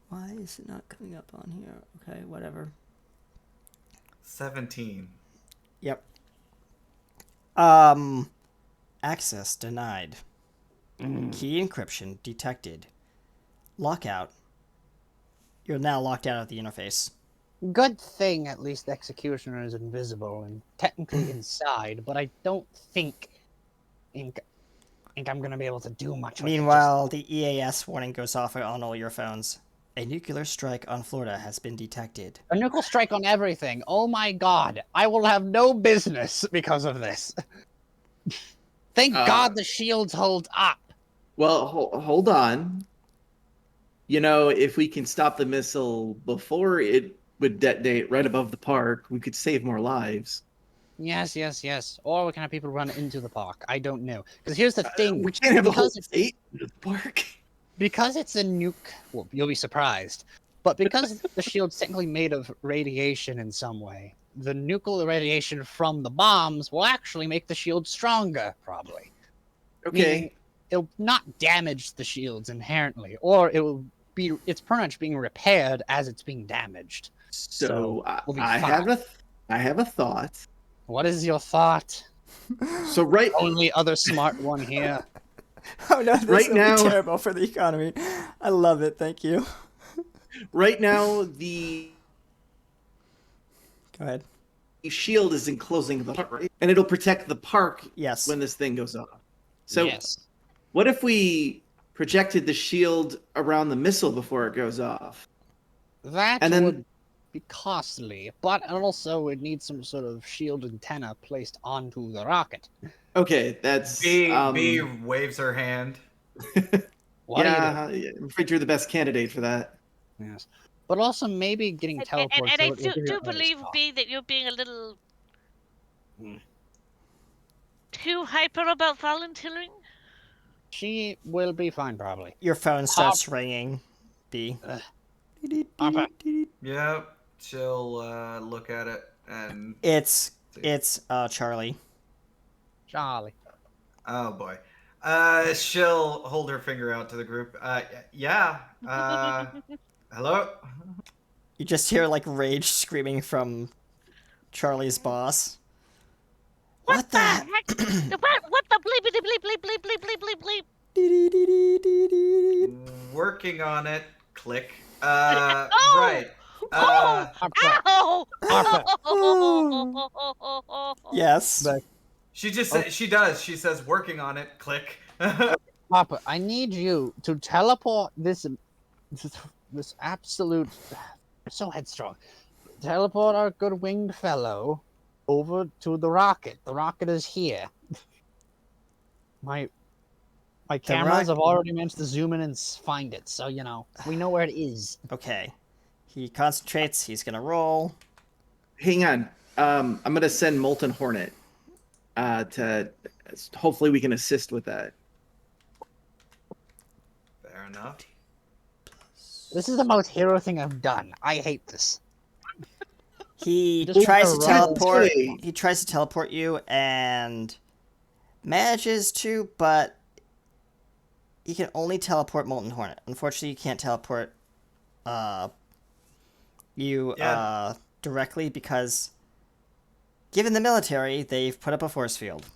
Why is it not coming up on here? Okay, whatever. 17. Yep. Access denied. Key encryption detected. Lockout. You're now locked out of the interface. Good thing at least the executioner is invisible and technically inside, but I don't think I'm gonna be able to do much. Meanwhile, the EAS warning goes off on all your phones. A nuclear strike on Florida has been detected. A nuclear strike on everything. Oh my god. I will have no business because of this. Thank God the shields hold up. Well, hold on. You know, if we can stop the missile before it would detonate right above the park, we could save more lives. Yes. Or we can have people run into the park. I don't know. Because here's the thing. We can't have a whole because state in the park. Because it's a nuke, well, you'll be surprised. But because the shield's technically made of radiation in some way, the nuclear radiation from the bombs will actually make the shield stronger, probably. Okay. Meaning it'll not damage the shields inherently, or it's pretty much being repaired as it's being damaged. So we'll be I fine. have a thought. What is your thought? So right Only other smart one here. Oh no, this Right will now- be terrible for the economy. I love it, thank you. right now the Go ahead. shield is enclosing the park, right? And it'll protect the park Yes. when this thing goes off. So yes. what if we projected the shield around the missile before it goes off? That And then- would be costly, but also it needs some sort of shield antenna placed onto the rocket. Okay, that's B waves her hand. What do you yeah, I'm afraid you're the best candidate for that. do? Yes. But also maybe getting teleported. And I so it will give do your others believe, off. B, that you're being a little Hmm. too hyper about volunteering. She will be fine, probably. Your phone starts ringing. B. Papa. Yep. She'll look at it and. It's Charlie. Charlie. Oh boy. She'll hold her finger out to the group. Yeah. Hello. You just hear like rage screaming from Charlie's boss. What the heck? What the bleep bleep bleep bleep bleep bleep bleep bleep? Working on it. Click. Oh! Right. Papa. Ow! Yes. But- She just said she does. She says working on it. Click. Papa, I need you to teleport this absolute. So headstrong. Teleport our good winged fellow over to the rocket. The rocket is here. My cameras have already managed to zoom in and find it, so you know we know where it is. Okay. He concentrates. He's gonna roll. Hang on. I'm gonna send Molten Hornet. To hopefully we can assist with that. Fair enough. This is the most hero thing I've done. I hate this. He Just tries to run. teleport. Hey. He tries to teleport you and manages to, but he can only teleport Molten Hornet. Unfortunately, you can't teleport you directly because, given the military, they've put up a force field.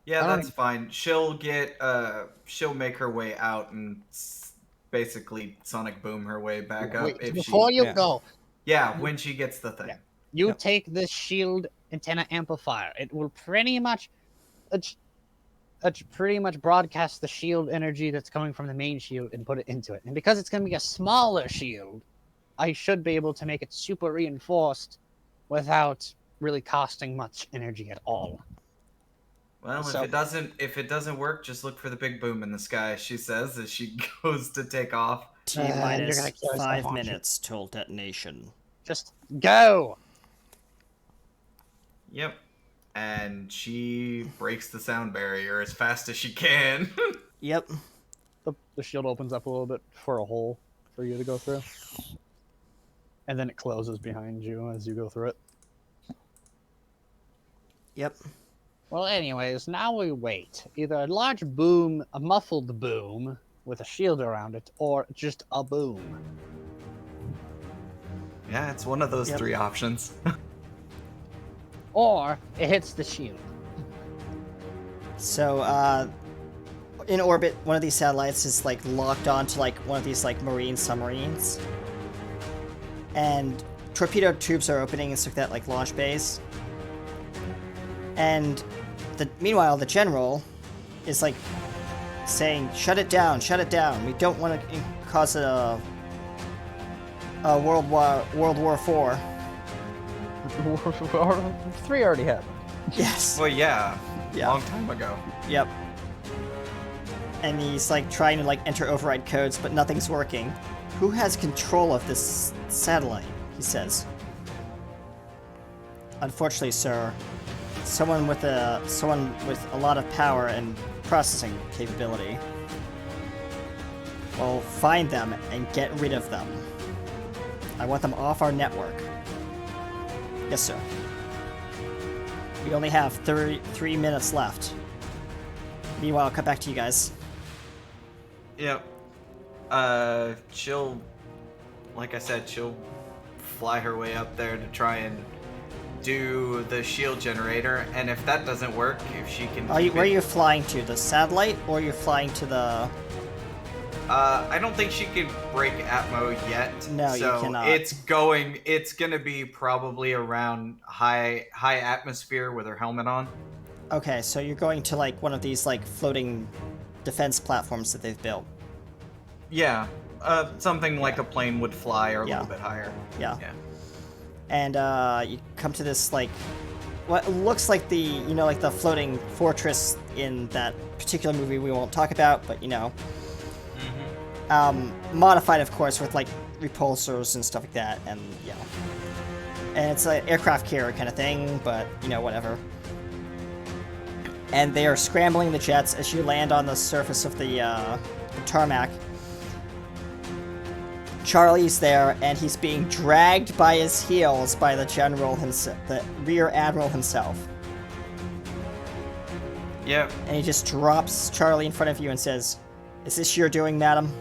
Yeah, I don't that's fine. She'll get. She'll make her way out and basically sonic boom her way back up. Wait, if before she, you yeah. go, yeah, when she gets the thing. Yeah. you Yep. take this shield antenna amplifier. It will pretty much broadcast the shield energy that's coming from the main shield and put it into it. And because it's going to be a smaller shield, I should be able to make it super reinforced without really costing much energy at all. Well, So- if it doesn't work, just look for the big boom in the sky. She says as she goes to take off. T you're minus gonna kill yourself, 5 aren't you? minutes till detonation. Just go! Yep. And she breaks the sound barrier as fast as she can. Yep. The shield opens up a little bit for a hole for you to go through. And then it closes behind you as you go through it. Yep. Well, anyways, now we wait. Either a large boom, a muffled boom with a shield around it, or just a boom. Yeah, it's one of those Yep. three options. Or it hits the shield. So, in orbit, one of these satellites is like locked onto like one of these like marine submarines, and torpedo tubes are opening in that like launch bays. And meanwhile, the general is like saying, "Shut it down! Shut it down! We don't want to cause a World War IV." 3 already happened. Yes. Well, yeah. Yeah. Long time ago. Yep. And he's like trying to like enter override codes, but nothing's working. Who has control of this satellite? He says. Unfortunately, sir, someone with a lot of power and processing capability. Well, find them and get rid of them. I want them off our network. Yes, sir. We only have 3 minutes left. Meanwhile, I'll cut back to you guys. Yep. She'll, like I said, she'll fly her way up there to try and do the shield generator, and if that doesn't work, if she can. Where keep are it- you flying to? The satellite, or you're flying to the? I don't think she can break Atmo yet. No, you so cannot. It's gonna be probably around high atmosphere with her helmet on. Okay, so you're going to like one of these like floating defense platforms that they've built. Yeah, something like a plane would fly or a Yeah. little bit higher. Yeah. Yeah. And you come to this like what looks like the like the floating fortress in that particular movie we won't talk about, but modified of course with like repulsors and stuff like that, and and it's an aircraft carrier kind of thing, but whatever. And they are scrambling the jets as you land on the surface of the tarmac. Charlie's there, and he's being dragged by his heels by the general himself, the rear admiral himself. Yep. And he just drops Charlie in front of you and says, "Is this your doing, madam?"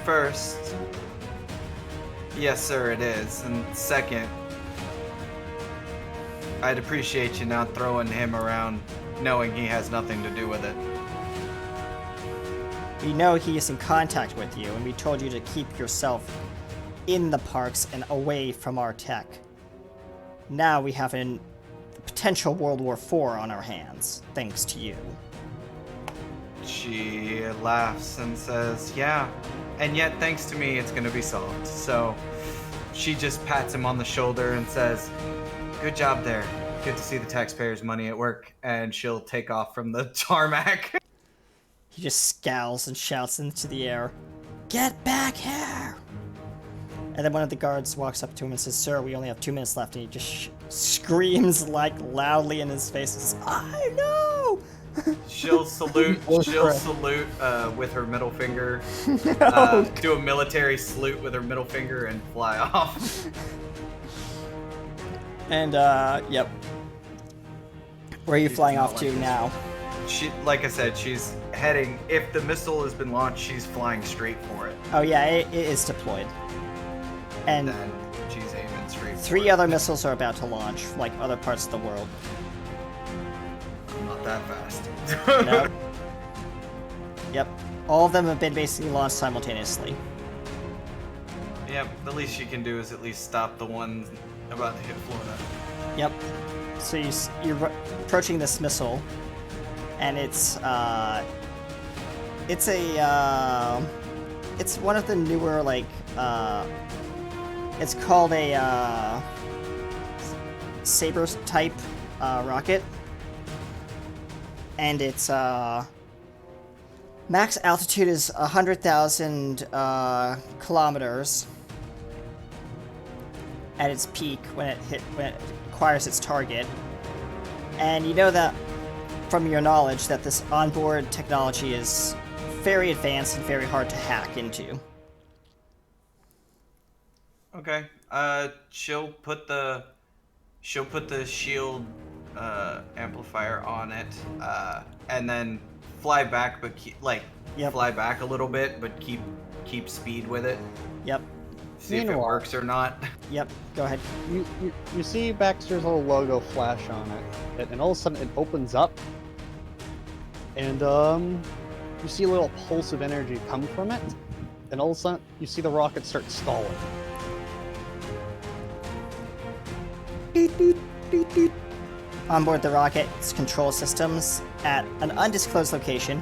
First, yes, sir, it is. And second, I'd appreciate you not throwing him around knowing he has nothing to do with it. We know he is in contact with you, and we told you to keep yourself in the parks and away from our tech. Now we have a potential World War IV on our hands, thanks to you. She laughs and says, yeah, and yet thanks to me it's gonna be solved. So she just pats him on the shoulder and says, good job there. Good to see the taxpayers' money at work. And she'll take off from the tarmac. He just scowls and shouts into the air, "Get back here!" And then one of the guards walks up to him and says, "Sir, we only have 2 minutes left." And he just screams like loudly in his face, says, "I know!" She'll salute. She'll salute with her middle finger. Do a military salute with her middle finger and fly off. And yep. Where are you flying not off to like this. now? She, like I said, she's heading. If the missile has been launched, she's flying straight for it. Oh yeah, it is deployed. And Then she's aiming straight. For 3 it. other missiles are about to launch, from, like other parts of the world. Not that fast. Nope. Yep. All of them have been basically launched simultaneously. Yep. The least she can do is at least stop the one about to hit Florida. Yep. So you're approaching this missile, and it's one of the newer like it's called a Saber type rocket, and its max altitude is 100,000 kilometers at its peak when it acquires its target. And you know that from your knowledge that this onboard technology is very advanced and very hard to hack into. Okay. She'll put the shield amplifier on it, and then fly back, but fly back a little bit, but keep speed with it. Yep. See if it Meanwhile- works or not. Yep. Go ahead. You see Baxter's little logo flash on it, and all of a sudden it opens up, and you see a little pulse of energy come from it, and all of a sudden you see the rocket start stalling. On board the rocket's control systems at an undisclosed location,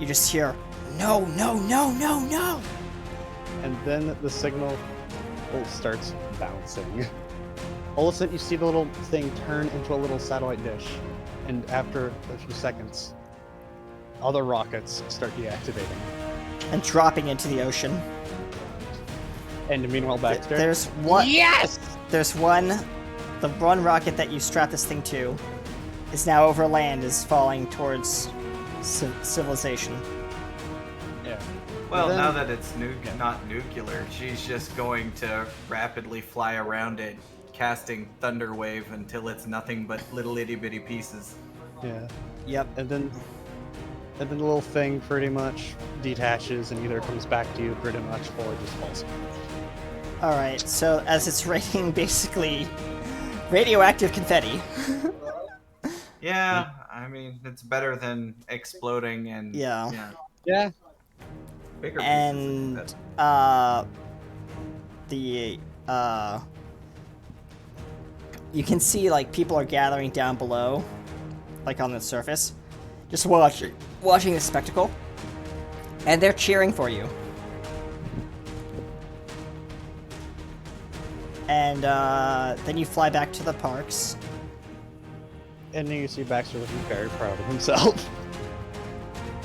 you just hear, "No, no, no, no, no!" And then the signal starts bouncing. All of a sudden, you see the little thing turn into a little satellite dish, and after a few seconds, other rockets start deactivating. And dropping into the ocean. And meanwhile, Baxter. There's one. Yes! There's one. The one rocket that you strap this thing to is now over land, is falling towards civilization. Yeah. Well, Then- now that it's not nuclear, she's just going to rapidly fly around it, casting Thunder Wave until it's nothing but little itty bitty pieces. Yeah. Yep. And then the little thing pretty much detaches and either comes back to you pretty much or just falls. All right. So as it's raining, basically radioactive confetti. Yeah, I mean, it's better than exploding and Yeah. Yeah. bigger pieces of And confetti. the you can see like people are gathering down below, like on the surface, just watching the spectacle, and they're cheering for you. And then you fly back to the parks. And then you see Baxter looking very proud of himself.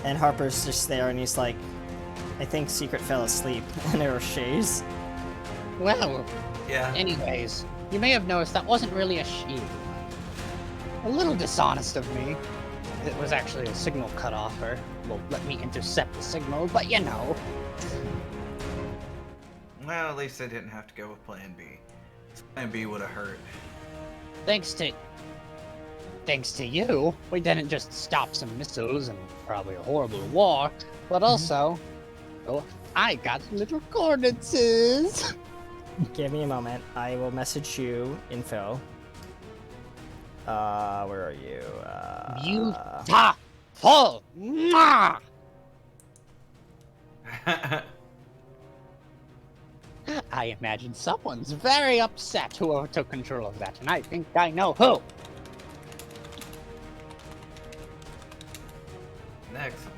And Harper's just there, and he's like, I think Secret fell asleep in her chaise. Well, Yeah. anyways, you may have noticed that wasn't really a shield. A little dishonest of me. It was actually a signal cut-offer. Well, let me intercept the signal, but you know. Well, at least I didn't have to go with Plan B. Plan B would have hurt. Thanks to you, we didn't just stop some missiles and probably a horrible war, but also, I got little coordinates. Give me a moment. I will message you info. Where are you? Beautiful. Mwah! I imagine someone's very upset whoever took control of that, and I think I know who. Excellent.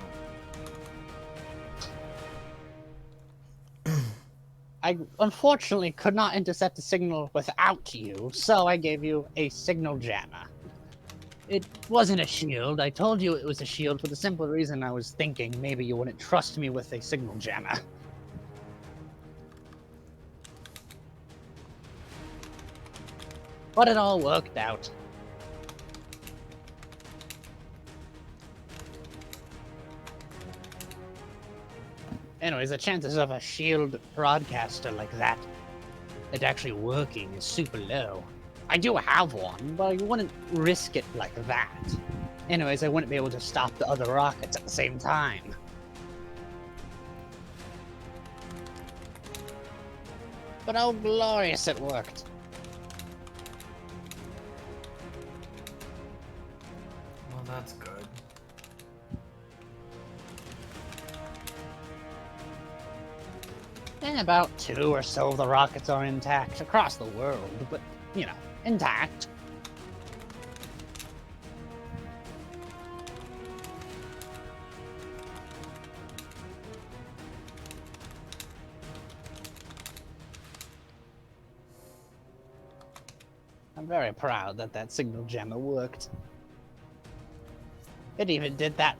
I unfortunately could not intercept the signal without you, so I gave you a signal jammer. It wasn't a shield. I told you it was a shield for the simple reason I was thinking maybe you wouldn't trust me with a signal jammer. But it all worked out. Anyways, the chances of a shield broadcaster like that, it actually working is super low. I do have one, but I wouldn't risk it like that. Anyways, I wouldn't be able to stop the other rockets at the same time. But how glorious it worked. Well, that's good. And about 2 or so of the rockets are intact across the world, but, you know, intact. I'm very proud that that signal jammer worked. It even did that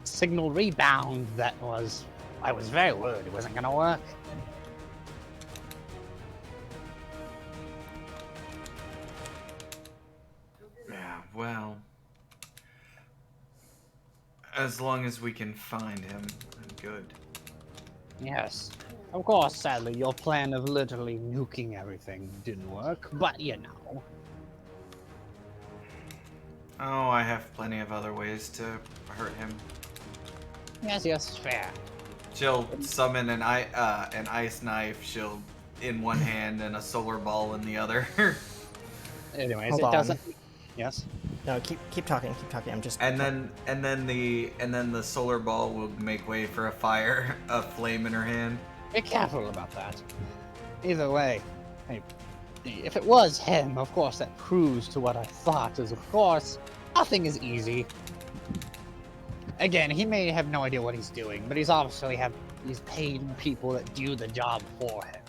signal rebound that was... I was very worried it wasn't gonna work. Yeah, well. As long as we can find him, I'm good. Yes. Of course, sadly, your plan of literally nuking everything didn't work, but you know. Oh, I have plenty of other ways to hurt him. Yes, fair. She'll summon an ice knife. She'll in one hand and a solar ball in the other. Anyways, Hold it on. doesn't. Yes. No, keep talking. I'm just. and then the solar ball will make way for a flame in her hand. Be careful about that. Either way, if it was him, of course, that proves to what I thought is, of course, nothing is easy. Again, he may have no idea what he's doing, but he's obviously these paid people that do the job for him.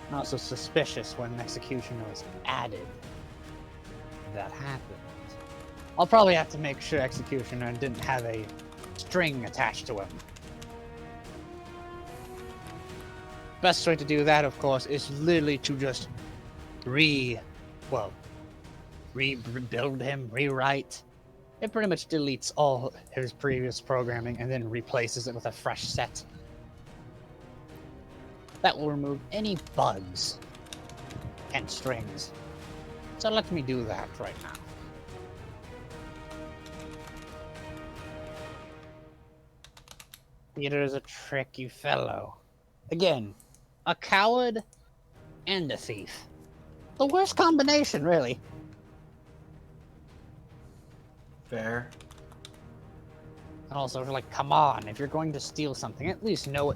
I'm also suspicious when an executioner was added. That happened. I'll probably have to make sure executioner didn't have a string attached to him. Best way to do that, of course, is literally to just rebuild him, rewrite. It pretty much deletes all his previous programming and then replaces it with a fresh set. That will remove any bugs and strings. So let me do that right now. Peter is a tricky fellow. Again, a coward and a thief. The worst combination, really. Fair. And also, like, come on, if you're going to steal something, at least know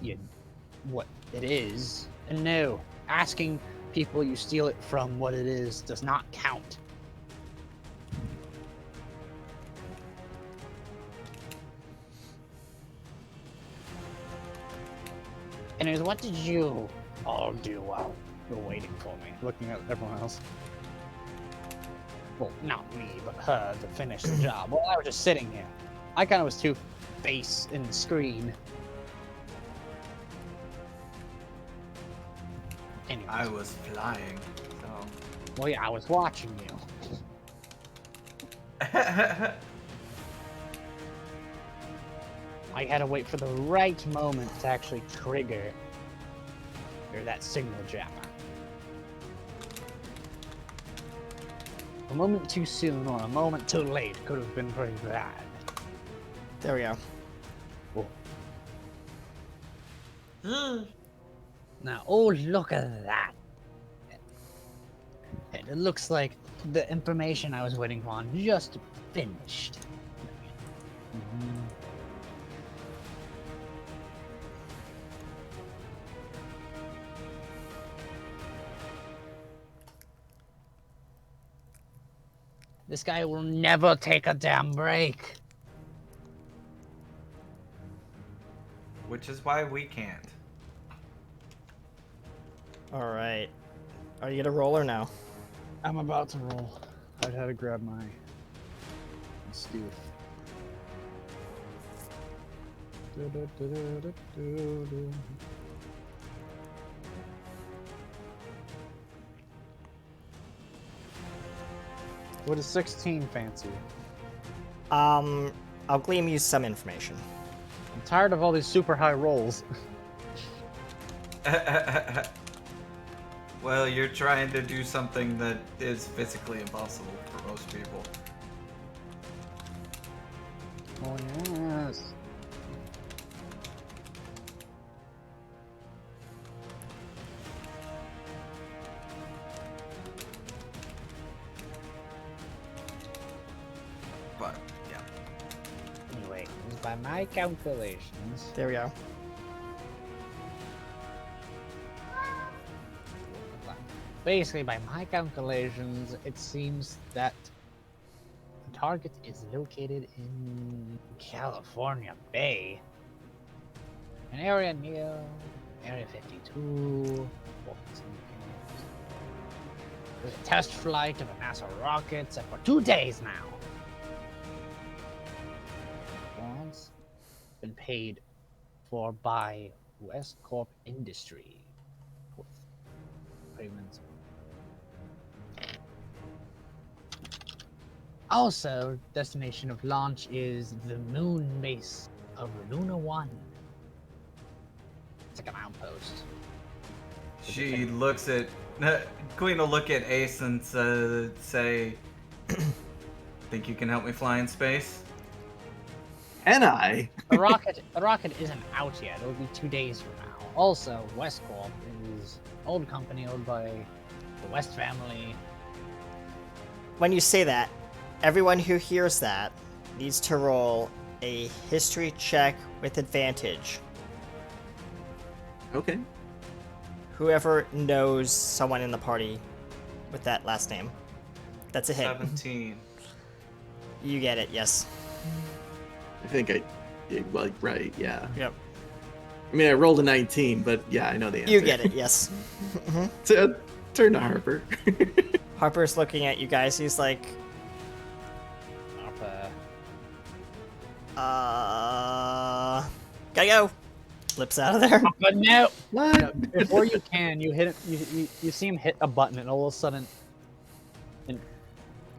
what it is. And no, asking people you steal it from what it is does not count. Anyways, what did you all do while you're waiting for me? Looking at everyone else. Well, not me, but her to finish the job. Well, I was just sitting here. I kind of was two-face in the screen. Anyways. I was flying, so. Well, yeah, I was watching you. I had to wait for the right moment to actually trigger that signal jammer. A moment too soon or a moment too late could have been pretty bad. There we go. Cool. Now, oh, look at that. It looks like the information I was waiting on just finished. This guy will never take a damn break. Which is why we can't. All right. Are you gonna roll or no? I'm about to roll. I'd had to grab my stoof. What is 16 fancy? I'll gleam you some information. I'm tired of all these super high rolls. Well, you're trying to do something that is physically impossible for most people. Oh yes. But, yeah. Anyway, by my calculations, There we go. basically by my calculations, it seems that the target is located in California Bay, an area near Area 52. There's a test flight of a NASA rocket set for 2 days now. Once been paid for by West Corp Industry with payments. Also, destination of launch is the moon base of Luna 1. It's like an outpost. She looks at... Queen will look at Ace and say... Think you can help me fly in space? Can I? The rocket isn't out yet. It'll be 2 days from now. Also, West Corp is an old company owned by the West family. When you say that, everyone who hears that needs to roll a history check with advantage. Okay. Whoever knows someone in the party with that last name. That's a hit. 17. You get it, yes. I think I did, well, right, yeah. Yep. I mean, I rolled a 19, but yeah, I know the answer. You get it, yes. Mhm. So, turn to Harper. Harper's looking at you guys. He's like, gotta go. Flips out of there. But no, What? before you can, you hit it. You see him hit a button, and all of a sudden,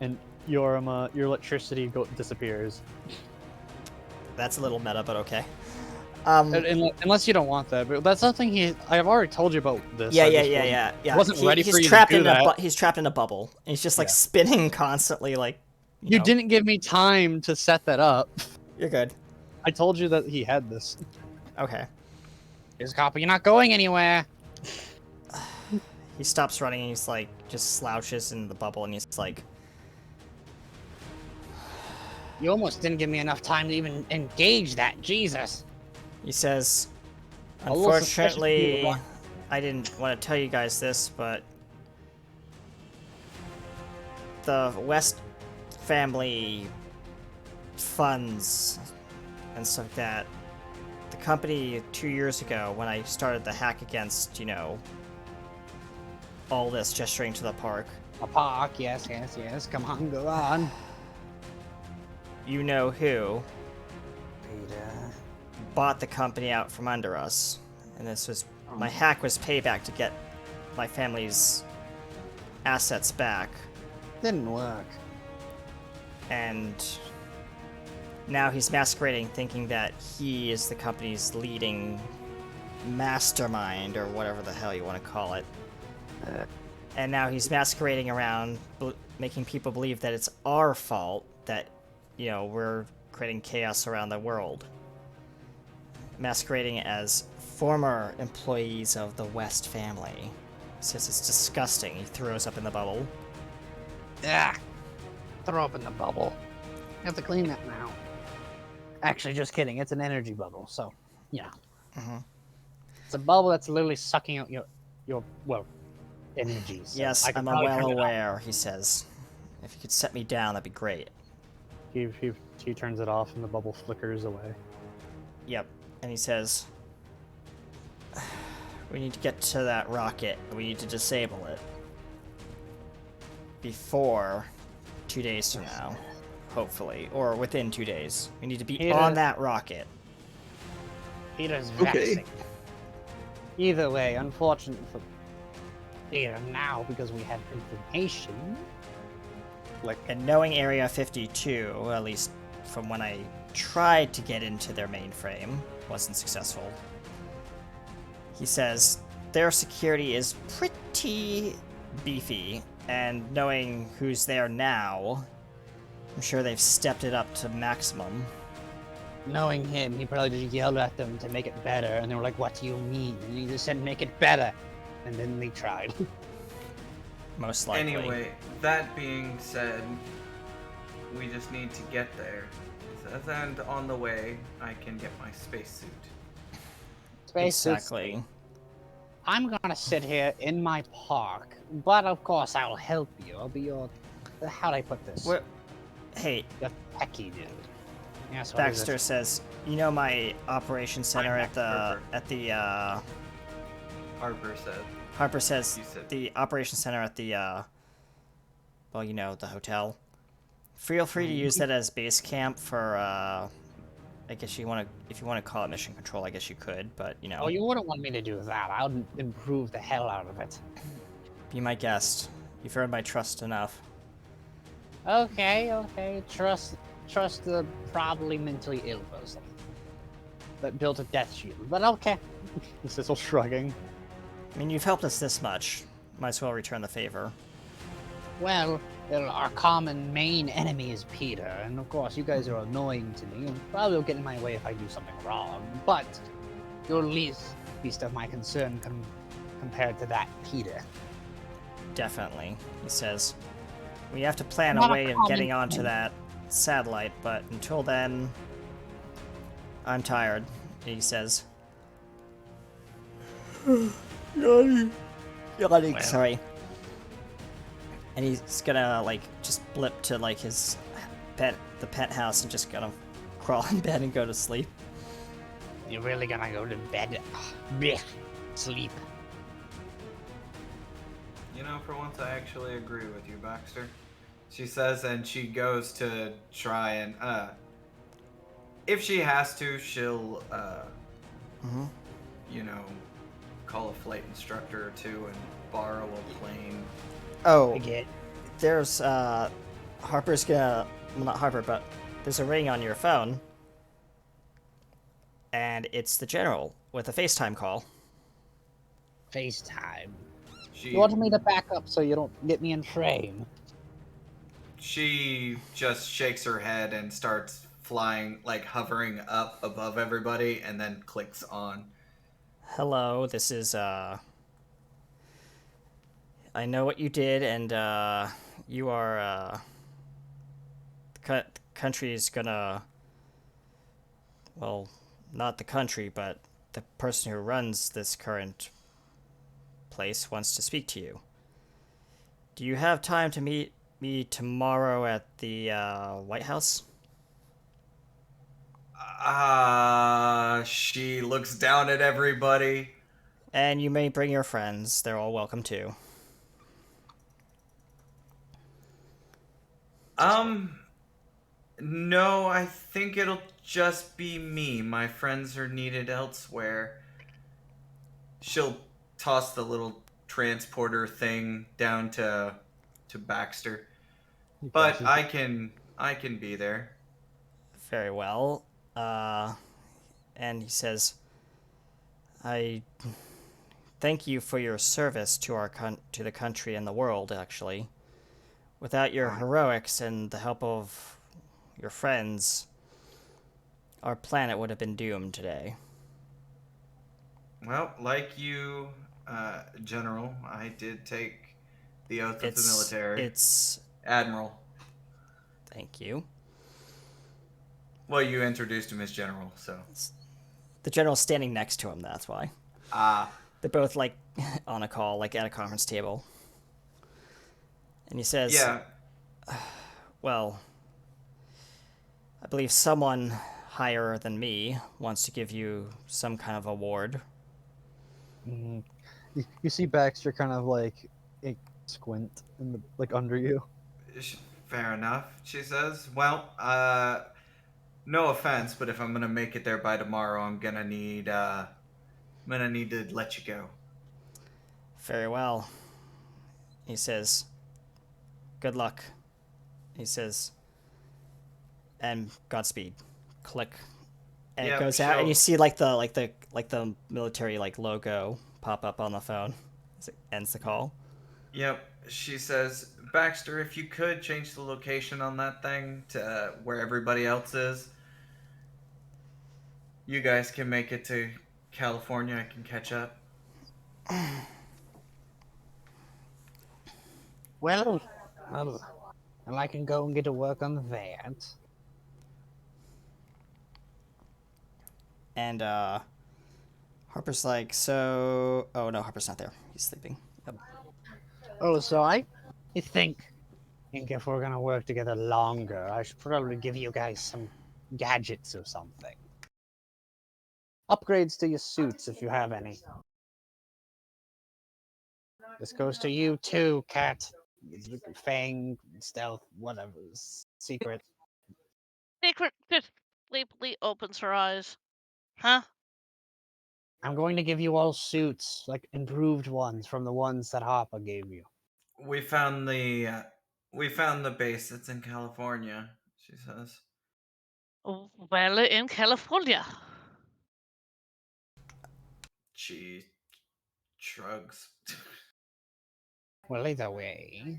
and your electricity disappears. That's a little meta, but okay. Unless you don't want that, but that's something I've already told you about this. Yeah. wasn't ready for you to trapped do in that. He's trapped in a bubble. And he's just like Yeah. spinning constantly, like. You know. didn't give me time to set that up. You're good. I told you that he had this. Okay. Here's a copy. You're not going anywhere. He stops running and he's like, just slouches in the bubble and he's like, You almost didn't give me enough time to even engage that. Jesus. he says, A little suspicious unfortunately, you were I didn't want to tell you guys this, but the West family funds and stuff like that. The company 2 years ago, when I started the hack against, all this gesturing to the park, A park, yes. Come on, go on. you know who Peter. bought the company out from under us. And this was, my hack was payback to get my family's assets back. Didn't work. And now he's masquerading, thinking that he is the company's leading mastermind, or whatever the hell you want to call it. And now he's masquerading around, making people believe that it's our fault that, we're creating chaos around the world. Masquerading as former employees of the West family. He says it's disgusting. He throws up in the bubble. Yeah. Throw up in the bubble. You have to clean that now. Actually, just kidding. It's an energy bubble, so, Mhm. It's a bubble that's literally sucking out your energy. So Yes, I could I'm probably well turn it off. aware, he says. If you could set me down, that'd be great. He turns it off and the bubble flickers away. Yep. And he says, we need to get to that rocket. We need to disable it. Before 2 days from now. Hopefully. Or within 2 days. We need to be Peter- on that rocket. Peter's Okay. vexing. Either way, unfortunate for Peter now because we have information. And knowing Area 52, at least from when I tried to get into their mainframe, wasn't successful. He says their security is pretty beefy, and knowing who's there now, I'm sure they've stepped it up to maximum. Knowing him, he probably just yelled at them to make it better, and they were like, "What do you mean?" And he just said, "Make it better," and then they tried. Most likely. Anyway, that being said, we just need to get there. And on the way, I can get my spacesuit. Exactly. I'm gonna sit here in my park, but of course I'll help you. I'll be your. How'd I put this? Hey, Your techie dude. Yes, what is Baxter it? says, my operations center at the Harper said. Harper says You said- the operations center at the the hotel. Feel free to use that as base camp for I guess if you want to call it mission control, I guess you could, but Oh, you wouldn't want me to do that. I would improve the hell out of it. be my guest. You've earned my trust enough. Okay. Trust the probably mentally ill person that built a death shield. But okay. Sissel shrugging. I mean, you've helped us this much. Might as well return the favor. Well, our common main enemy is Peter, and of course you guys are annoying to me, and probably will get in my way if I do something wrong. But you're least of my concern compared to that Peter. Definitely, he says. We have to plan Not a a way of common getting onto thing. that satellite, but until then, I'm tired, he says. Yawning, sorry. And he's gonna, just blip to, his the penthouse and just gonna crawl in bed and go to sleep. You're really gonna go to bed? Blech. Sleep. For once I actually agree with you, Baxter. She says, and she goes to try and, if she has to, she'll, call a flight instructor or two and borrow a plane. Oh, Again. there's, Harper's gonna, well, not Harper, but there's a ring on your phone. And it's the general with a FaceTime call. FaceTime. She, You wanted me to back up so you don't get me in frame. she just shakes her head and starts flying, hovering up above everybody, and then clicks on. Hello, this is, I know what you did, and, you are, the country is gonna, well, not the country, but the person who runs this current place wants to speak to you. Do you have time to meet me tomorrow at the White House. She looks down at everybody. And you may bring your friends. They're all welcome too. No, I think it'll just be me. My friends are needed elsewhere. She'll toss the little transporter thing down to Baxter. But I can be there. Very well. And he says, I thank you for your service to to the country and the world, actually. Without your heroics and the help of your friends, our planet would have been doomed today. Well, like you, General, I did take the oath of the military. It's Admiral. Thank you. Well, you introduced him as General, so. The general's standing next to him, that's why. They're both, like, on a call, like, at a conference table. And he says, Yeah. Well, I believe someone higher than me wants to give you some kind of award. You see Baxter kind of like a squint in the like under you. Fair enough, she says. Well, no offense, but if I'm gonna make it there by tomorrow, I'm gonna need to let you go. Very well. He says, good luck. He says, and Godspeed. Click. And Yep, it goes out, and she'll- you see like the military like logo pop up on the phone as it ends the call. Yep, she says, Baxter, if you could change the location on that thing to where everybody else is, you guys can make it to California. I can catch up. Well, and I can go and get to work on that. And Harper's like, so. Oh no, Harper's not there. He's sleeping. Yep. Oh, so I think if we're gonna work together longer, I should probably give you guys some gadgets or something. Upgrades to your suits if you have any. This goes to you too, Cat. Fang, stealth, whatever. Secret. Secret just sleepily opens her eyes. Huh? I'm going to give you all suits, like improved ones from the ones that Harper gave you. We found the base. It's in California, she says. Well, in California. She shrugs. Well, either way.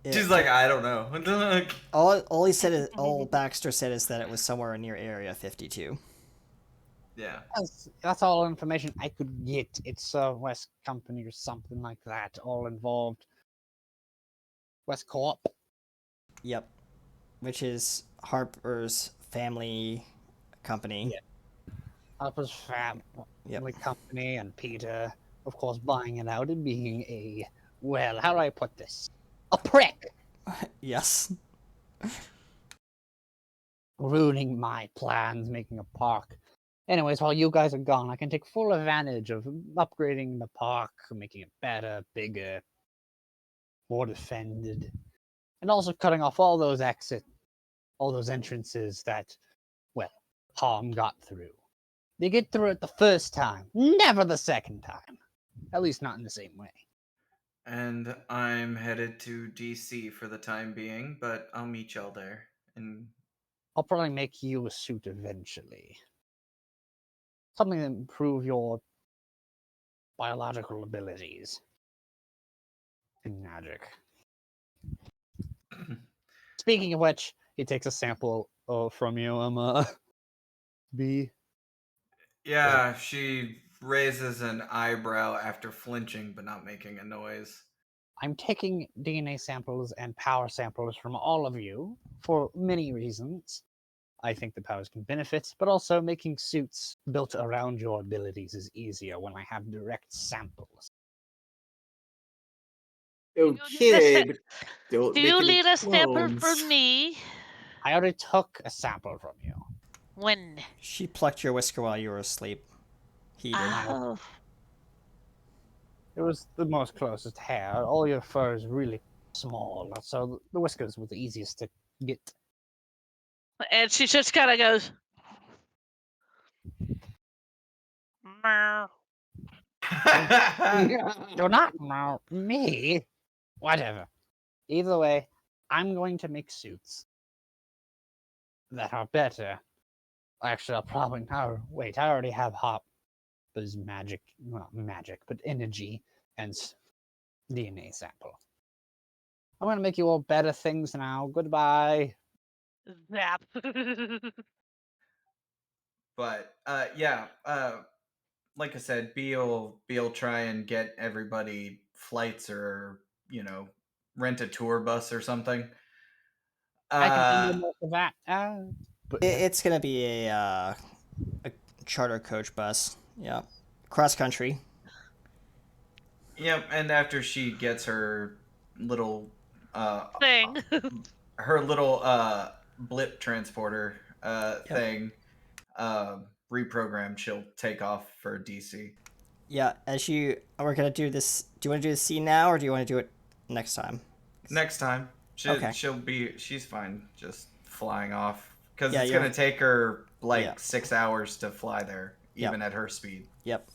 She's like, I don't know. All he said is all Baxter said is that it was somewhere near Area 52. Yeah. That's all information I could get. It's West Company or something like that, all involved. West Co-op. Yep. Which is Harper's family company. Yeah. Harper's family company, and Peter, of course, buying it out and being a, well, how do I put this? A prick! Yes. Ruining my plans, making a park. Anyways, while you guys are gone, I can take full advantage of upgrading the park, making it better, bigger, more defended, and also cutting off all those entrances that, well, harm got through. They get through it the first time, never the second time. At least not in the same way. And I'm headed to DC for the time being, but I'll meet y'all there. And I'll probably make you a suit eventually. Something to improve your biological abilities in magic. Speaking of which, he takes a sample from you, Emma. B. yeah, she raises an eyebrow after flinching but not making a noise. I'm taking DNA samples and power samples from all of you for many reasons. I think the powers can benefit, but also making suits built around your abilities is easier when I have direct samples. Okay, but don't Do make you any need a sample clones. from me? I already took a sample from you. When? She plucked your whisker while you were asleep. He did. Oh, It was the most closest hair. All your fur is really small, so the whiskers were the easiest to get. and she just kind of goes. Meow. Do not know me. Whatever. Either way, I'm going to make suits that are better. Actually, I'll probably no. Wait, I already have Hopper's magic, well, not magic, but energy and DNA sample. I'm gonna make you all better things now. Goodbye. Zap. But yeah, like I said, B'll try and get everybody flights or rent a tour bus or something. I can Uh, handle most of that. But It's gonna be a charter coach bus. Yeah, cross country. yep. And after she gets her little Thing. blip transporter Yep. thing reprogrammed, she'll take off for DC. Yeah, we're gonna do this. Do you want to do the scene now, or do you want to do it next time? Next time, Okay. she's fine just flying off because Yeah, it's you're- gonna take her like Yeah. 6 hours to fly there, Yep. even at her speed. Yep.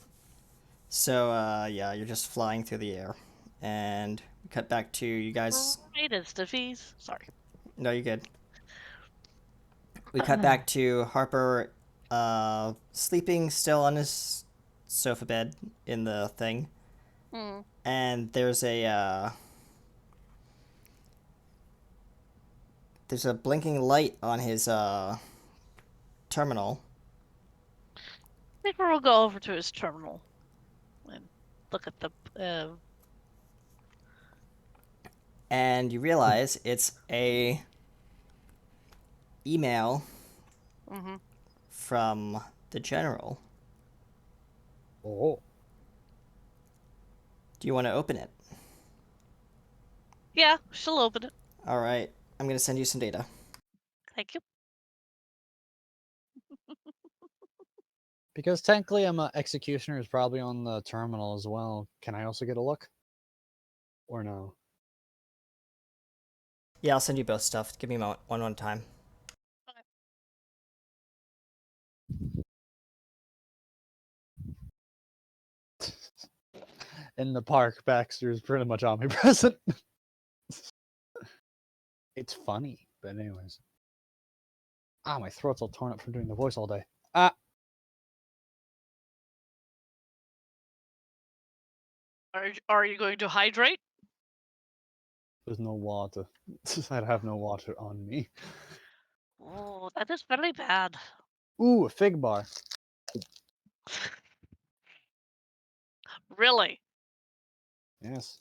So yeah, you're just flying through the air, and we cut back to you guys. Right, it's Steffies. Sorry. No, you're good. We cut back to Harper, sleeping still on his sofa bed in the thing, Hmm. and there's a blinking light on his terminal. I think we'll go over to his terminal and look at the. And you realize it's a email Mhm. from the general. oh, Do you want to open it? Yeah, she'll open it. All right, I'm gonna send you some data. Thank you. Because technically, I'm an executioner is probably on the terminal as well. Can I also get a look? Or no? Yeah, I'll send you both stuff. Give me a moment, one time. In the park, Baxter is pretty much omnipresent. It's funny, but anyways. Ah, my throat's all torn up from doing the voice all day. Are you going to hydrate? There's no water. I have no water on me. Oh, that is very bad. Ooh, a fig bar. Really? Yes.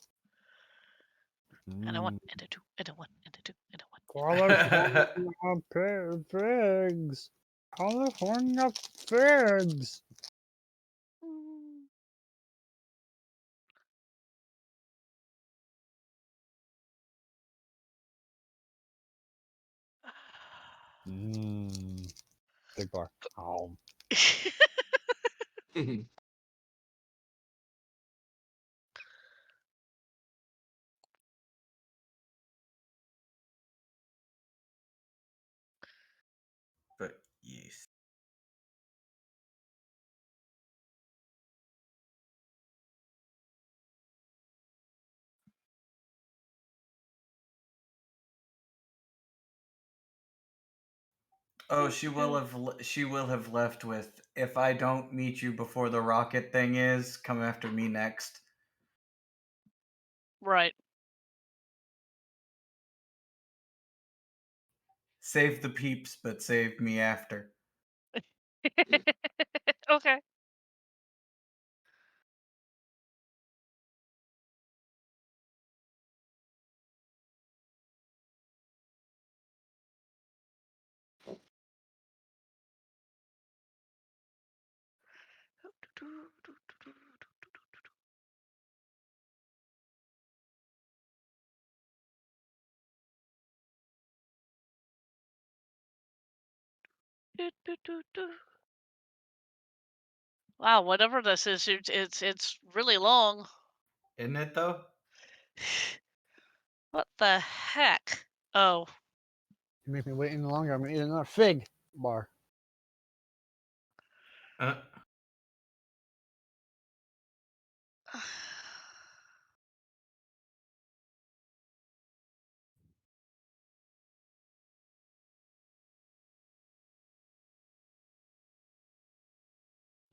And I want Mm. and a two and a one and a two and a one. Pigs. California pigs. Mm. Mmm. Big bar. Oh. But yes. Oh, she will have left with, if I don't meet you before the rocket thing is, come after me next. Right. Save the peeps, but save me after. Okay. Wow, whatever this is, it's really long. Isn't it though? What the heck? Oh, You make me wait any longer, I'm gonna eat another fig bar. Uh,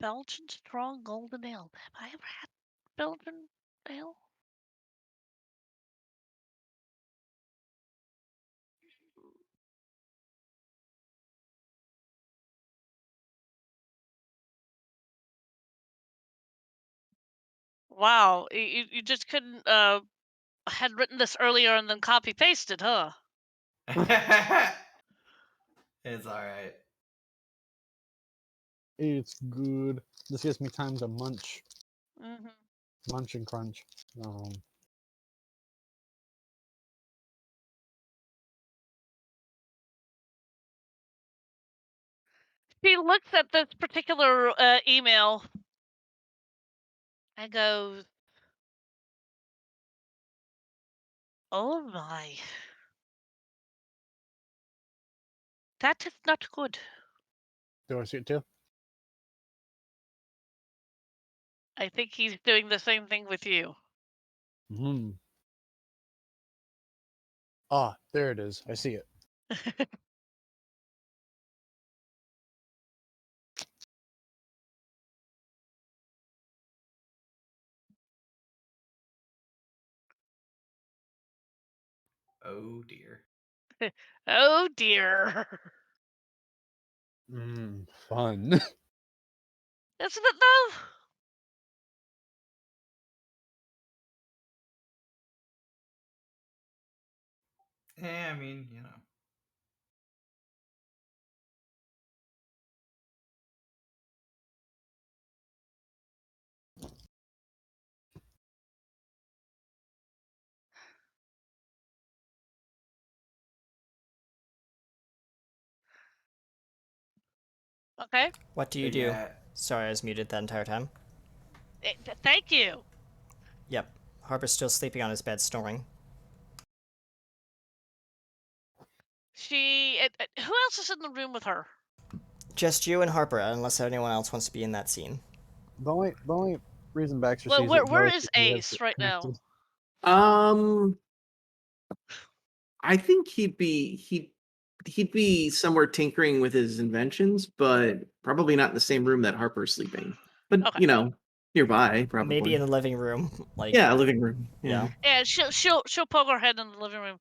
Belgian strong golden ale. Have I ever had Belgian ale? Wow, you just couldn't had written this earlier and then copy pasted, huh? it's all right. It's good. This gives me time to munch. Mm-hmm. Munch and crunch. She looks at this particular email and goes, "Oh my, that is not good." Do I see it too? I think he's doing the same thing with you. Hmm. Ah, there it is. I see it. Oh dear. Oh dear. Fun. Isn't it though? I mean, you know. Okay. What do you But do? yeah, Sorry, I was muted that entire time. Thank you. Yep. Harper's still sleeping on his bed, snoring. She. Who else is in the room with her? Just you and Harper, unless anyone else wants to be in that scene. The only reason Baxter Well, sees where it is Ace right now? I think he'd be somewhere tinkering with his inventions, but probably not in the same room that Harper's sleeping. But Okay. nearby, probably. Maybe in the living room, like yeah, living room. yeah. Yeah, she'll poke her head in the living room.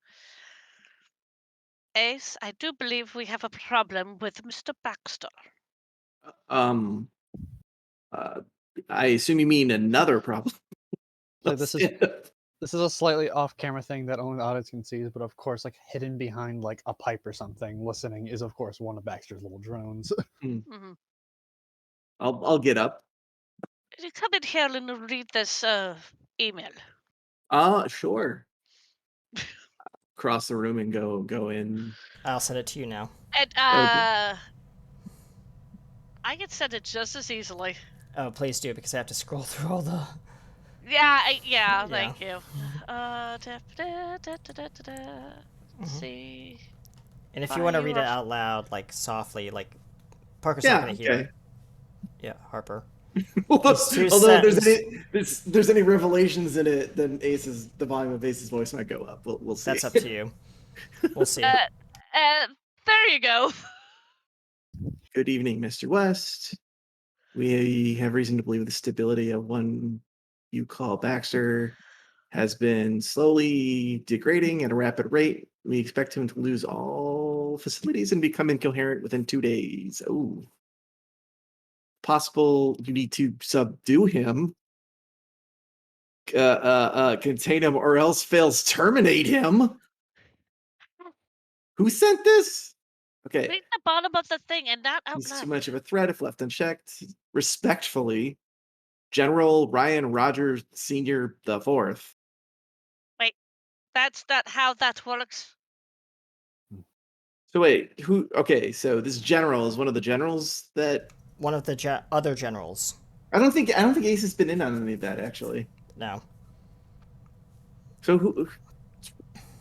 Ace, I do believe we have a problem with Mr. Baxter. Um, uh, I assume you mean another problem. So this is a slightly off-camera thing that only the audience can see, but of course, like hidden behind like a pipe or something, listening is of course one of Baxter's little drones. Mm-hmm. I'll get up. Could you come in here and read this email? Sure. Cross the room and go in. I'll send it to you now. And Okay. I can send it just as easily. Oh, please do, because I have to scroll through all the... Yeah, thank you. Let's see. And if you want to read it Fire. out loud, like softly, like Parker's Yeah, not going to hear okay. it. Yeah, Harper. Although two if there's any revelations in it, then the volume of Ace's voice might go up. We'll see. That's up to you. We'll see. There you go. Good evening, Mr. West. We have reason to believe the stability of one you call Baxter has been slowly degrading at a rapid rate. We expect him to lose all facilities and become incoherent within 2 days. Oh. Possible you need to subdue him. Contain him or else fails terminate him. Who sent this? Okay. Read the bottom of the thing and not out He's loud. too much of a threat if left unchecked. Respectfully, General Ryan Rogers Sr. the Fourth. Wait, that's not how that works. So wait, who? Okay, so this general is one of the generals that One of the other generals. I don't think Ace has been in on any of that actually. No. So who?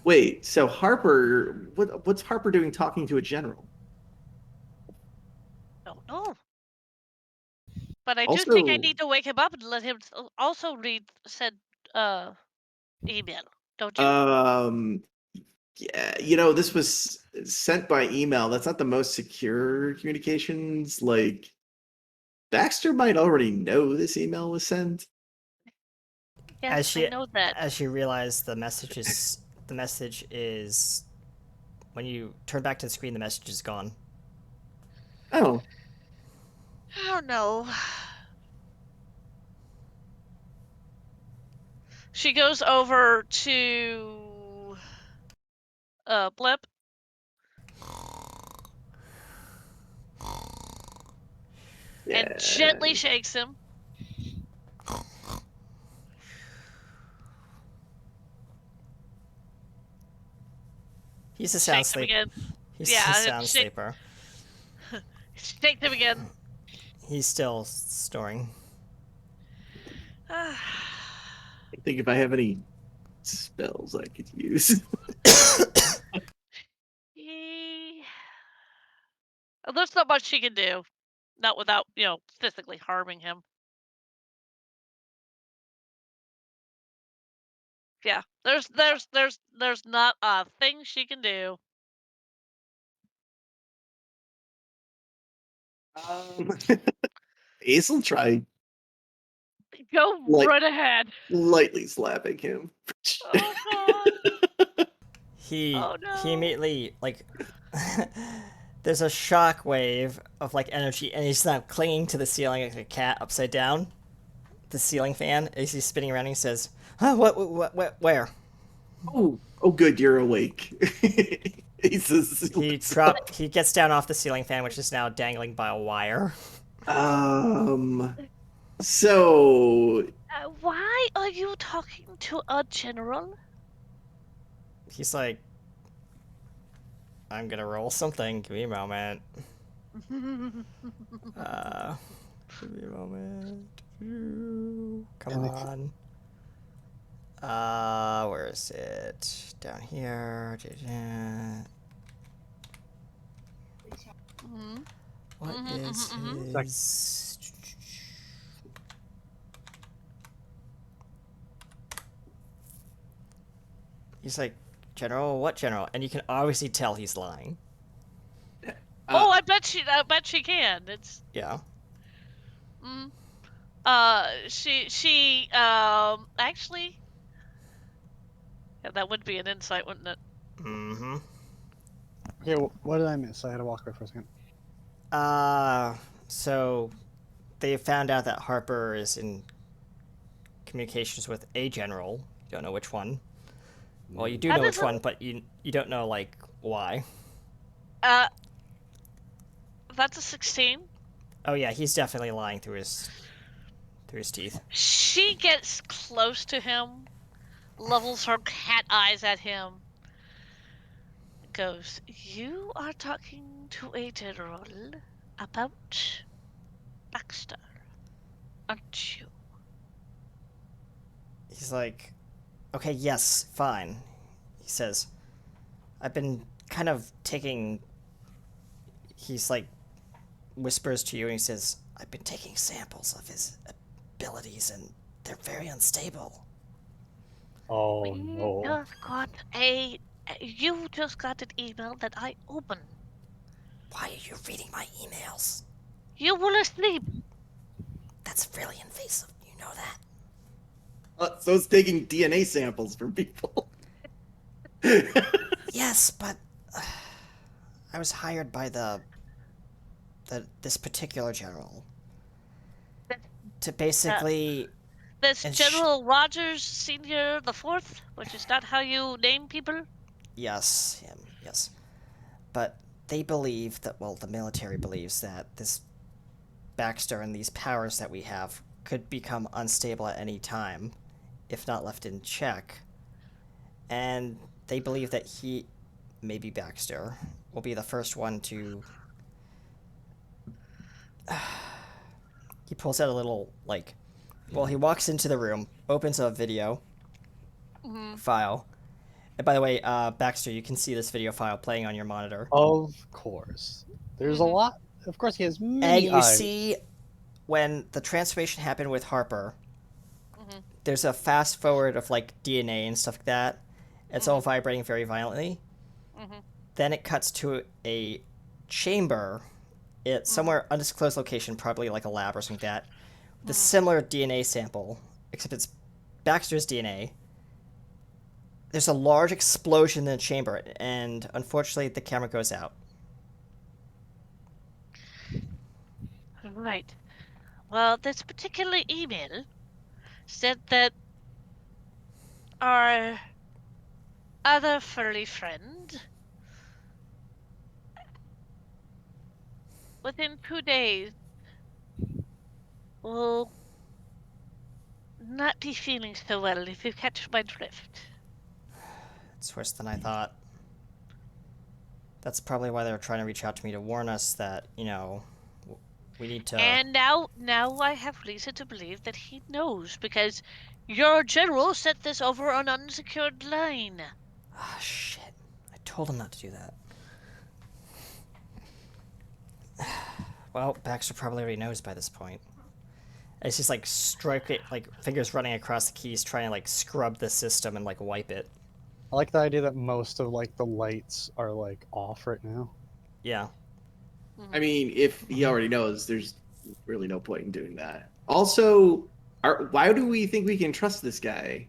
Wait, so Harper, what's Harper doing talking to a general? Don't know. But I do think I Also, need to wake him up and let him also read said email. Don't you? yeah, this was sent by email. That's not the most secure communications. Like, Baxter might already know this email was sent. Yes, I know that. As you realize the message is when you turn back to the screen, the message is gone. Oh, Oh no. She goes over to Blip. And gently shakes him. He's a sound Shakes him sleeper. again. He's Yeah, a sound sleeper. Shake him again. He's still snoring. I think if I have any spells I could use. There's not much she can do. Not without, physically harming him. Yeah, there's not a thing she can do. Ace will try Go right ahead. lightly slapping him. Oh god. He Oh no. he immediately there's a shock wave of energy, and he's now clinging to the ceiling like a cat upside down. The ceiling fan as he's spinning around. And he says, "Huh? What? Where?" Oh, good, you're awake. Aces. He gets down off the ceiling fan, which is now dangling by a wire. So Why are you talking to a general? He's like, I'm gonna roll something. Give me a moment. Give me a moment. Come on. Where is it? Down here. What is his? He's like, General, what general? And you can obviously tell he's lying. I bet she can. It's Yeah. she actually, yeah, that would be an insight, wouldn't it? Mm-hmm. Here, what did I miss? I had to walk away for a second. So they found out that Harper is in communications with a general. You don't know which one. Well, you do know which one, but you don't know why. That's a 16. Oh yeah, he's definitely lying through his teeth. She gets close to him, levels her cat eyes at him, goes, "You are talking to a general about Baxter, aren't you?" He's like, okay, yes, fine. He says, I've been kind of taking... He's whispers to you and he says, I've been taking samples of his abilities and they're very unstable. Oh no. You just got an email that I opened. Why are you reading my emails? You were asleep. That's really invasive. You know that? So it's taking DNA samples from people. Yes, but I was hired by this particular general to basically... This General Rogers Senior the Fourth, which is not how you name people? Yes, him, yes. But they believe that, well, the military believes that this Baxter and these powers that we have could become unstable at any time, if not left in check. And they believe that maybe Baxter, will be the first one to. He pulls out a little, like. Well, he walks into the room, opens a video file. And by the way, Baxter, you can see this video file playing on your monitor. Of course. There's a lot. Of course, he has And many you eyes. see when the transformation happened with Harper, there's a fast forward of like DNA and stuff like that. It's all vibrating very violently. Then it cuts to a chamber, somewhere undisclosed location, probably like a lab or something like that. The similar DNA sample, except it's Baxter's DNA. There's a large explosion in the chamber, and unfortunately, the camera goes out. Right. Well, this particular email said that our other furry friend, within 2 days, will not be feeling so well, if you catch my drift. It's worse than I thought. That's probably why they were trying to reach out to me to warn us that, we need to. And now I have reason to believe that he knows, because your general sent this over an unsecured line. Ah, shit. I told him not to do that. Well, Baxter probably already knows by this point. It's just like fingers running across the keys, trying to like scrub the system and like wipe it. I like the idea that most of like the lights are like off right now. Yeah. I mean, if he already knows, there's really no point in doing that. Also, why do we think we can trust this guy?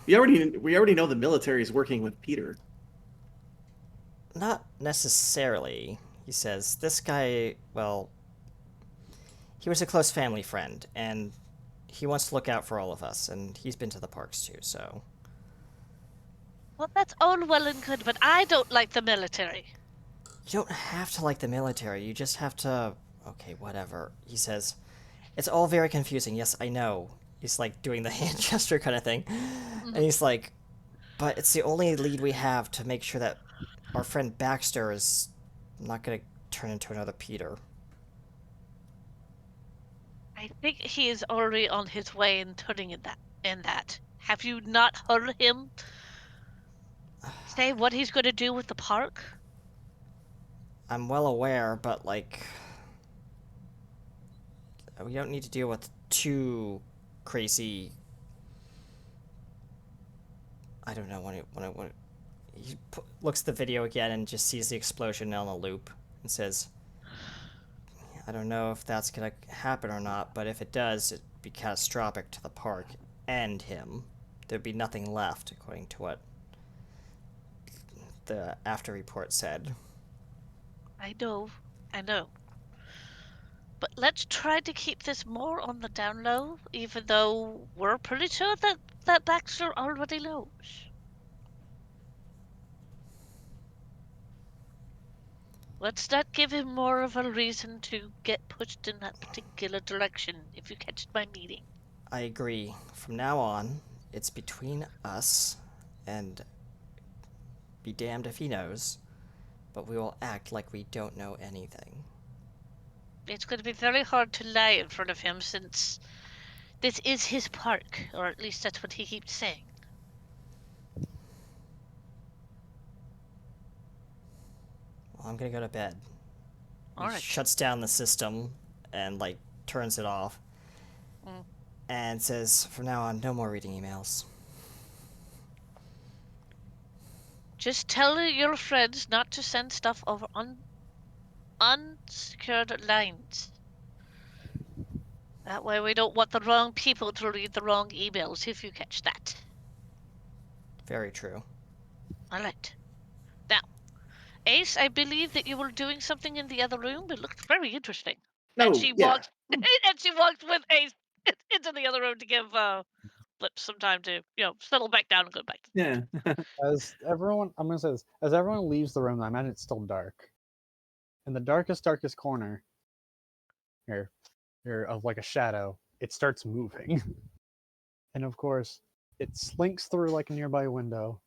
We already know the military is working with Peter. Not necessarily, he says. This guy, well, he was a close family friend, and he wants to look out for all of us, and he's been to the parks too, so. Well, that's all well and good, but I don't like the military. You don't have to like the military, you just have to. Okay, whatever, he says. It's all very confusing, yes, I know. He's like doing the hand gesture kind of thing. And he's like, but it's the only lead we have to make sure that our friend Baxter is not going to turn into another Peter. I think he is already on his way in turning in that. Have you not heard him say what he's going to do with the park? I'm well aware, but like, we don't need to deal with too crazy. I don't know when he looks at the video again and just sees the explosion on a loop and says, I don't know if that's gonna happen or not, but if it does, it'd be catastrophic to the park and him. There'd be nothing left, according to what the after report said. I know. But let's try to keep this more on the down low, even though we're pretty sure that Baxter already knows. Let's not give him more of a reason to get pushed in that particular direction, if you catch my meaning. I agree. From now on, it's between us, and be damned if he knows, but we will act like we don't know anything. It's going to be very hard to lie in front of him, since this is his park, or at least that's what he keeps saying. Well, I'm gonna go to bed. He Alright. shuts down the system and like turns it off. And says, from now on, no more reading emails. Just tell your friends not to send stuff over unsecured lines. That way we don't want the wrong people to read the wrong emails, if you catch that. Very true. Alright. Now, Ace, I believe that you were doing something in the other room. It looked very interesting. No, And she yeah. walked and she walked with Ace into the other room to give Flip some time to, settle back down and go back. Yeah. As everyone, I'm gonna say this, as everyone leaves the room, I imagine it's still dark. In the darkest corner, here of like a shadow, it starts moving, and of course, it slinks through like a nearby window,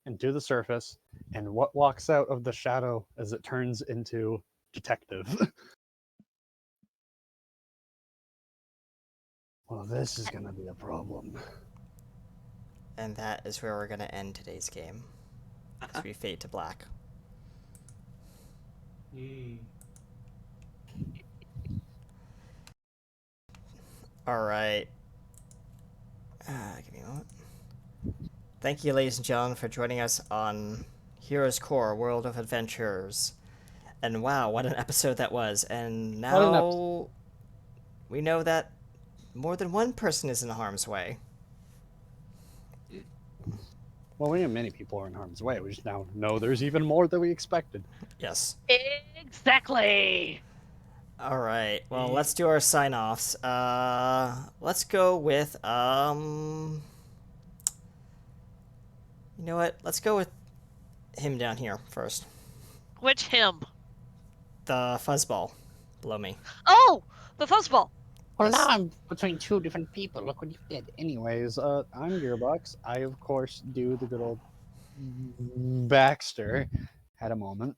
and to the surface, and what walks out of the shadow as it turns into detective. Well, this is gonna be a problem. And that is where we're going to end today's game. As we fade to black. Yee. Alright. Give me a moment. Thank you, ladies and gentlemen, for joining us on Heroes Core World of Adventures. And wow, what an episode that was. And What an now we know that more than one person is in harm's way. Well, we knew many people are in harm's way. We just now know there's even more than we expected. Yes. Exactly. All right. Well, let's do our sign-offs. Let's go with you know what? Let's go with him down here first. Which him? The fuzzball below me. Oh, the fuzzball. Well, Yes. now I'm between two different people. Look what you did. Anyways, I'm Gearbox. I, of course, do the good old Baxter. Had a moment.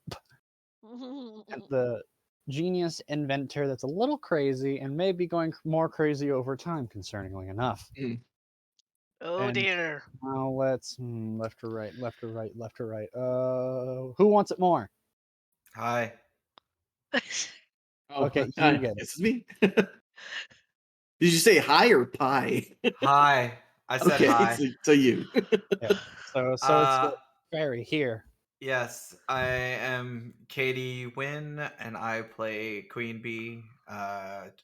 And the genius inventor that's a little crazy and may be going more crazy over time, concerningly enough. Oh And- dear. Now let's left or right, left or right, left or right. Who wants it more? Hi. Okay, you hi, get it. This is me. Did you say hi or pie? Hi. I said Okay, hi. so you. So it's Uh, Barry here. Yes, I am Katie Wynn, and I play Queen Bee,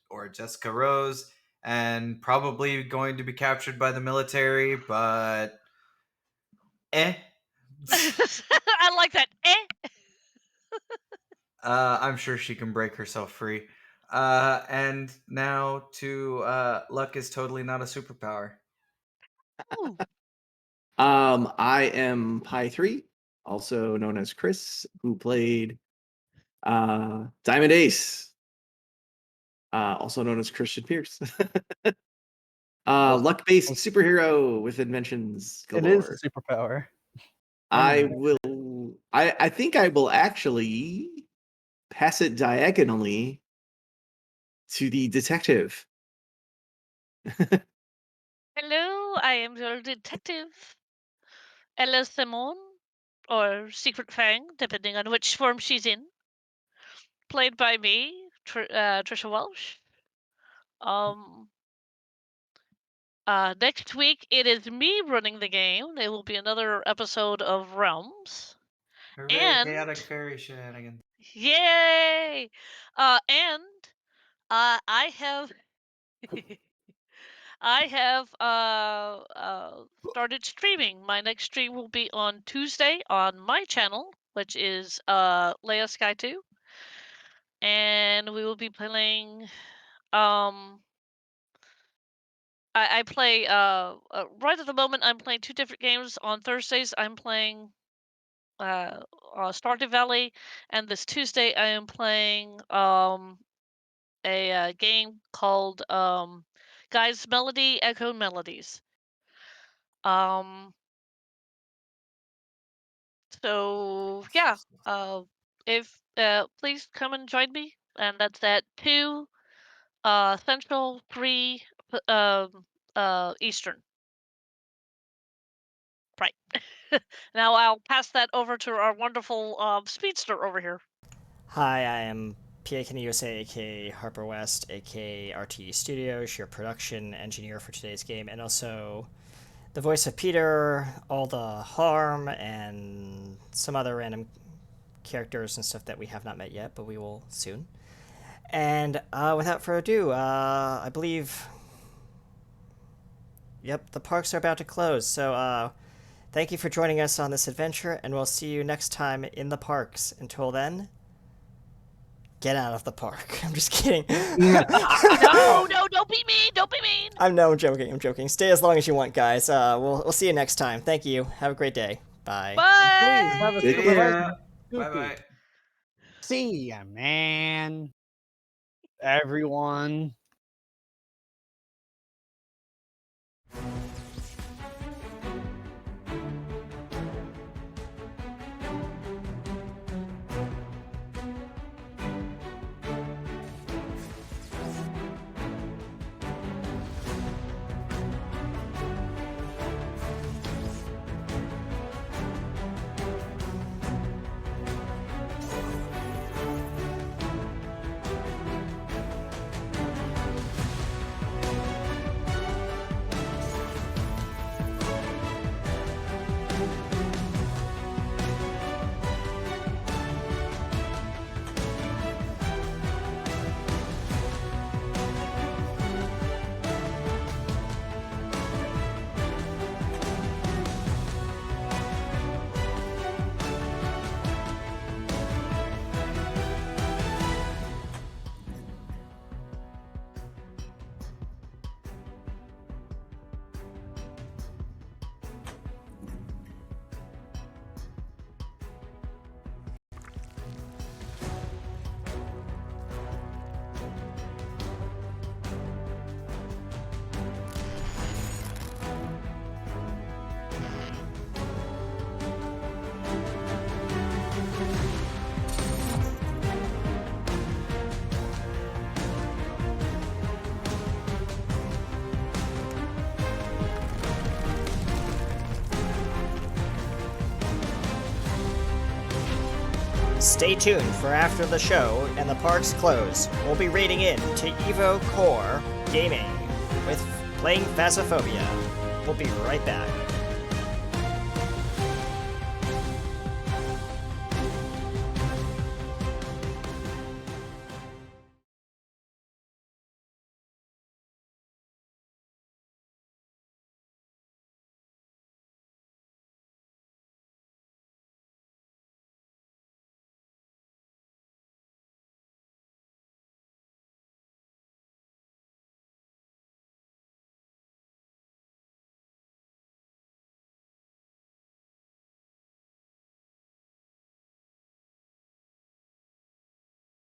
or Jessica Rose, and probably going to be captured by the military, but I like that. I'm sure she can break herself free. And now to luck is totally not a superpower. Ooh. I am Pi 3, also known as Chris, who played Diamond Ace, also known as Christian Pierce. Luck-based superhero with inventions galore. It is a superpower. I think I will actually pass it diagonally to the detective. Hello, I am your detective, Ella Simone, or Secret Fang, depending on which form she's in. Played by me, Trisha Welsh. Next week it is me running the game. There will be another episode of Realms. Hooray, And- chaotic fairy shenanigans. Yay! And I have I have started streaming. My next stream will be on Tuesday on my channel, which is Leia Sky 2. And we will be playing I play right at the moment I'm playing two different games. On Thursdays I'm playing Stardew Valley, and this Tuesday I am playing a game called Guy's Melody Echo Melodies. So yeah, if please come and join me, and that's at 2 Central, 3 Eastern. Right. Now I'll pass that over to our wonderful speedster over here. Hi, I am PA Kenny USA, aka Harper West, aka RTE Studios, your production engineer for today's game, and also the voice of Peter, all the harm, and some other random characters and stuff that we have not met yet, but we will soon. And without further ado, I believe, yep, the parks are about to close. So thank you for joining us on this adventure, and we'll see you next time in the parks. Until then, get out of the park. I'm just kidding. No, don't be mean. Don't be mean. I'm joking. Stay as long as you want, guys. We'll see you next time. Thank you. Have a great day. Bye. Bye. Please have a Take super care. Bye-bye. See ya, man. Everyone. Stay tuned for after the show and the parks close. We'll be raiding in to Evo Core Gaming with playing Phasmophobia. We'll be right back.